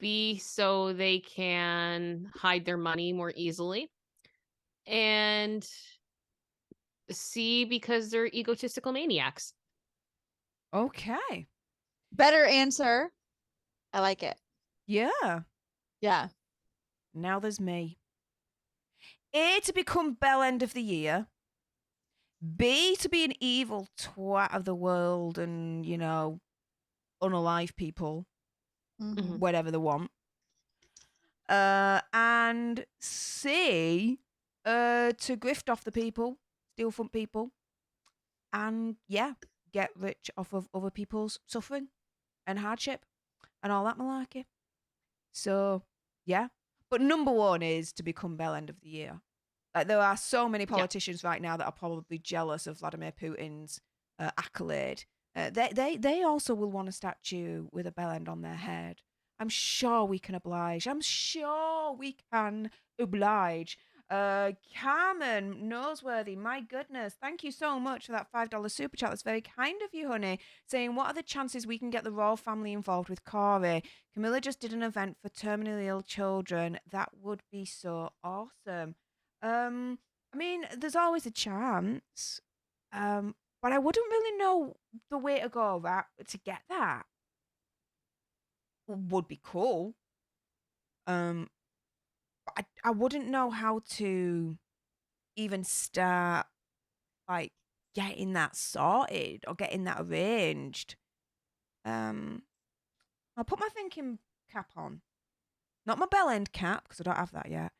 B, so they can hide their money more easily. And C, because they're egotistical maniacs. Okay. Better answer. I like it. Yeah. Yeah. Now there's me. A, to become bell end of the year. B, to be an evil twat of the world and, unalive people, Mhm. whatever they want. And C, to grift off the people, steal from people, and get rich off of other people's suffering and hardship and all that malarkey. So, yeah. But number one is to become bell end of the year. Like, there are so many politicians right now that are probably jealous of Vladimir Putin's accolade. They also will want a statue with a bell end on their head. I'm sure we can oblige. Carmen Noseworthy, my goodness, thank you so much for that $5 super chat. That's very kind of you, honey. Saying, what are the chances we can get the royal family involved with Corey? Camilla just did an event for terminally ill children. That would be so awesome. I mean, there's always a chance. But I wouldn't really know the way to go to get that. Would be cool. But I wouldn't know how to even start like getting that sorted or getting that arranged. I'll put my thinking cap on. Not my bell end cap because I don't have that yet.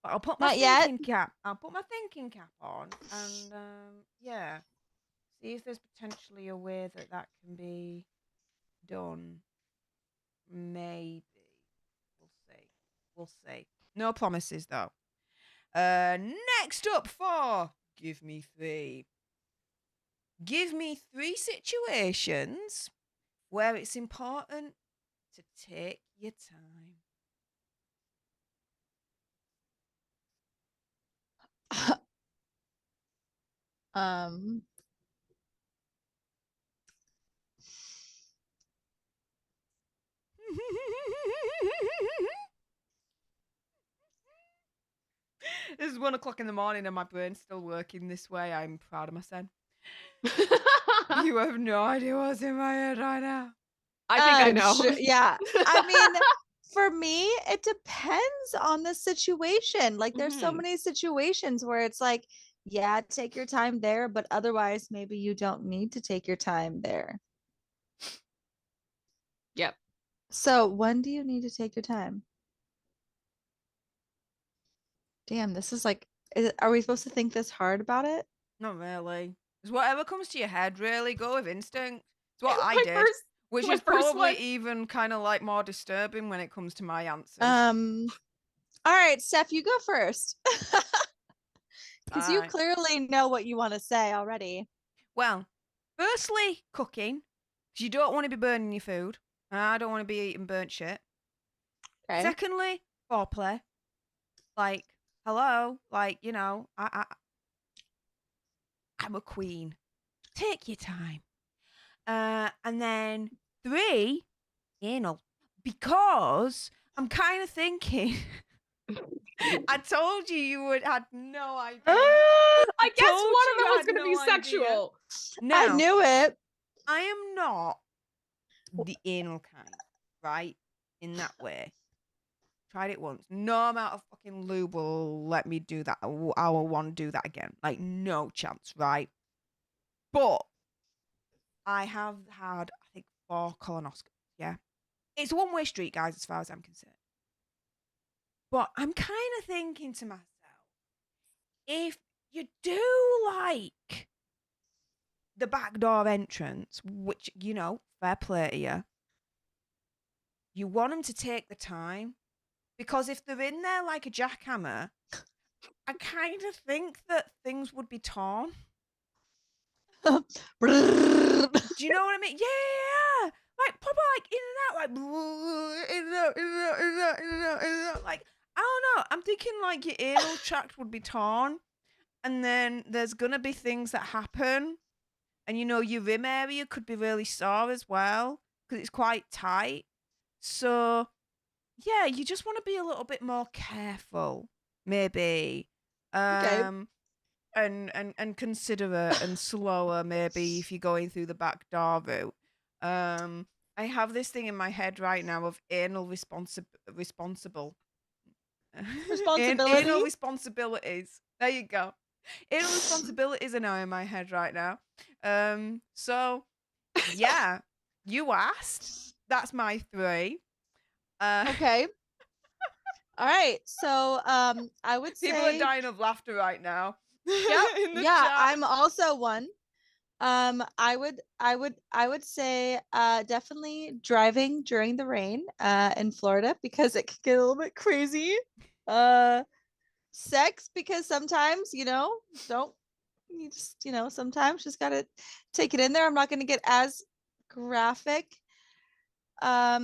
But I'll put my Not yet. thinking cap. I'll put my thinking cap on and see if there's potentially a way that can be done. Maybe. We'll see. No promises though. Next up for Give Me Three. Give me 3 situations where it's important to take your time. um This is 1:00 in the morning and my brain's still working this way. I'm proud of myself. You have no idea what's in my head right now. I think I know. Sure, yeah. I mean, for me, it depends on the situation. Like, there's so many situations where it's like, yeah, take your time there, but otherwise, maybe you don't need to take your time there. Yep. So, when do you need to take your time? Damn, this is like, are we supposed to think this hard about it? Not really. It's whatever comes to your head, really. Go with instinct. It's what I My did. first- Which my is first probably one- even kind of like more disturbing when it comes to my answers. All right, Steph, you go first. Because you Alright. clearly know what you want to say already. Well, firstly, cooking. 'Cause you don't want to be burning your food. I don't want to be eating burnt shit. Okay. Secondly, foreplay. Like, hello, like, you know, I'm a queen. Take your time. And then 3, anal. Because I'm kind of thinking. I told you would had no idea. I guess told one of you them I was had going to be no idea. sexual. Now, I knew it. I am not the anal kind, right? In that way. Tried it once. No amount of fucking lube will let me do that. I will want to do that again. Like, no chance, right? But I have had, I think, 4 colonoscopies, yeah? It's a one-way street, guys, as far as I'm concerned. But I'm kind of thinking to myself, if you do like the back door entrance, which, you know, fair play to you, you want them to take the time. Because if they're in there like a jackhammer, I kind of think that things would be torn. Do you know what I mean? Yeah. Like, proper, like, in and out, like, in and out, in and out, in and out, in and out, in and out. Like, I don't know. I'm thinking, like, your anal tract would be torn. And then there's going to be things that happen. And, you know, your rim area could be really sore as well. Because it's quite tight. So, yeah, you just want to be a little bit more careful. Maybe. Okay. And considerate and slower, maybe, if you're going through the back door route. I have this thing in my head right now of anal responsible. Responsibility? Anal responsibilities. There you go. Anal responsibilities are now in my head right now. So, yeah, you asked. That's my 3. Okay. All right. So I would say People are dying of laughter right now. Yep. In the Yeah, chat. I'm also one. I would say definitely driving during the rain in Florida because it can get a little bit crazy. Sex because sometimes, you know, sometimes just gotta take it in there. I'm not gonna get as graphic as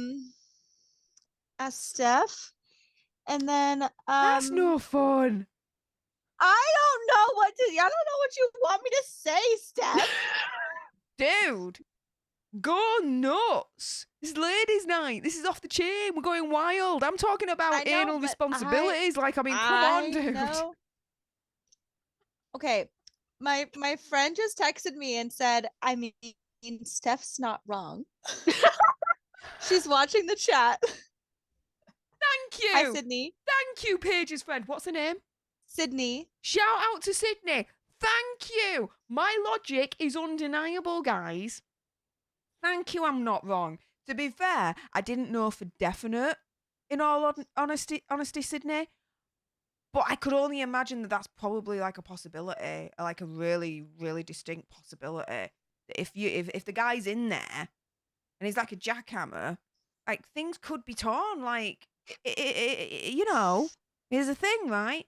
Steph. And then That's no fun. I don't know what you want me to say, Steph. Dude, go nuts. This is ladies' night. This is off the chain. We're going wild. I'm talking I about know, anal but responsibilities. Come on, I dude. know. Okay, my friend just texted me and said, I mean, Steph's not wrong. She's watching the chat. Thank you. Hi, Sydney. Thank you, Paige's friend. What's her name? Sydney. Shout out to Sydney. Thank you. My logic is undeniable, guys. Thank you, I'm not wrong. To be fair, I didn't know for definite, in all honesty, Sydney. But I could only imagine that that's probably like a possibility, like a really, really distinct possibility. If the guy's in there and he's like a jackhammer, like things could be torn. Like, you know, here's the thing, right?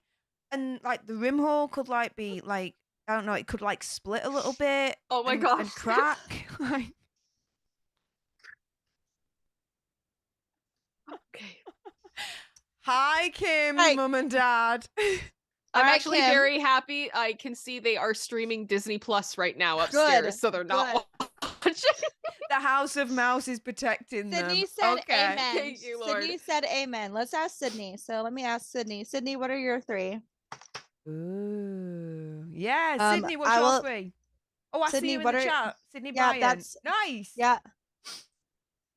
And like the rim hole could like be like, I don't know, it could like split a little bit. Oh my and, gosh. And crack. Like, Okay. hi, Kim, Hi. mum and dad. I'm Alright, actually Kim. very happy. I can see they are streaming Disney Plus right now upstairs, Good, so they're not watching. The House of Mouse is protecting Sydney them. said Okay. amen. Thank you, Lord. Sydney said amen. Let's ask Sydney. So let me ask Sydney. Sydney, what are your 3? Ooh. Yeah, Sydney, what's I your will- 3? Oh, I see Sydney, you in what the are- chat. Sydney Yeah, Bryan. that's- Nice. Yeah,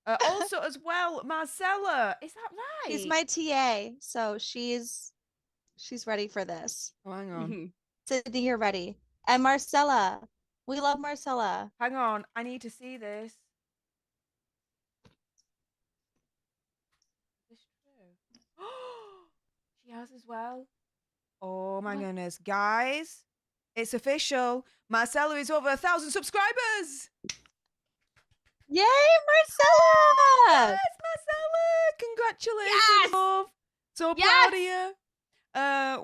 Also, as well, Marcella. Is that right? she's my TA, so she's ready for this. Oh, hang on. Mhm. Sydney, you're ready. And Marcella. We love Marcella. Hang on. I need to see this. Is this true? She has as well. Oh my What? goodness. Guys, it's official. Marcella is over 1,000 subscribers. Yay, Marcella! Yes, Marcella. Congratulations, Yes! love. So Yes! proud of you.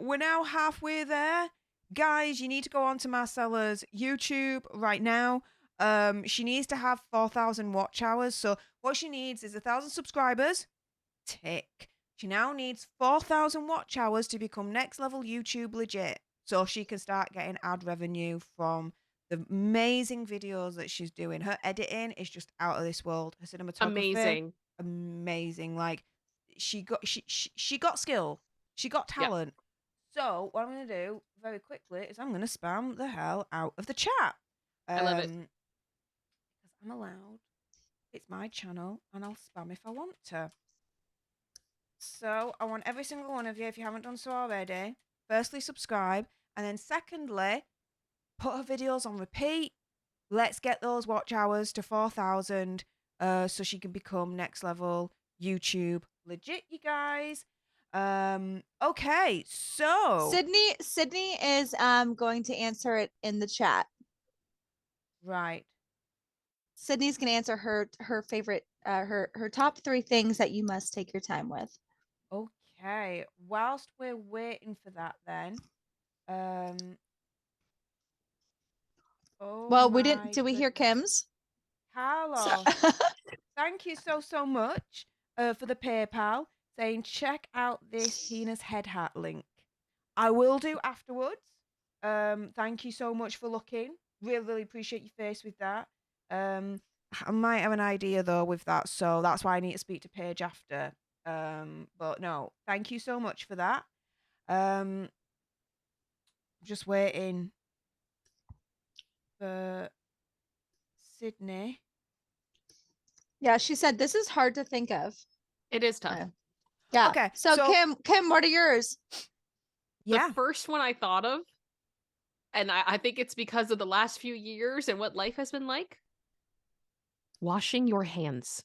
We're now halfway there. guys, you need to go on to Marcella's YouTube right now. She needs to have 4,000 watch hours. So what she needs is 1,000 subscribers. Tick. She now needs 4,000 watch hours to become next level YouTube legit. So she can start getting ad revenue from the amazing videos that she's doing. Her editing is just out of this world. Her cinematography, amazing. Like she got skill. She got Yep. talent. So what I'm going to do very quickly is I'm going to spam the hell out of the chat. I love it. Because I'm allowed. It's my channel, and I'll spam if I want to. So I want every single one of you, if you haven't done so already, firstly subscribe, and then secondly, put her videos on repeat. Let's get those watch hours to 4,000, so she can become next level YouTube legit, you guys. Okay, so Sydney is going to answer it in the chat. right. Sydney's gonna answer her favorite her top 3 things that you must take your time with. Okay. Whilst we're waiting for that, then, oh Well, we my didn't. Did we hear goodness. Kim's? Carlos, thank you so much for the PayPal, saying check out this penis head hat link. I will do afterwards. Thank you so much for looking. Really appreciate your face with that. I might have an idea though with that, so that's why I need to speak to Paige after. But no, thank you so much for that. Just waiting for Sydney. Yeah, she said this is hard to think of. It is tough. Yeah. Okay, So, so- Kim, what are yours? Yeah. The first one I thought of, and I think it's because of the last few years and what life has been like, washing your hands.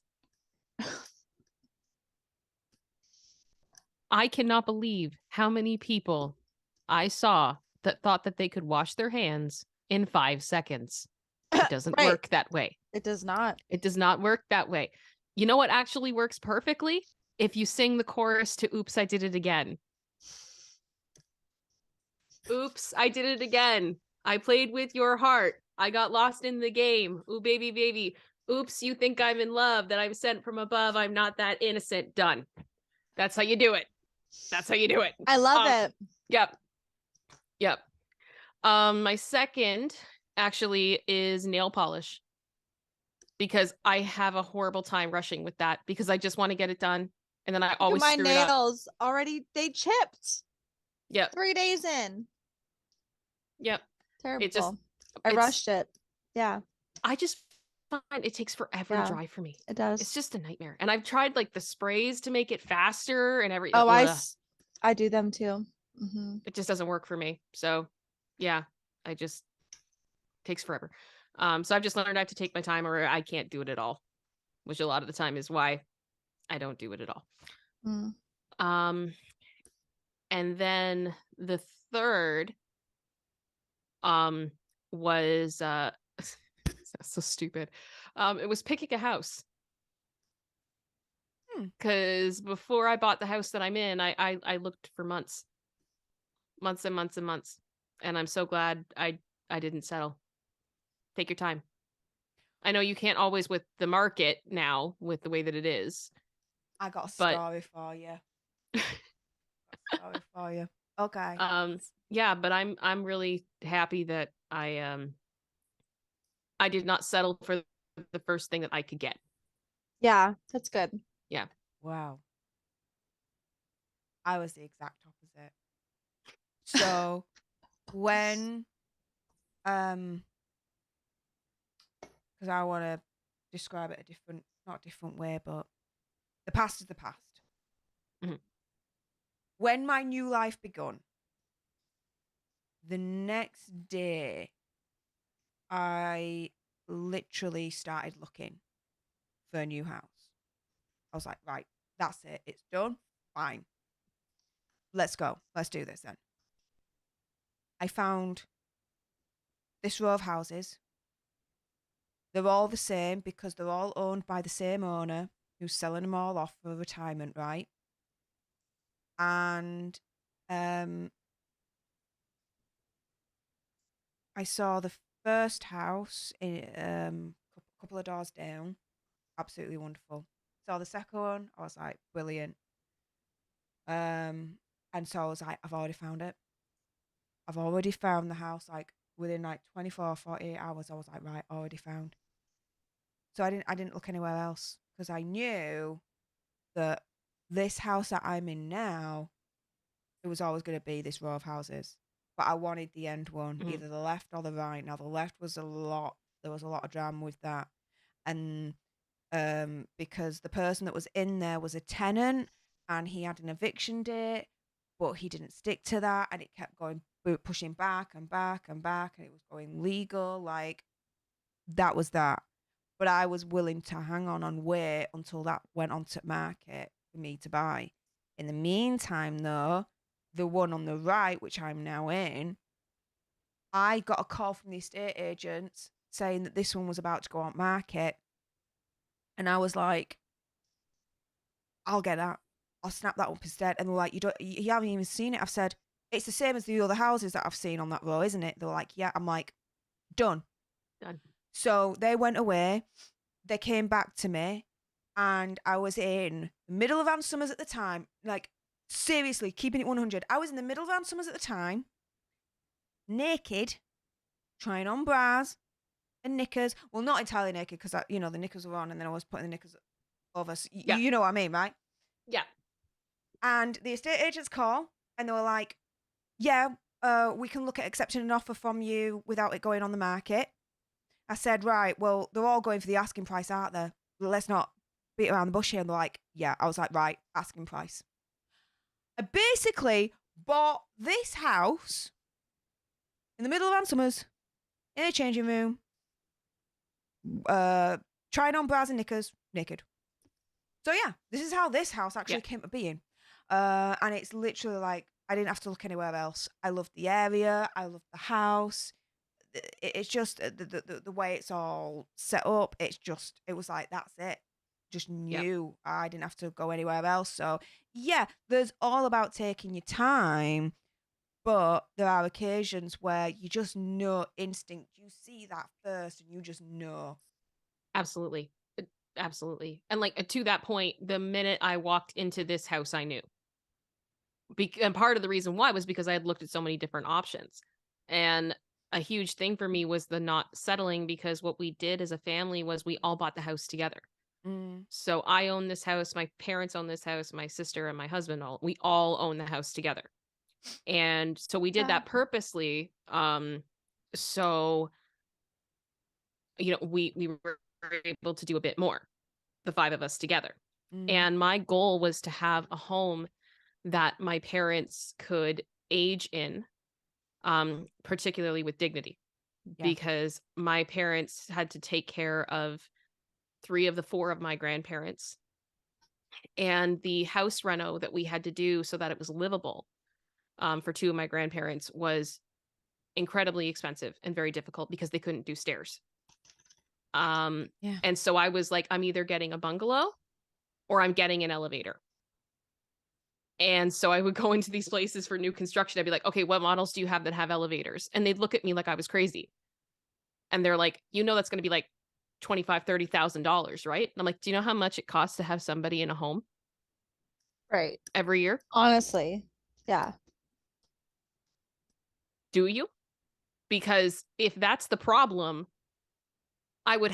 I cannot believe how many people I saw that thought that they could wash their hands in 5 seconds. It doesn't Right. work that way. It does not. It does not work that way. You know what actually works perfectly? If you sing the chorus to Oops, I Did It Again. Oops, I did it again. I played with your heart. I got lost in the game. Ooh, baby, baby. Oops, you think I'm in love, that I'm sent from above. I'm not that innocent. Done. That's how you do it. That's how you do it. I love it. Yep. Yep. My second actually is nail polish, because I have a horrible time rushing with that because I just want to get it done. And then I always my screw it up. nails already, they chipped. Yep. 3 days in. Yep. Terrible. I rushed it. Yeah. I just find it takes forever to dry for me. It does. It's just a nightmare. And I've tried like the sprays to make it faster and everything. Oh, I do them too. Mm-hmm. It just doesn't work for me. So yeah, takes forever. So I've just learned I have to take my time or I can't do it at all, which a lot of the time is why I don't do it at all. Mm. And then the third was so stupid. It was picking a house. Because before I bought the house that I'm in, I looked for months and months and months. And I'm so glad I didn't settle. Take your time. I know you can't always with the market now with the way that it is. I got a story for you. Story for you. Okay. Yeah, but I'm really happy that I did not settle for the first thing that I could get. Yeah, that's good. Yeah. Wow. I was the exact opposite. So when because I want to describe it not a different way, but the past is the past. Mm-hmm. When my new life begun, the next day I literally started looking for a new house. I was like, right, that's it. It's done. Fine. Let's go. Let's do this then. I found this row of houses. They're all the same because they're all owned by the same owner who's selling them all off for retirement, right? And I saw the first house in a couple of doors down. Absolutely wonderful. Saw the second one. I was like, brilliant. And so I was like, I've already found it. I've already found the house. Like within like 24, 48 hours, I was like, right, already found. So I didn't look anywhere else because I knew that this house that I'm in now, it was always going to be this row of houses. But I wanted the end one, either the left or the right. Now the left was there was a lot of drama with that. And because the person that was in there was a tenant and he had an eviction date, but he didn't stick to that, and it kept going pushing back and back and back, and it was going legal. Like that was that. But I was willing to hang on and wait until that went onto market for me to buy. In the meantime, though, the one on the right, which I'm now in, I got a call from the estate agents saying that this one was about to go on market. And I was like, I'll get that. I'll snap that up instead. And they're like, you haven't even seen it. I've said, it's the same as the other houses that I've seen on that row, isn't it? They're like, yeah. I'm like, done. Done. So they went away. They came back to me, and I was in the middle of Ann Summers at the time. Like, seriously, keeping it 100. I was in the middle of Ann Summers at the time, naked, trying on bras and knickers. Well, not entirely naked because, the knickers were on, and then I was putting the knickers over. So Yeah. You know what I mean, right? Yeah. And the estate agents call, and they were like, yeah, we can look at accepting an offer from you without it going on the market. I said, right, well, they're all going for the asking price, aren't they? Let's not beat around the bush here. And they're like, yeah. I was like, right, asking price. I basically bought this house in the middle of Ann Summers, in a changing room, trying on bras and knickers, naked. So yeah, this is how this house actually came to being. And it's literally like, I didn't have to look anywhere else. I loved the area. I loved the house. It's just the way it's all set up. It was like, that's it. Just knew I didn't have to go anywhere else. So yeah, there's all about taking your time, but there are occasions where you just know instinct. You see that first and you just know. Absolutely. Absolutely. And like to that point, the minute I walked into this house, I knew. And part of the reason why was because I had looked at so many different options. And a huge thing for me was the not settling, because what we did as a family was we all bought the house together. So I own this house, my parents own this house, my sister and my husband we all own the house together. And so we did that purposely. So we were able to do a bit more, the five of us together. And my goal was to have a home that my parents could age in, particularly with dignity, because my parents had to take care of 3 of the 4 of my grandparents. And the house reno that we had to do so that it was livable for 2 of my grandparents was incredibly expensive and very difficult because they couldn't do stairs. And so I was like, I'm either getting a bungalow or I'm getting an elevator. And so I would go into these places for new construction. I'd be like, okay, what models do you have that have elevators? And they'd look at me like I was crazy. And they're like, that's going to be like $25,000, $30,000, right? And I'm like, do you know how much it costs to have somebody in a home? Right. Every year? Honestly. Yeah. Do you? Because if that's the problem, I would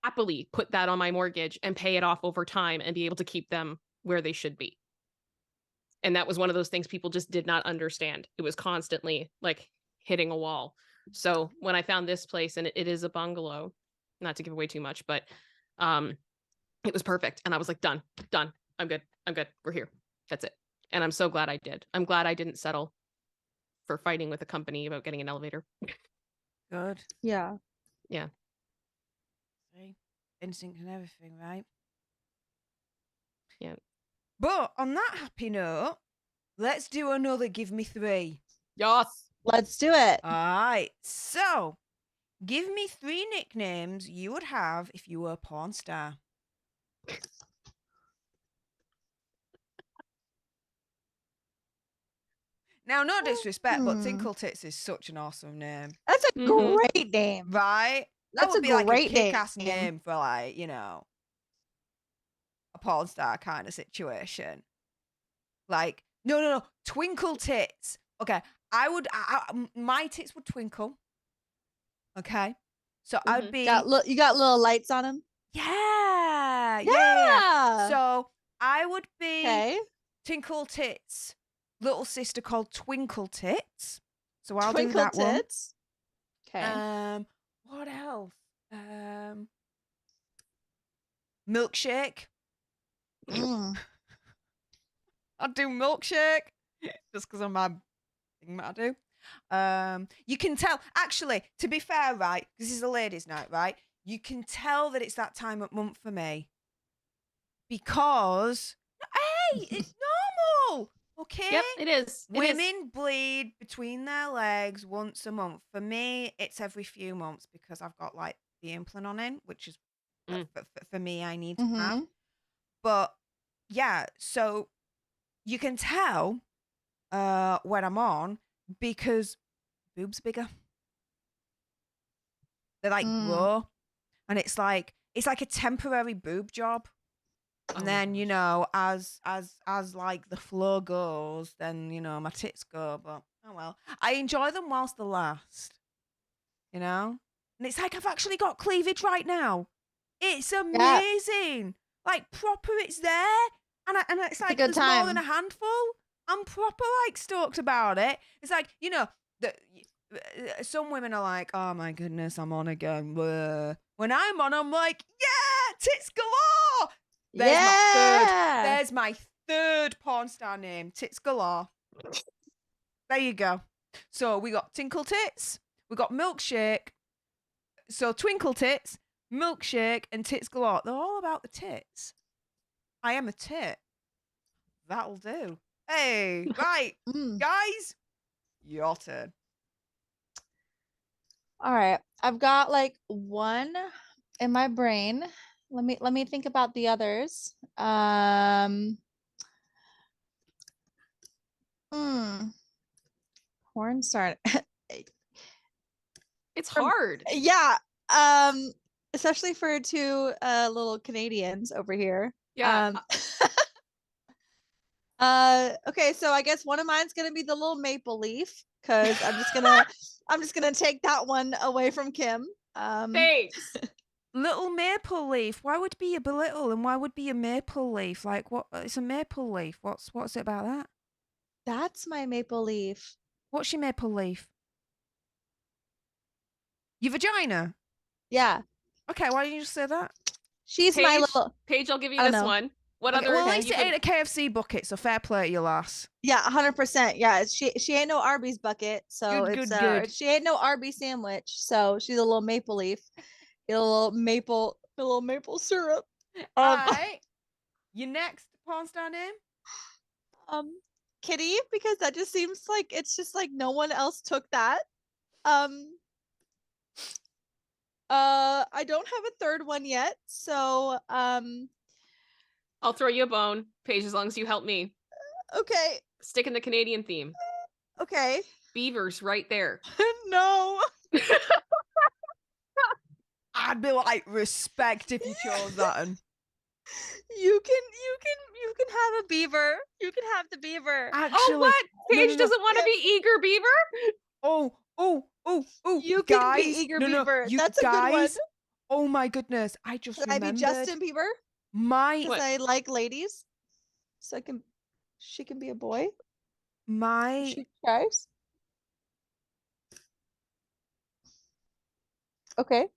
happily put that on my mortgage and pay it off over time and be able to keep them where they should be. And that was one of those things people just did not understand. It was constantly like hitting a wall. So when I found this place, and it is a bungalow, not to give away too much, but it was perfect. And I was like, done. I'm good. We're here. That's it. And I'm so glad I did. I'm glad I didn't settle for fighting with a company about getting an elevator. Good. Yeah. Yeah. See? Instinct and everything, right? Yeah. But on that happy note, let's do another Give Me 3. Yes. Let's do it. All right. So, give me 3 nicknames you would have if you were a porn star. Now, no disrespect, but Tinkle Tits is such an awesome name, That's a Mhm. great name. right? That That's would a be like a great kick-ass name. name for like, you know, a porn star kind of situation. Like, no, Twinkle Tits. Okay, my tits would twinkle. Okay, so I'd Mhm. be You got little lights on them. yeah. So I would be Okay. Tinkle Tits' little sister called Twinkle Tits. So I'll do Twinkle that one. tits. Okay. What else? Milkshake. Mm. I'd do milkshake just because of my thing that I do. You can tell. Actually, to be fair, right? This is a ladies' night, right? You can tell that it's that time of month for me because hey, it's normal. Okay. Yep, it is. It is. Women bleed between their legs once a month. For me, it's every few months because I've got like the implant on in, which is Mm. for me, I need to have. Mm-hmm. But yeah, so you can tell when I'm on because boobs bigger. They like grow, and it's like a temporary boob job. And then, you know, as like the flow goes, then, you know, my tits go. But oh well, I enjoy them whilst they last. You know, and it's like I've actually got cleavage right now. It's amazing, like proper. It's there, and it's like good there's more than time. a handful. I'm proper like stoked about it. It's like, you know, some women are like, oh my goodness, I'm on again. Blah. When I'm on, I'm like, yeah, tits galore. There's my third porn star name, Tits Galore. There you go. So we got Tinkle Tits, we got Milkshake. So Twinkle Tits, Milkshake, and Tits Galore. They're all about the tits. I am a tit. That'll do. Hey, right, guys, your turn. All right. I've got like one in my brain. Let me think about the others. Porn star. It's hard. Yeah. Especially for two little Canadians over here. Yeah. Okay, so I guess one of mine's gonna be the little maple leaf because I'm just gonna take that one away from Kim. Thanks. Little maple leaf. Why would be a belittle and why would be a maple leaf? Like what? It's a maple leaf. What's it about that? That's my maple leaf. What's your maple leaf? Your vagina. Yeah, Okay, why didn't you just say that? she's my little. Paige, I'll give you I don't this know. one. What Okay, other? well, at least you it ain't a KFC bucket, so fair play to you, lass. Yeah, 100%. Yeah, she ain't no Arby's bucket, so Good, it's good. she ain't no Arby's sandwich, so she's a little maple leaf. Get a little maple syrup. All right. Your next porn star name? Kitty, because that just seems like it's just like no one else took that. I don't have a third one yet, so I'll throw you a bone, Paige, as long as you help me. okay. Stick in the Canadian theme. Okay. Beaver's right there. No. I'd be like, respect if you chose that one. You can have a beaver. You can have the beaver. Actually, Oh, what? Paige no. doesn't want to be eager beaver? Oh. You guys, can be eager beaver. You That's guys, a good one. Oh my goodness. I just Should remembered. I be Justin Bieber? My Because I like ladies. So she can be a boy. She tries. Okay.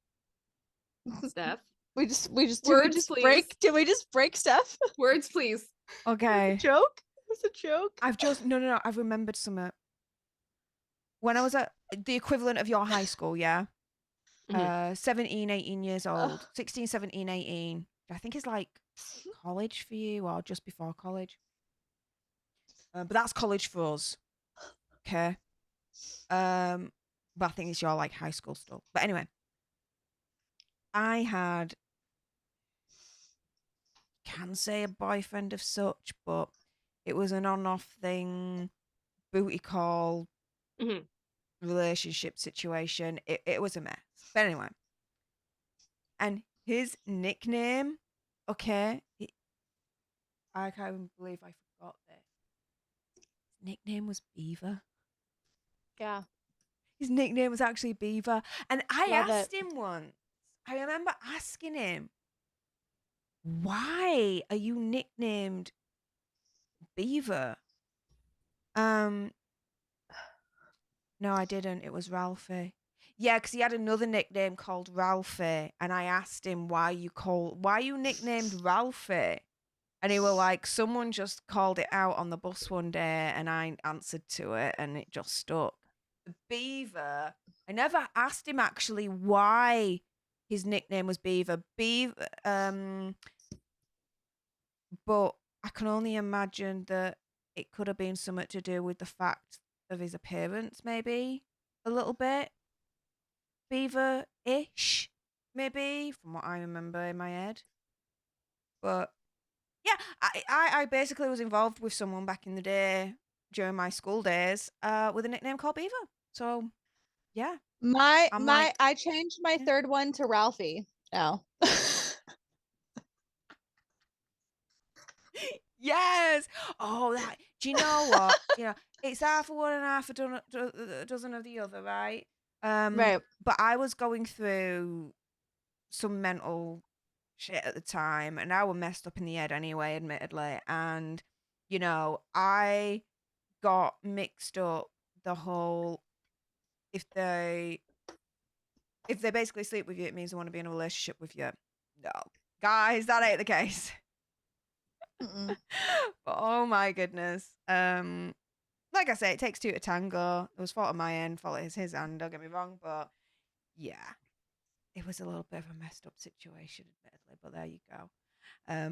Steph. We just Words, please. break. Did we just break stuff? Words, please. Okay. Joke? It was a joke. I've just no. I've remembered something. When I was at the equivalent of your high school, yeah. 17, 18 years old. 16, 17, 18. I think it's like college for you or just before college. But that's college for us. Okay. But I think it's your like high school stuff. But anyway, I had, can say a boyfriend of such, but it was an on-off thing booty call Mhm. relationship situation. It was a mess. But anyway, and his nickname, okay, I can't even believe I forgot this. His nickname was Beaver. Yeah. His nickname was actually Beaver. And I Love asked it. him once, I remember asking him, why are you nicknamed Beaver? No, I didn't. It was Ralphie. Yeah, because he had another nickname called Ralphie, and I asked him why you nicknamed Ralphie, and he were like, someone just called it out on the bus one day, and I answered to it, and it just stuck. Beaver. I never asked him actually why his nickname was Beaver. But I can only imagine that it could have been something to do with the fact of his appearance, maybe a little bit beaver-ish, maybe from what I remember in my head. But yeah, I basically was involved with someone back in the day during my school days with a nickname called Beaver. So yeah, I changed my Yeah. third one to Ralphie now. Yes. Oh, do you know what? It's half of one and half a dozen of the other, right? Right. But I was going through some mental shit at the time, and I was messed up in the head anyway, admittedly. And I got mixed up the whole if they basically sleep with you, it means they want to be in a relationship with you. No, guys, that ain't the case. Mm-mm. But oh my goodness. Like I say, it takes two to tango. It was fault on my end, fault is his hand, don't get me wrong, but yeah. It was a little bit of a messed up situation, admittedly, but there you go.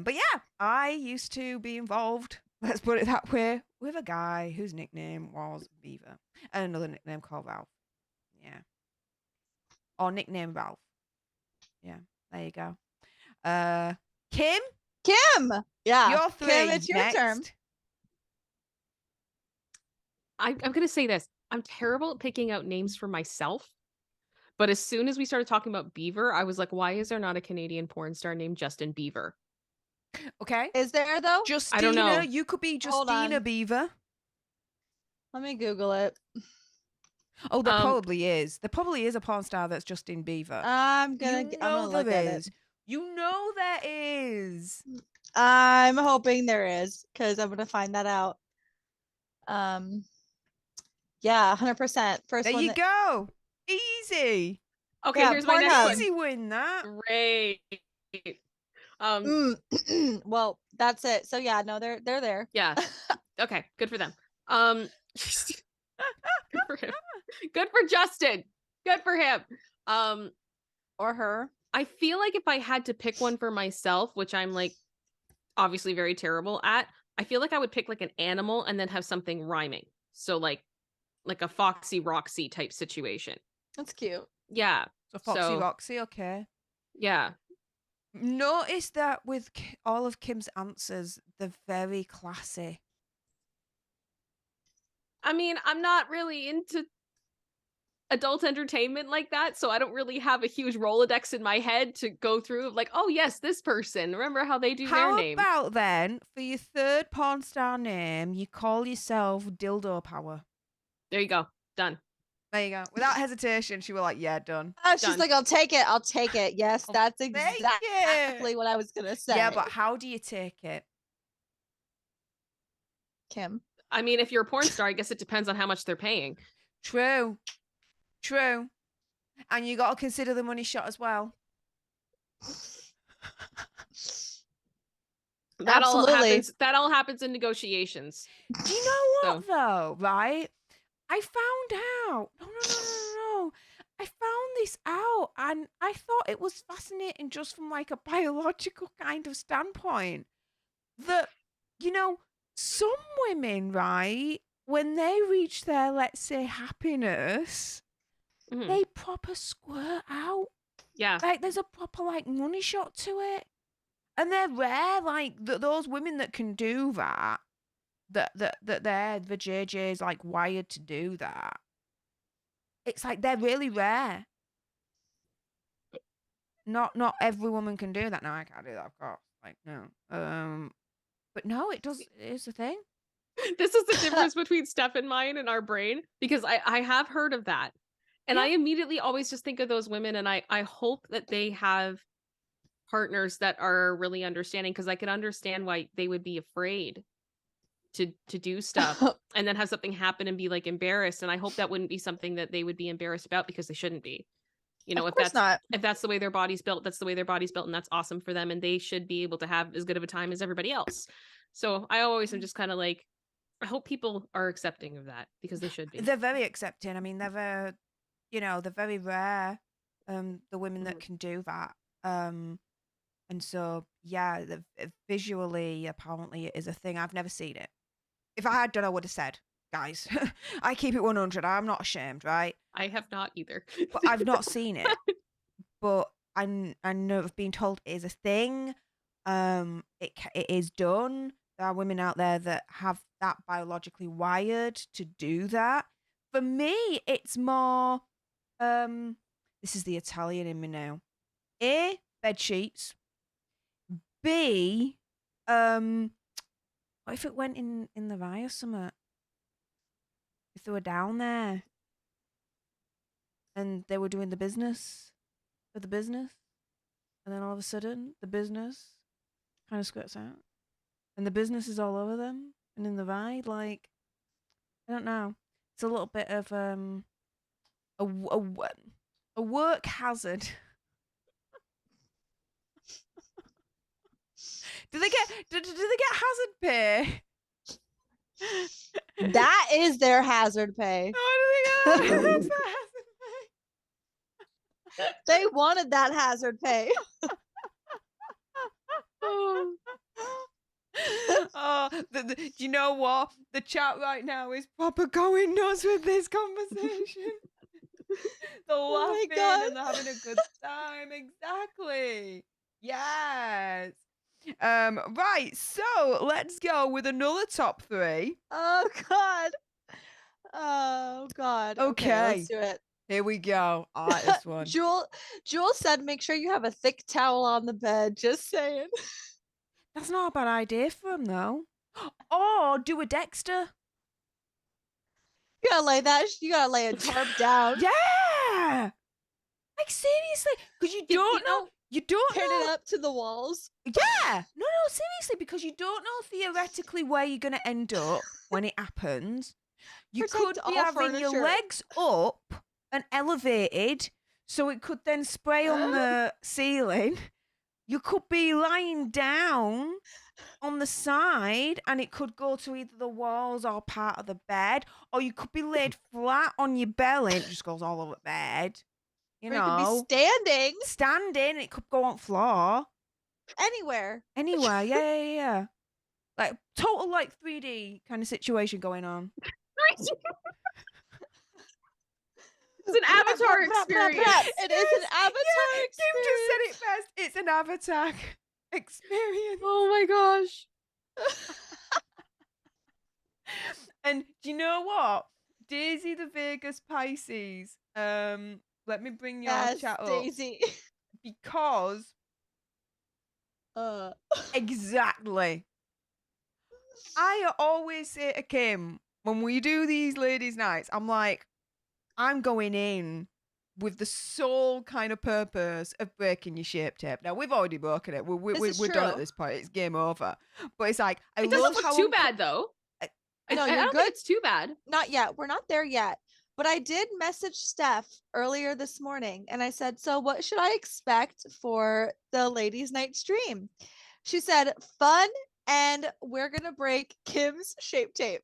But yeah, I used to be involved, let's put it that way, with a guy whose nickname was Beaver. And another nickname called Ralph. Yeah. Or nickname Ralph. Yeah, there you go. Kim, Kim. Yeah. you're Kim, three it's your next. turn. I'm gonna say this. I'm terrible at picking out names for myself. But as soon as we started talking about Beaver, I was like, why is there not a Canadian porn star named Justin Beaver? Okay. Is there though? I don't know. Justina, you could be Hold Justina on. Beaver. Let me Google it. Oh, there probably is. There probably is a porn star that's Justin Beaver. I'm gonna look at it. You know there is. I'm hoping there is, because I'm gonna find that out. Yeah, 100%. First There one. you go. Easy. Okay, Yeah, here's my next Pornhub. one. Easy win that. Great. Well, that's it. So yeah, no, they're there. Yeah. Okay, good for them. Good for him. Good for Justin. Good for him. Or her. I feel like if I had to pick one for myself, which I'm like obviously very terrible at, I feel like I would pick like an animal and then have something rhyming. So like a Foxy Roxy type situation. That's cute. Yeah. So Foxy Roxy, okay. Yeah. Notice that with all of Kim's answers, they're very classy. I mean, I'm not really into adult entertainment like that, so I don't really have a huge Rolodex in my head to go through like, oh yes, this person. Remember how they do their name. How about then, for your third porn star name, you call yourself Dildo Power? There you go. Done. There you go. Without hesitation, she was like, yeah, done. She's Done. like, I'll take it. I'll take it. Yes, I'll that's take exactly it. what I was gonna say. Yeah, but how do you take it? Kim. I mean, if you're a porn star, I guess it depends on how much they're paying. True. And you got to consider the money shot as well. That Absolutely. all happens in negotiations. Do you know what though, right? I found out. No. I found this out and I thought it was fascinating just from like a biological kind of standpoint. That, some women, right, when they reach their, let's say, happiness, they proper squirt out. Yeah. Like there's a proper like money shot to it. And they're rare, like those women that can do that. that the JJ is like wired to do that. It's like they're really rare. Not every woman can do that. No, I can't do that, of course. Like, no. But no, it does. It's a thing. This is the difference between Steph and mine and our brain, because I have heard of that. And Yeah. I immediately always just think of those women, and I hope that they have partners that are really understanding, because I could understand why they would be afraid to do stuff and then have something happen and be like embarrassed. And I hope that wouldn't be something that they would be embarrassed about, because they shouldn't be. You know, Of course not. if that's the way their body's built, that's the way their body's built, and that's awesome for them, and they should be able to have as good of a time as everybody else. So I always am just kind of like, I hope people are accepting of that, because they should be. They're very accepting. I mean, they're very rare. The women that can do that. And so yeah, visually, apparently, it is a thing. I've never seen it. If I had done, I would have said, guys, I keep it 100. I'm not ashamed, right? I have not either. But I've not seen it. But I know I've been told it is a thing. It is done. There are women out there that have that biologically wired to do that. For me, it's more this is the Italian in me now. A, bed sheets. B, what if it went in the eye or something? If they were down there and they were doing the business for the business, and then all of a sudden the business kind of squirts out, and the business is all over them and in the eye, like, I don't know. It's a little bit of a work hazard. Do they get hazard pay? That is their hazard pay. Oh, do they get hazard pay? They wanted that hazard pay. Oh, do you know what? The chat right now is proper going nuts with this conversation. They're laughing and they're having a good time. Exactly. Yes. Right, so let's go with another top 3. Oh God. Oh God. Okay. Let's do it. Here we go. I like this one. Jewel said make sure you have a thick towel on the bed. Just saying. That's not a bad idea for him, though. Or do a Dexter. You gotta lay a tarp down. Yeah. Like, seriously, because you don't know. You don't Turn know. it up to the walls. Yeah. No, seriously, because you don't know theoretically where you're going to end up when it happens. You Protect could be all having your furniture. legs up and elevated, so it could then spray on the ceiling. You could be lying down on the side, and it could go to either the walls or part of the bed, or you could be laid flat on your belly and it just goes all over the bed. You Or know, you could be standing, it could go on floor. anywhere. Anywhere, yeah. Like total like 3D kind of situation going on. It's an Avatar experience. It is an Avatar experience. Kim just said it best. It's an Avatar experience. Oh my gosh. And do you know what? Daisy the Vegas Pisces. Let me bring your chat up. Daisy. Because exactly. I always say to Kim, when we do these ladies' nights, I'm like, I'm going in with the sole kind of purpose of breaking your shape tape. Now, we've already broken it. We're done at this point. It's game over. But it's like, It doesn't look too bad, though. No, I you're don't good. think it's too bad. Not yet. We're not there yet. But I did message Steph earlier this morning and I said, so what should I expect for the ladies' night stream? She said, fun, and we're going to break Kim's shape tape.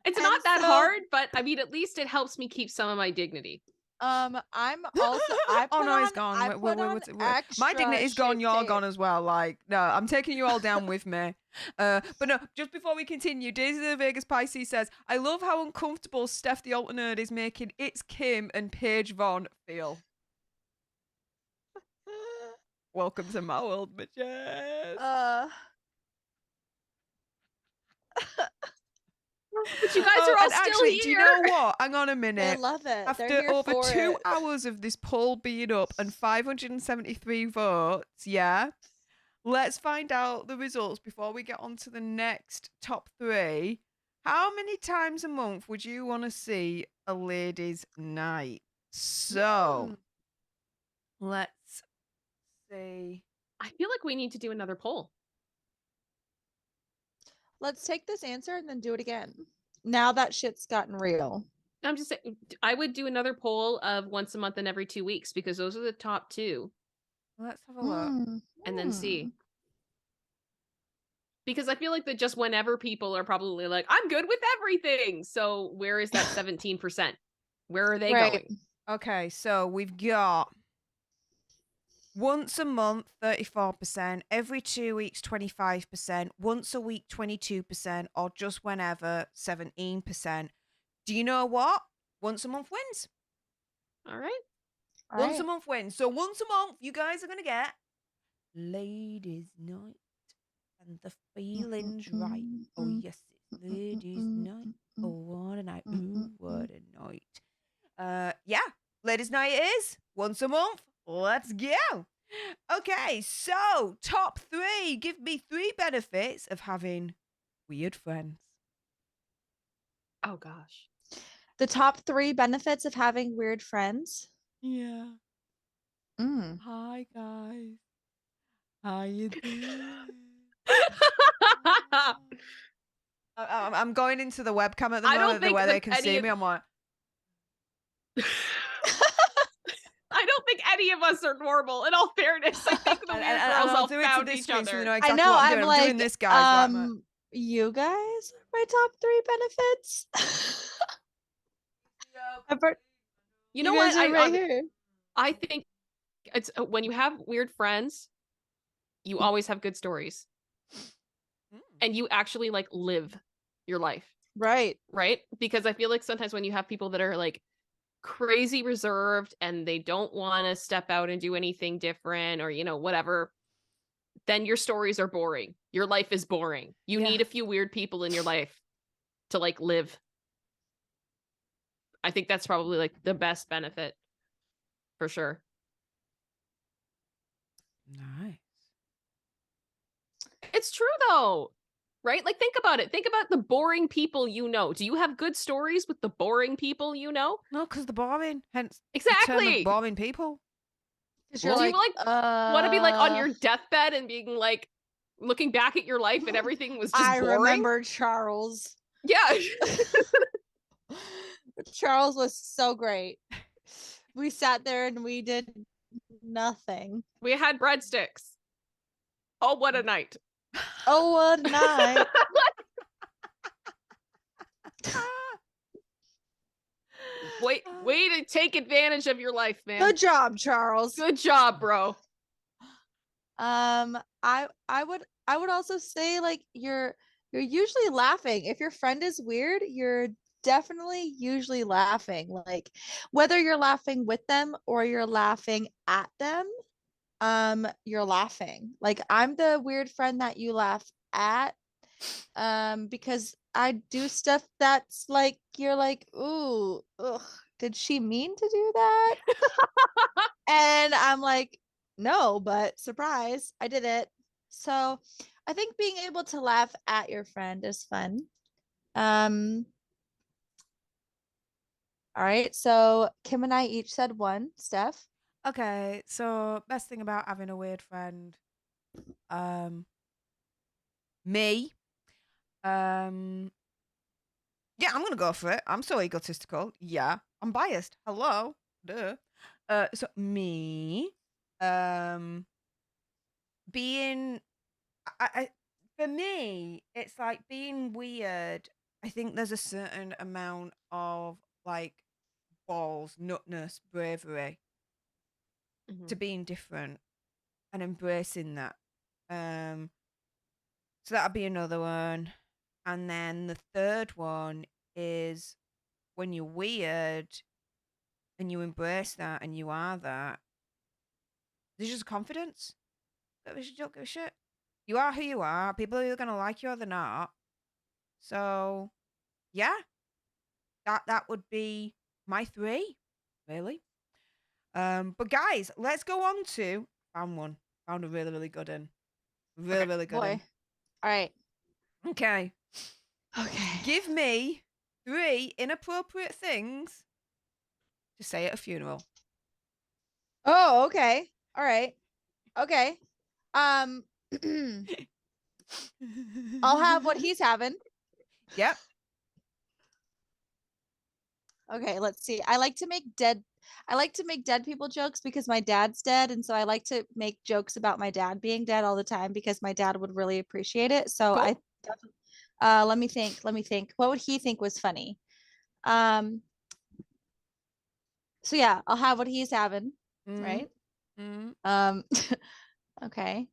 It's not that hard, but I mean, at least it helps me keep some of my dignity. I'm also. Oh no, it's gone. My dignity's gone. You're gone as well. Like, no, I'm taking you all down with me. But no, just before we continue, Daisy the Vegas Pisces says, "I love how uncomfortable Stef The Alter Nerd is making It's Kim and Paige Vaughn feel." Welcome to my world, bitches. But you guys are all and still actually, here. do you know what? Hang on a They minute. love it. They're After here over for 2 it. hours of this poll being up and 573 votes, yeah, let's find out the results before we get on to the next top 3. How many times a month would you want to see a ladies' night? So, let's see. I feel like we need to do another poll. Let's take this answer and then do it again. Now that shit's gotten real. I'm just saying, I would do another poll of once a month and every 2 weeks because those are the top 2, Let's have a look. and then see. Because I feel like that just whenever people are probably like, I'm good with everything. So where is that 17%? Where are they Right. going? Okay, so we've got once a month, 34%, every 2 weeks, 25%, once a week, 22%, or just whenever, 17%. Do you know what? Once a month wins. All right. Once a month wins. So once a month, you guys are going to get ladies' night. And the feeling's right. Oh, yes, it's ladies' night. Oh, what a night. Ooh, what a night. Yeah, ladies' night it is. Once a month. Let's go. Okay, so top 3. Give me 3 benefits of having weird friends. Oh, gosh. The top 3 benefits of having weird friends. Yeah. Mm. Hi, guys. How you doing? I'm going into the webcam at the I don't moment think where that they can see any me. I'm like, I don't think any of us are normal. In all fairness, I think the weird and girls I'll all do it to found this each screen so we other. know I exactly know. what I'm I'm doing. like, I'm doing this, guys. you guys are my top 3 benefits. You know guys what? are right here. I think it's when you have weird friends, you always have good stories. And you actually like live your life. Right. Right? Because I feel like sometimes when you have people that are like crazy reserved and they don't want to step out and do anything different or, you know, whatever, then your stories are boring. Your life is boring. You need a few weird people in your life to like live. I think that's probably like the best benefit for sure. Nice. It's true though, right? Like think about it. Think about the boring people you know. Do you have good stories with the boring people you know? No, because they're boring. Hence the term of Exactly. boring people. Because Do you're you like, want to be like on your deathbed and being like looking back at your life and everything was just I boring? remember Charles. Yeah. Charles was so great. We sat there and we did nothing. We had breadsticks. Oh, what a night. Oh, what a night. Way to take advantage of your life, man. Good job, Charles. Good job, bro. I would also say like you're usually laughing. If your friend is weird, you're definitely usually laughing. Like whether you're laughing with them or you're laughing at them, you're laughing. Like I'm the weird friend that you laugh at, because I do stuff that's like you're like, ooh, ugh, did she mean to do that? And I'm like, no, but surprise, I did it. So I think being able to laugh at your friend is fun. All right, so Kim and I each said 1. Steph? Okay, so best thing about having a weird friend, me. Yeah, I'm gonna go for it. I'm so egotistical. Yeah, I'm biased. Hello, duh. So me, being, for me, it's like being weird. I think there's a certain amount of like balls, nutness, bravery to being different and embracing that. So that'll be another one. And then the third one is when you're weird and you embrace that and you are that, there's just confidence. Don't give a shit. You are who you are. People are either going to like you or they're not. So yeah, that would be my 3, really. But guys, let's go on to found one. Found a really, really good one. Really, Okay. really good Boy. one. All right. Okay. Okay. Give me 3 inappropriate things to say at a funeral. Oh, okay. All right. Okay. Um I'll have what he's having. Yep. Okay, let's see. I like to make dead people jokes because my dad's dead, and so I like to make jokes about my dad being dead all the time because my dad would really appreciate it. So Cool. I let me think. What would he think was funny? So yeah, I'll have what he's having, right? Mm. Okay.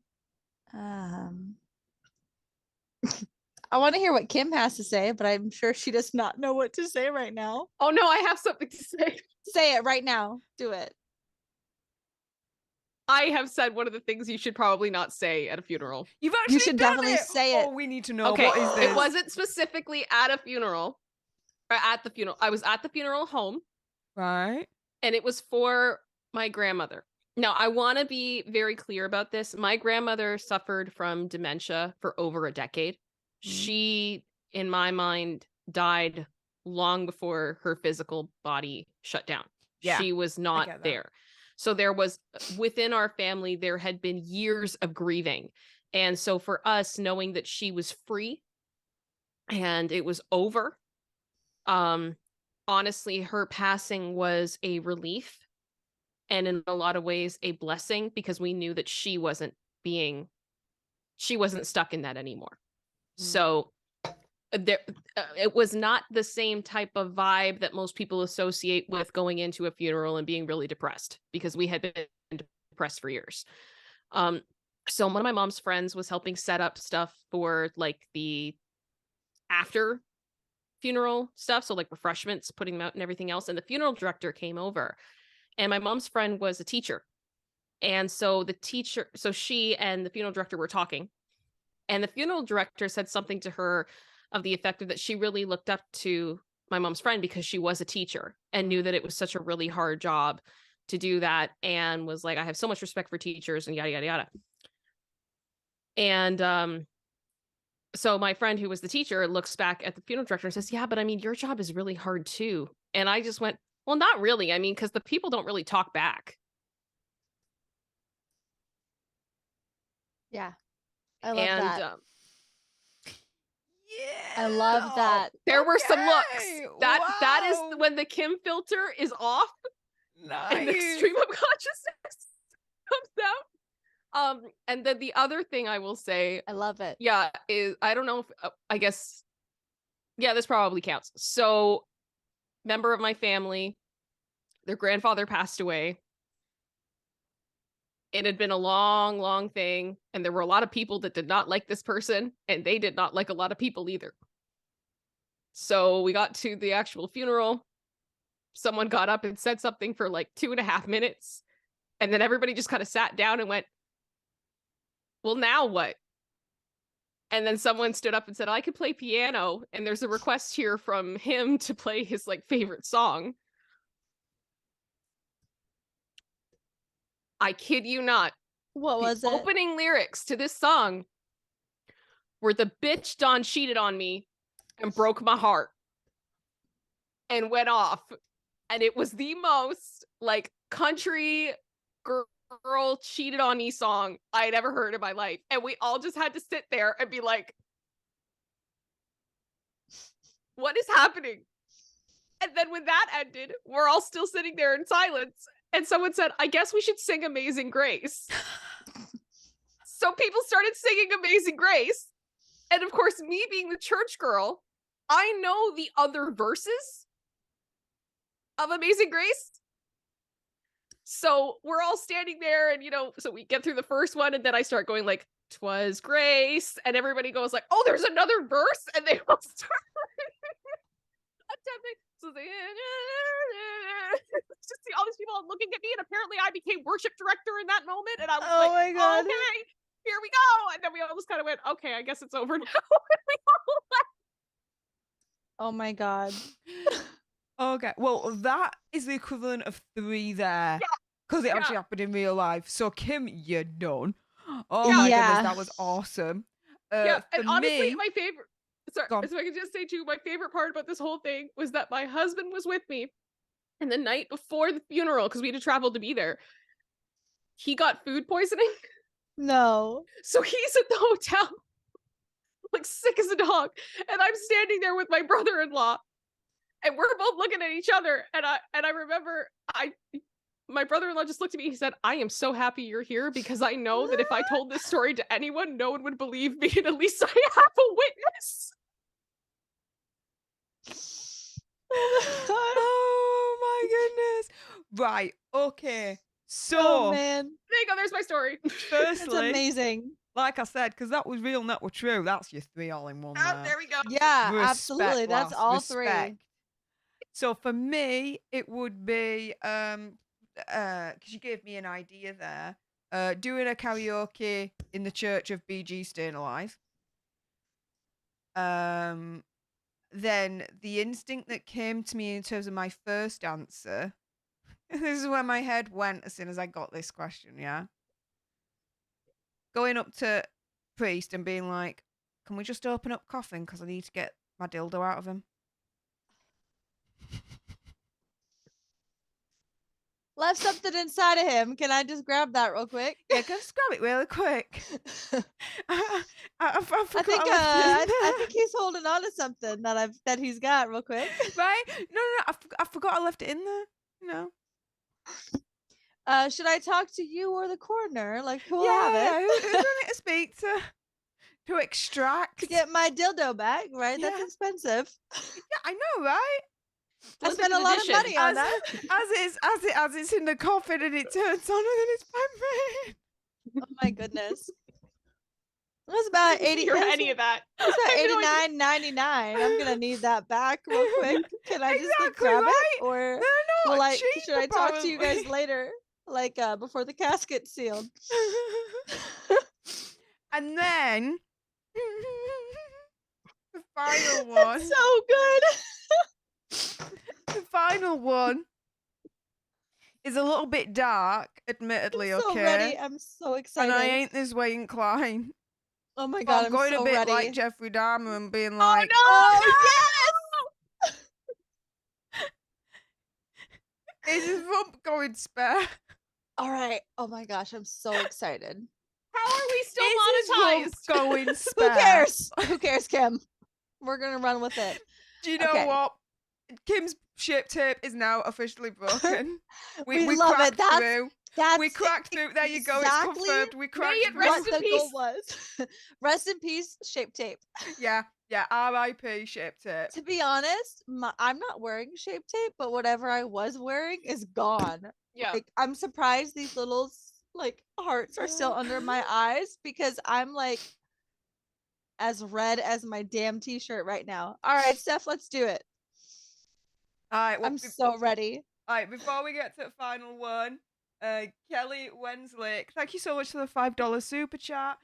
I want to hear what Kim has to say, but I'm sure she does not know what to say right now. Oh no, I have something to say. Say it right now. Do it. I have said one of the things you should probably not say at a funeral. You've actually should done definitely it. say it. Oh, we need to know. Okay, What is this? it wasn't specifically at a funeral or at the funeral. I was at the funeral home, Right. and it was for my grandmother. Now, I want to be very clear about this. My grandmother suffered from dementia for over a decade. She, in my mind, died long before her physical body shut down. Yeah, She was not get that. there. So there was, within our family, there had been years of grieving. And so for us, knowing that she was free and it was over, honestly, her passing was a relief and in a lot of ways a blessing because we knew that she wasn't stuck in that anymore. So there it was not the same type of vibe that most people associate with going into a funeral and being really depressed because we had been depressed for years. So one of my mom's friends was helping set up stuff for like the after funeral stuff, so like refreshments, putting them out and everything else, and the funeral director came over. And my mom's friend was a teacher. And so she and the funeral director were talking. And the funeral director said something to her of the effect of that she really looked up to my mom's friend because she was a teacher and knew that it was such a really hard job to do that. And was like, I have so much respect for teachers and yada, yada, yada. And so my friend who was the teacher looks back at the funeral director and says, yeah, but I mean, your job is really hard too. And I just went, well, not really. I mean, because the people don't really talk back. Yeah. I love that. Yeah. I love that. There were some looks. Okay, That is wow. when the Kim filter is off and the Nice. stream of consciousness comes out. And then the other thing I will say, I love it. yeah, is I don't know if I guess, yeah, this probably counts. So, member of my family, their grandfather passed away. It had been a long, long thing, and there were a lot of people that did not like this person, and they did not like a lot of people either. So we got to the actual funeral. Someone got up and said something for like 2.5 minutes, and then everybody just kind of sat down and went, well, now what? And then someone stood up and said, I could play piano, and there's a request here from him to play his like favorite song. I kid you not. What was the it? opening lyrics to this song were the bitch Don cheated on me and broke my heart and went off. And it was the most like country girl cheated on me song I had ever heard in my life. And we all just had to sit there and be like, what is happening? And then when that ended, we're all still sitting there in silence. And someone said, I guess we should sing Amazing Grace. So people started singing Amazing Grace. And of course, me being the church girl, I know the other verses of Amazing Grace. So we're all standing there and, so we get through the first one and then I start going like, 'twas grace. And everybody goes like, oh, there's another verse. And they all start attempting. So they just see all these people looking at me. And apparently I became worship director in that moment. And I was like, my God. okay, here we go. And then we all just kind of went, okay, I guess it's over now. And we all left. Oh my God. Okay, well, that is the equivalent of 3 there. Because it actually happened in real life. So, Kim, you're done. Oh my goodness, that was awesome. Yeah, and For honestly, me, my favorite. Sorry, Go on. if I could just say too, my favorite part about this whole thing was that my husband was with me, and the night before the funeral, because we had to travel to be there, he got food poisoning. No. So he's at the hotel, like sick as a dog, and I'm standing there with my brother-in-law, and we're both looking at each other. And I remember my brother-in-law just looked at me. He said, "I am so happy you're here because I know that if I told this story to anyone, no one would believe me, and at least I have a witness." Oh Oh my goodness. Right, okay. So, oh man, There you go. There's my story. that's firstly, amazing. like I said, because that was real and that were true, that's your 3 all in one Ah, there. there we go. Yeah, Respect, absolutely. That's lass, all respect. 3. So for me, it would be because you gave me an idea there. Doing a karaoke in the church of BG staying alive. Then the instinct that came to me in terms of my first answer. This is where my head went as soon as I got this question, yeah. Going up to priest and being like, "Can we just open up coffin because I need to get my dildo out of him?" Left something inside of him. Can I just grab that real quick? Yeah, can I just grab it really quick? I forgot I think left it in I there. think he's holding on to something that he's got real quick. Right? No, I forgot I left it in there. No. Should I talk to you or the coroner? Like, who will Yeah, have who it? do I need to speak to extract? To get my dildo back, right? That's Yeah. expensive. Yeah, I know, right? I spent a lot of money on that. As it's in the coffin and it turns on and then it's vibrating. Oh my goodness. It was about 80 or it was- any of that. It was I have no idea. about $89.99. I'm gonna need that back real quick. Can I just like, Exactly grab right. it, or They're not will cheap, should I talk to you guys apparently. later, like before the casket's sealed? And then the final one. That's so good. The final one is a little bit dark, admittedly, I'm so okay? ready. I'm so excited. And I ain't this way inclined. Oh my But god, I'm going so a bit ready. like Jeffrey Dahmer and being like, Oh is his rump going spare? yes! All right. Oh my gosh, I'm so excited. How are we still Is his rump monetized? going spare? Who cares? Who cares, Kim? We're gonna run with it. Do you know Okay. what? Kim's shape tape is now officially broken. We love it. cracked That's- through. That's We cracked through. There you go. It's exactly confirmed. We cracked it through. rest what in the goal peace. was. Rest in peace, shape tape. Yeah. R.I.P. shape tape. To be honest, I'm not wearing shape tape, but whatever I was wearing is gone. Yeah. Like, I'm surprised these little like hearts are still under my eyes, because I'm like as red as my damn t-shirt right now. All right, Steph, let's do it. All right. Well, I'm so ready. all right. Before we get to the final one, Kelly Wensley, thank you so much for the $5 super chat.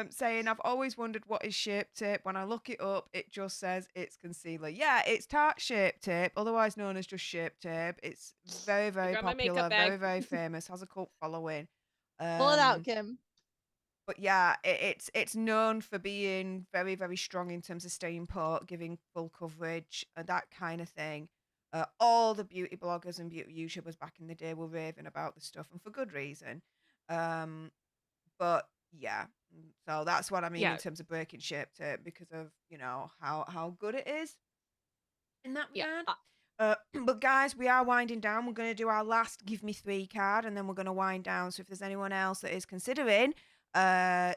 Saying, I've always wondered what is shape tape. When I look it up, it just says it's concealer. Yeah, it's tart shape tape, otherwise known as just shape tape. It's very, very Got my popular, makeup bag. very, very famous, has a cult following. Pull it out, Kim. But yeah, it's known for being very, very strong in terms of staying put, giving full coverage, that kind of thing. All the beauty bloggers and beauty YouTubers back in the day were raving about the stuff, and for good reason. But yeah, so that's what I mean Yeah. in terms of breaking shape tape, because of, you know, how good it is in that Yeah. regard. But guys, we are winding down. We're going to do our last Give Me 3 card, and then we're going to wind down. So if there's anyone else that is considering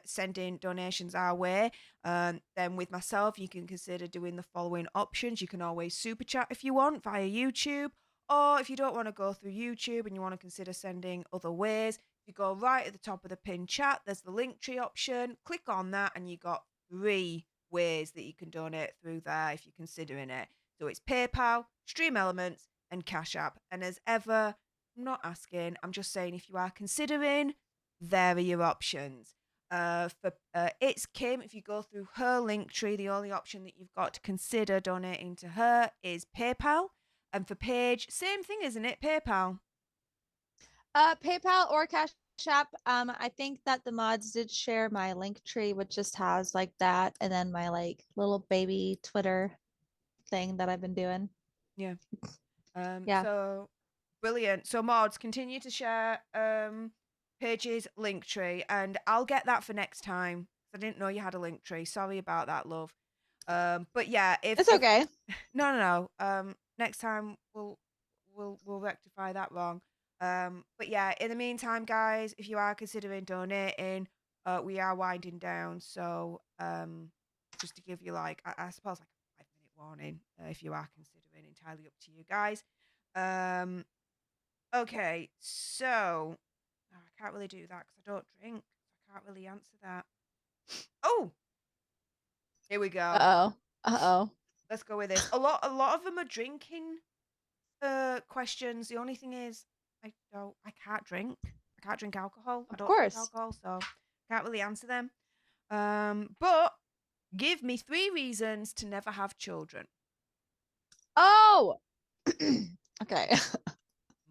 sending donations our way, then with myself, you can consider doing the following options. You can always super chat if you want via YouTube, or if you don't want to go through YouTube and you want to consider sending other ways, you go right at the top of the pinned chat, there's the link tree option. Click on that and you got 3 ways that you can donate through there if you're considering it. So it's PayPal, Stream Elements, and Cash App. And as ever, I'm not asking, I'm just saying if you are considering, there are your options. For It's Kim, if you go through her link tree, the only option that you've got to consider donating to her is PayPal. And for Paige, same thing, isn't it? PayPal. PayPal or Cash App. I think that the mods did share my link tree, which just has like that, and then my like little baby Twitter thing that I've been doing. Yeah. Yeah. So brilliant. So mods, continue to share Paige's link tree, and I'll get that for next time. I didn't know you had a link tree. Sorry about that, love. But yeah, It's okay. No. Next time we'll rectify that wrong. But yeah, in the meantime, guys, if you are considering donating, we are winding down. So just to give you like, I suppose like a 5-minute warning, if you are considering, entirely up to you guys. Okay, so I can't really do that because I don't drink. I can't really answer that. Oh, here we go. Uh-oh. Uh-oh. Let's go with this. A lot of them are drinking questions. The only thing is I can't drink. I can't drink alcohol. I Of don't drink course. alcohol, so I can't really answer them. But give me 3 reasons to never have children. Oh. Okay.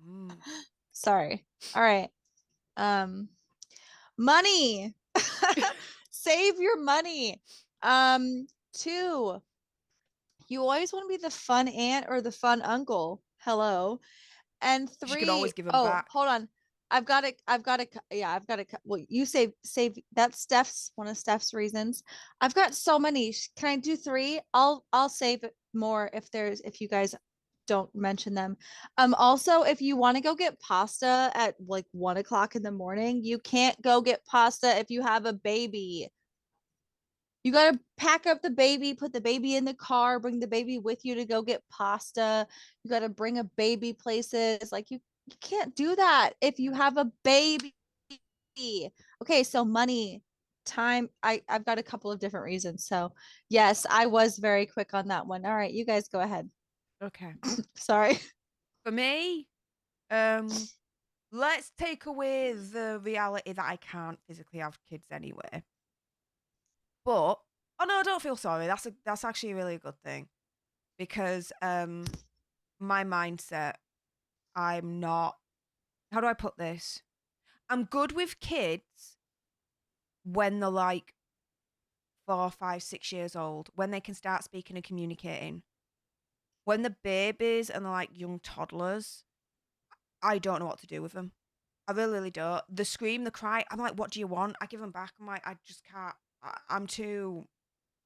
Mm. Sorry. All right. Money. Save your money. 2, you always want to be the fun aunt or the fun uncle. Hello. And You can always 3, give them oh, back. hold on. I've got to, well, you save, that's one of Steph's reasons. I've got so many. Can I do 3? I'll save more if you guys don't mention them. Also, if you want to go get pasta at like 1 o'clock in the morning, you can't go get pasta if you have a baby. You got to pack up the baby, put the baby in the car, bring the baby with you to go get pasta. You got to bring a baby places. Like you can't do that if you have a baby. Okay, so money, time. I've got a couple of different reasons. So, yes, I was very quick on that one. All right, you guys go ahead. Okay. Sorry. For me, let's take away the reality that I can't physically have kids anyway. But oh no, don't feel sorry. That's actually a really good thing because my mindset, I'm not. How do I put this? I'm good with kids when they're like 4, 5, 6 years old, when they can start speaking and communicating. When they're babies and they're like young toddlers, I don't know what to do with them. I really, really don't. The scream, the cry. I'm like, what do you want? I give them back. I'm like, I just can't. I'm too.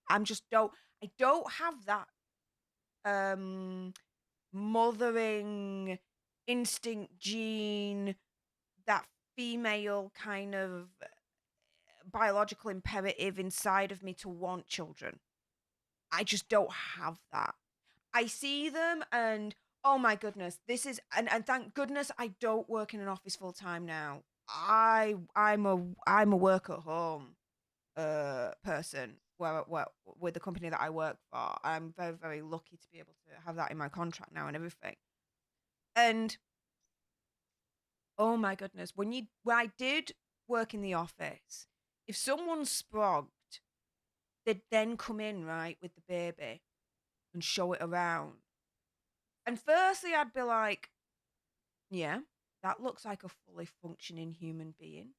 I'm just don't. I don't have that mothering instinct gene, that female kind of biological imperative inside of me to want children. I just don't have that. I see them and oh my goodness, this is and thank goodness I don't work in an office full time now. I'm a work at home person where with the company that I work for. I'm very, very lucky to be able to have that in my contract now and everything. And oh my goodness, when I did work in the office, if someone sprogged, they'd then come in right with the baby and show it around. And firstly, I'd be like, yeah, that looks like a fully functioning human being.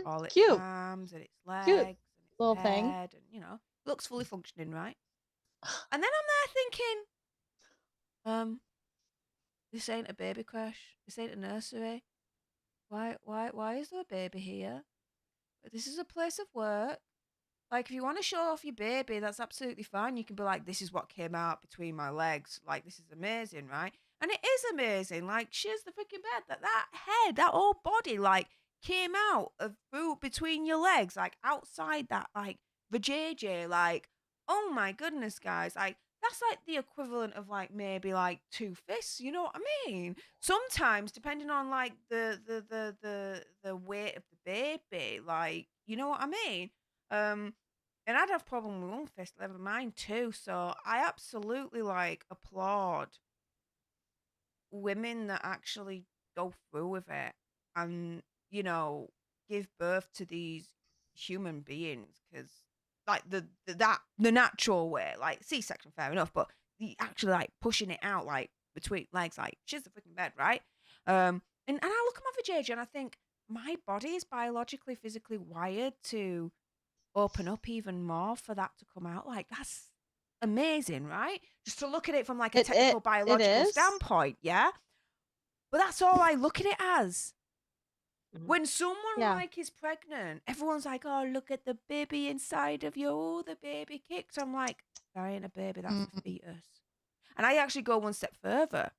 All its Cute. arms and its Cute legs and its little thing. head, and looks fully functioning, right? And then I'm there thinking, this ain't a baby crash. This ain't a nursery. Why is there a baby here? This is a place of work. Like, if you want to show off your baby, that's absolutely fine. You can be like, this is what came out between my legs. Like, this is amazing, right? And it is amazing. Like, she's the freaking bed. That head, that whole body, like, came out of through between your legs, like, outside that, like, vajayjay. Like, oh my goodness, guys. Like, that's like the equivalent of, like, maybe, like, 2 fists. You know what I mean? Sometimes, depending on, like, the weight of the baby, like, you know what I mean? And I'd have problem with one fist, never mind 2. So I absolutely like applaud women that actually go through with it and give birth to these human beings, because like the natural way, like C-section, fair enough, but the actually like pushing it out like between legs, like she's the freaking bed, right? And I look at my vajayjay and I think my body is biologically, physically wired to open up even more for that to come out. Like that's amazing, right? Just to look at it from like a technical biological is. standpoint, yeah. But that's all I look at it as. Mhm. When someone Yeah. like is pregnant, everyone's like, "Oh, look at the baby inside of you. Oh, the baby kicks." I'm like, "That ain't a baby. That's a fetus." And I actually go one step further.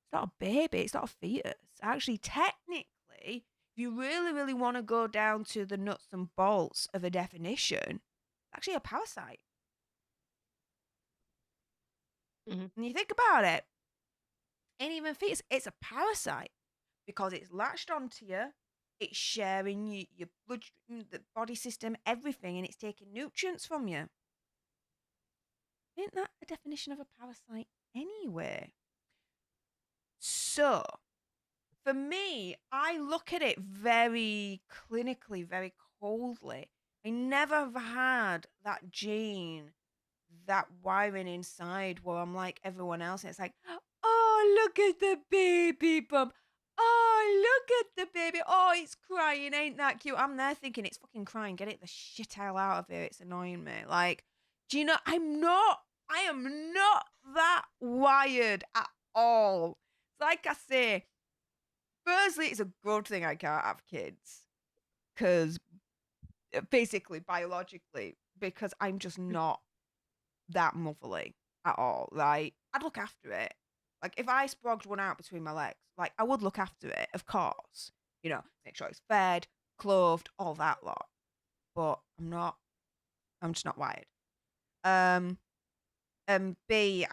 It's not a baby. It's not a fetus. Actually, technically, if you really, really want to go down to the nuts and bolts of a definition, it's actually a parasite. Mhm. And you think about it, ain't even a fetus. It's a parasite because it's latched onto you. It's sharing your bloodstream, the body system, everything, and it's taking nutrients from you. Isn't that a definition of a parasite anyway? So, for me, I look at it very clinically, very coldly. I never have had that gene, that wiring inside where I'm like everyone else. And it's like, oh, look at the baby bump. Oh, look at the baby. Oh, it's crying. Ain't that cute? I'm there thinking it's fucking crying. Get it the shit hell out of here. It's annoying me. Like, do you know? I am not that wired at all. Like I say, firstly, it's a good thing I can't have kids because basically, biologically, because I'm just not that motherly at all. Like, I'd look after it. Like, if I sprogged one out between my legs, like, I would look after it, of course. You know, make sure it's fed, clothed, all that lot. But I'm just not wired. B,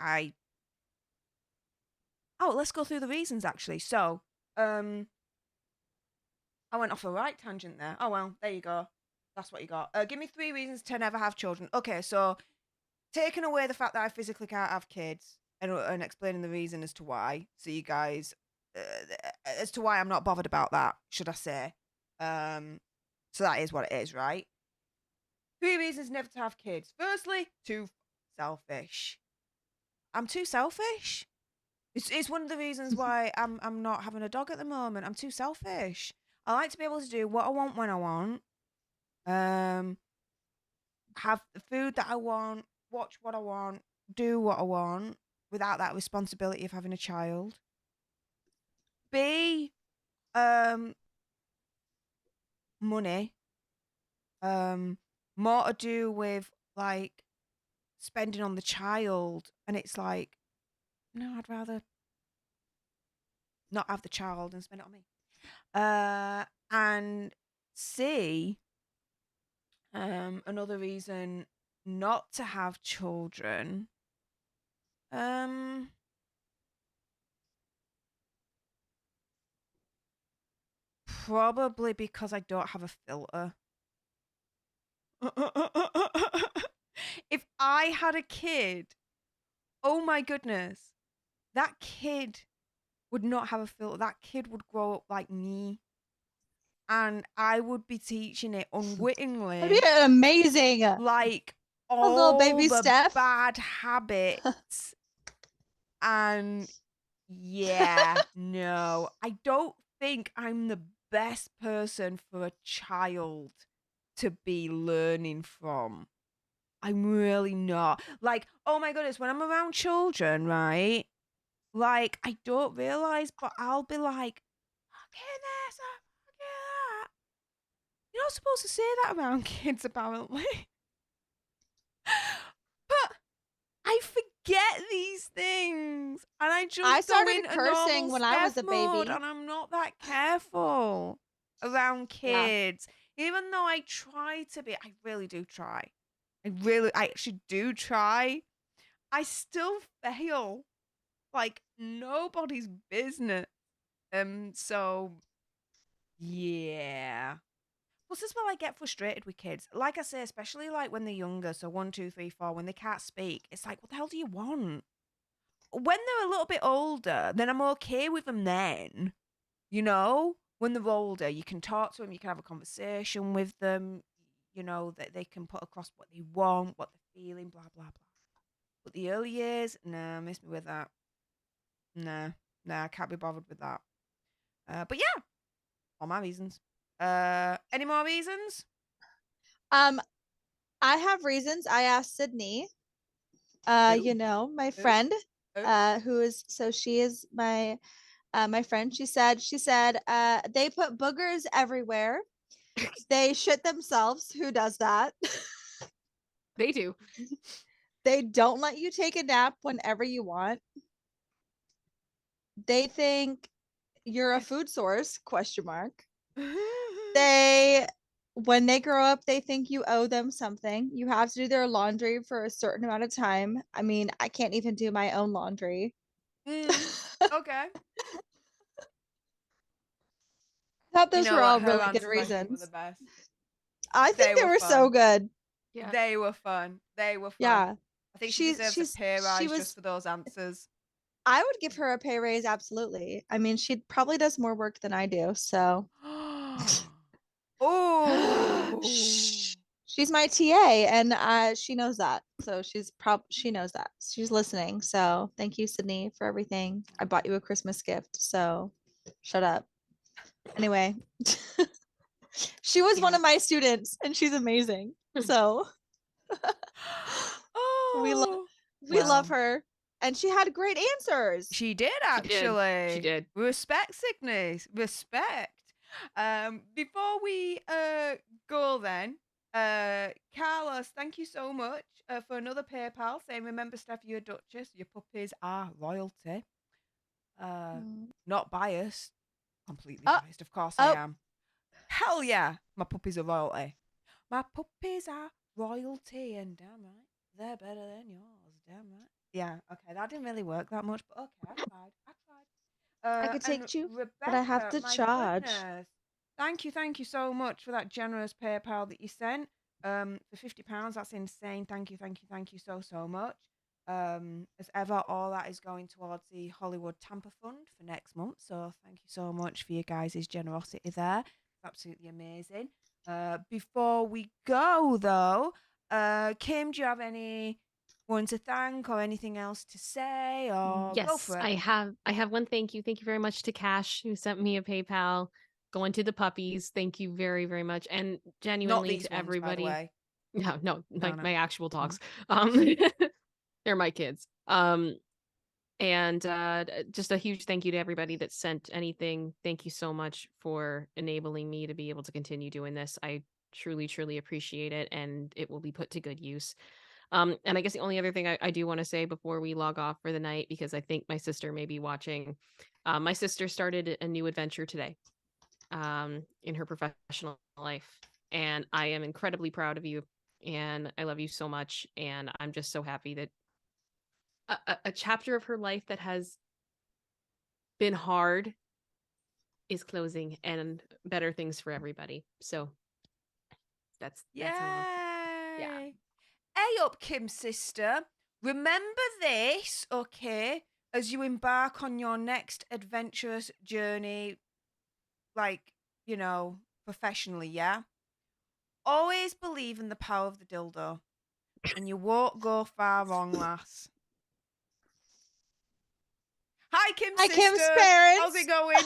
let's go through the reasons actually. So, I went off a right tangent there. Oh, well, there you go. That's what you got. Give me 3 reasons to never have children. Okay, so taking away the fact that I physically can't have kids and explaining the reason as to why. So you guys, as to why I'm not bothered about that, should I say? So that is what it is, right? 3 reasons never to have kids. Firstly, too selfish. I'm too selfish. It's one of the reasons why I'm not having a dog at the moment. I'm too selfish. I like to be able to do what I want when I want. Have the food that I want, watch what I want, do what I want without that responsibility of having a child. B, money. More to do with like spending on the child, and it's like, no, I'd rather not have the child and spend it on me. And C, another reason not to have children. Probably because I don't have a filter. If I had a kid, oh my goodness, that kid would not have a filter. That kid would grow up like me. And I would be teaching it That'd unwittingly, be amazing. like little all baby the Stef. bad habits. And yeah, no, I don't think I'm the best person for a child to be learning from. I'm really not. Like, oh my goodness, when I'm around children, right? Like, I don't realize, but I'll be like, fucking this, fucking that. You're not supposed to say that around kids, apparently. But I forget these things, and I just I go started into cursing normal when I was Steph a mode, baby. and I'm not that careful around Yeah. kids. Even though I try to be, I really do try. I actually do try. I still fail like nobody's business. So yeah. Plus, this is where I get frustrated with kids. Like I say, especially like when they're younger, so 1, 2, 3, 4, when they can't speak, it's like, what the hell do you want? When they're a little bit older, then I'm okay with them then. You know? When they're older, you can talk to them, you can have a conversation with them, you know, that they can put across what they want, what they're feeling, blah, blah, blah. But the early years, nah, miss me with that. Nah, I can't be bothered with that. But yeah, all my reasons. Any more reasons? I have reasons. I asked Sydney, Who? you know, my Who? friend, Who? she is my friend. She said they put boogers everywhere. They shit themselves. Who does that? They do. They don't let you take a nap whenever you want. They think you're a food source, question mark. They when they grow up, they think you owe them something. You have to do their laundry for a certain amount of time. I mean, I can't even do my own laundry. Okay. Thought You those know were what? all Her really good answers I think were the reasons. best. I think they were were so fun. good. Yeah. They were fun. They were fun. Yeah. I think she deserves a pay rise just for those answers. I would give her a pay raise, absolutely. I mean, she probably does more work than I do, so. Oh. She's my TA, and she knows that. So she knows that. She's listening. So thank you, Sydney, for everything. I bought you a Christmas gift. So shut up. Anyway, she was one of my students, and she's amazing. So we love her, and she had great answers. She did actually. She did. Respect, sickness. Respect. Before we go then, Carlos, thank you so much for another PayPal saying, remember, Steph, you're a Duchess. Your puppies are royalty. Not biased. Completely biased. Of course I am. Hell yeah. My puppies are royalty. My puppies are royalty, and damn right, they're better than yours. Damn right. Yeah, okay. That didn't really work that much, but okay, I tried. I could take you, Rebecca, but I have to my charge. goodness. Thank you so much for that generous PayPal that you sent. For £50, that's insane. Thank you so much. As ever, all that is going towards the Hollywood Tampa Fund for next month. So thank you so much for your guys' generosity there. It's absolutely amazing. Before we go though, Kim, do you have anyone to thank or anything else to say, or go Yes, for it? I have one thank you. Thank you very much to Cash, who sent me a PayPal going to the puppies. Thank you very, very much. And Not genuinely these to ones, everybody. by the way. No, like no. my actual dogs. No. They're my kids. And just a huge thank you to everybody that sent anything. Thank you so much for enabling me to be able to continue doing this. I truly, truly appreciate it, and it will be put to good use. And I guess the only other thing I do want to say before we log off for the night, because I think my sister may be watching, my sister started a new adventure today in her professional life. And I am incredibly proud of you. And I love you so much. And I'm just so happy that a chapter of her life that has been hard is closing, and better things for everybody. So that's all. Yeah. Hey up, Kim's sister. Remember this, okay, as you embark on your next adventurous journey, like, you know, professionally, yeah? Always believe in the power of the dildo, and you won't go far wrong, lass. Hi, Kim's Hi, sister. Kim's parents. How's it going?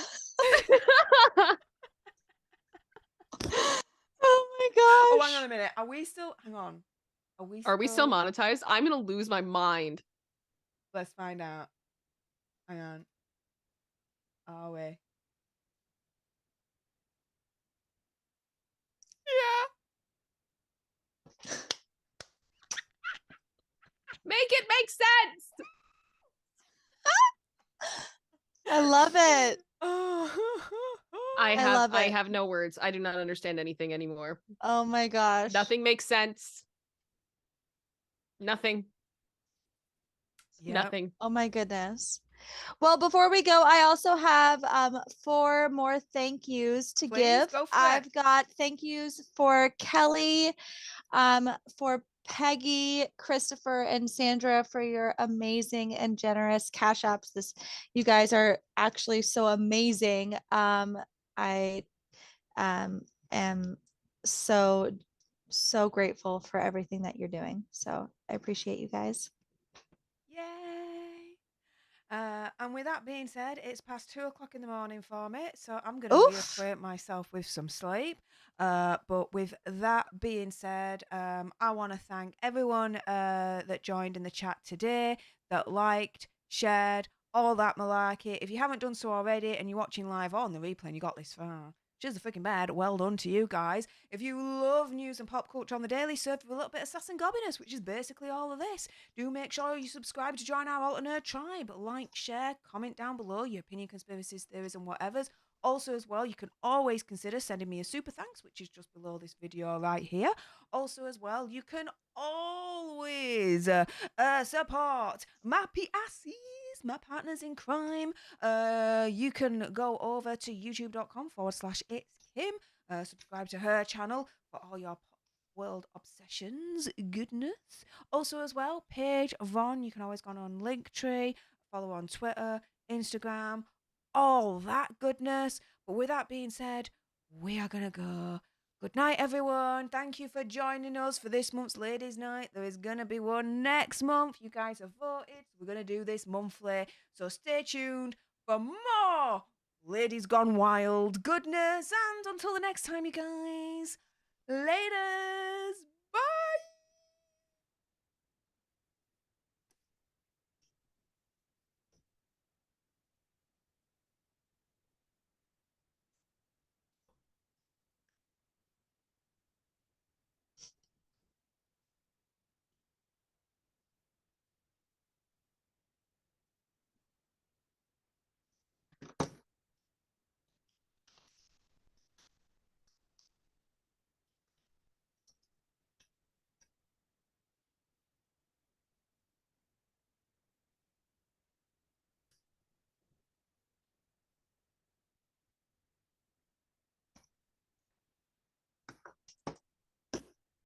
Oh my gosh. Oh, hang on a minute. Are we still monetized? I'm gonna lose my mind. Let's find out. Hang on. Are we? Yeah. Make it make sense. I love it. I love it. have no words. I do not understand anything anymore. Oh my gosh. Nothing makes sense. Nothing. Yep. Nothing. Oh my goodness. Well, before we go, I also have 4 more thank yous to give. Go for I've it. got thank yous for Kelly, for Peggy, Christopher, and Sandra for your amazing and generous cash apps. You guys are actually so amazing. I am so so grateful for everything that you're doing. So I appreciate you guys. Yay! And with that being said, it's past 2 o'clock in the morning for me, so I'm going to Oof. reacquaint myself with some sleep. But with that being said, I want to thank everyone that joined in the chat today, that liked, shared, all that malarkey. If you haven't done so already and you're watching live or on the replay and you got this far, cheers the freaking bed. Well done to you guys. If you love news and pop culture on the daily, served with a little bit of sass and gobbiness, which is basically all of this, do make sure you subscribe to join our Alter Nerd tribe. Like, share, comment down below your opinion, conspiracies, theories, and whatever's. Also, as well, you can always consider sending me a super thanks, which is just below this video right here. Also, as well, you can always support my PSCs, my partners in crime. You can go over to youtube.com/it's Kim. Subscribe to her channel for all your world obsessions goodness. Also, as well, Paige, Ron, you can always go on Linktree, follow on Twitter, Instagram, all that goodness. But with that being said, we are gonna go. Good night, everyone. Thank you for joining us for this month's Ladies' Night. There is gonna be one next month. You guys have voted. We're gonna do this monthly. So stay tuned for more Ladies Gone Wild goodness. And until the next time, you guys, later.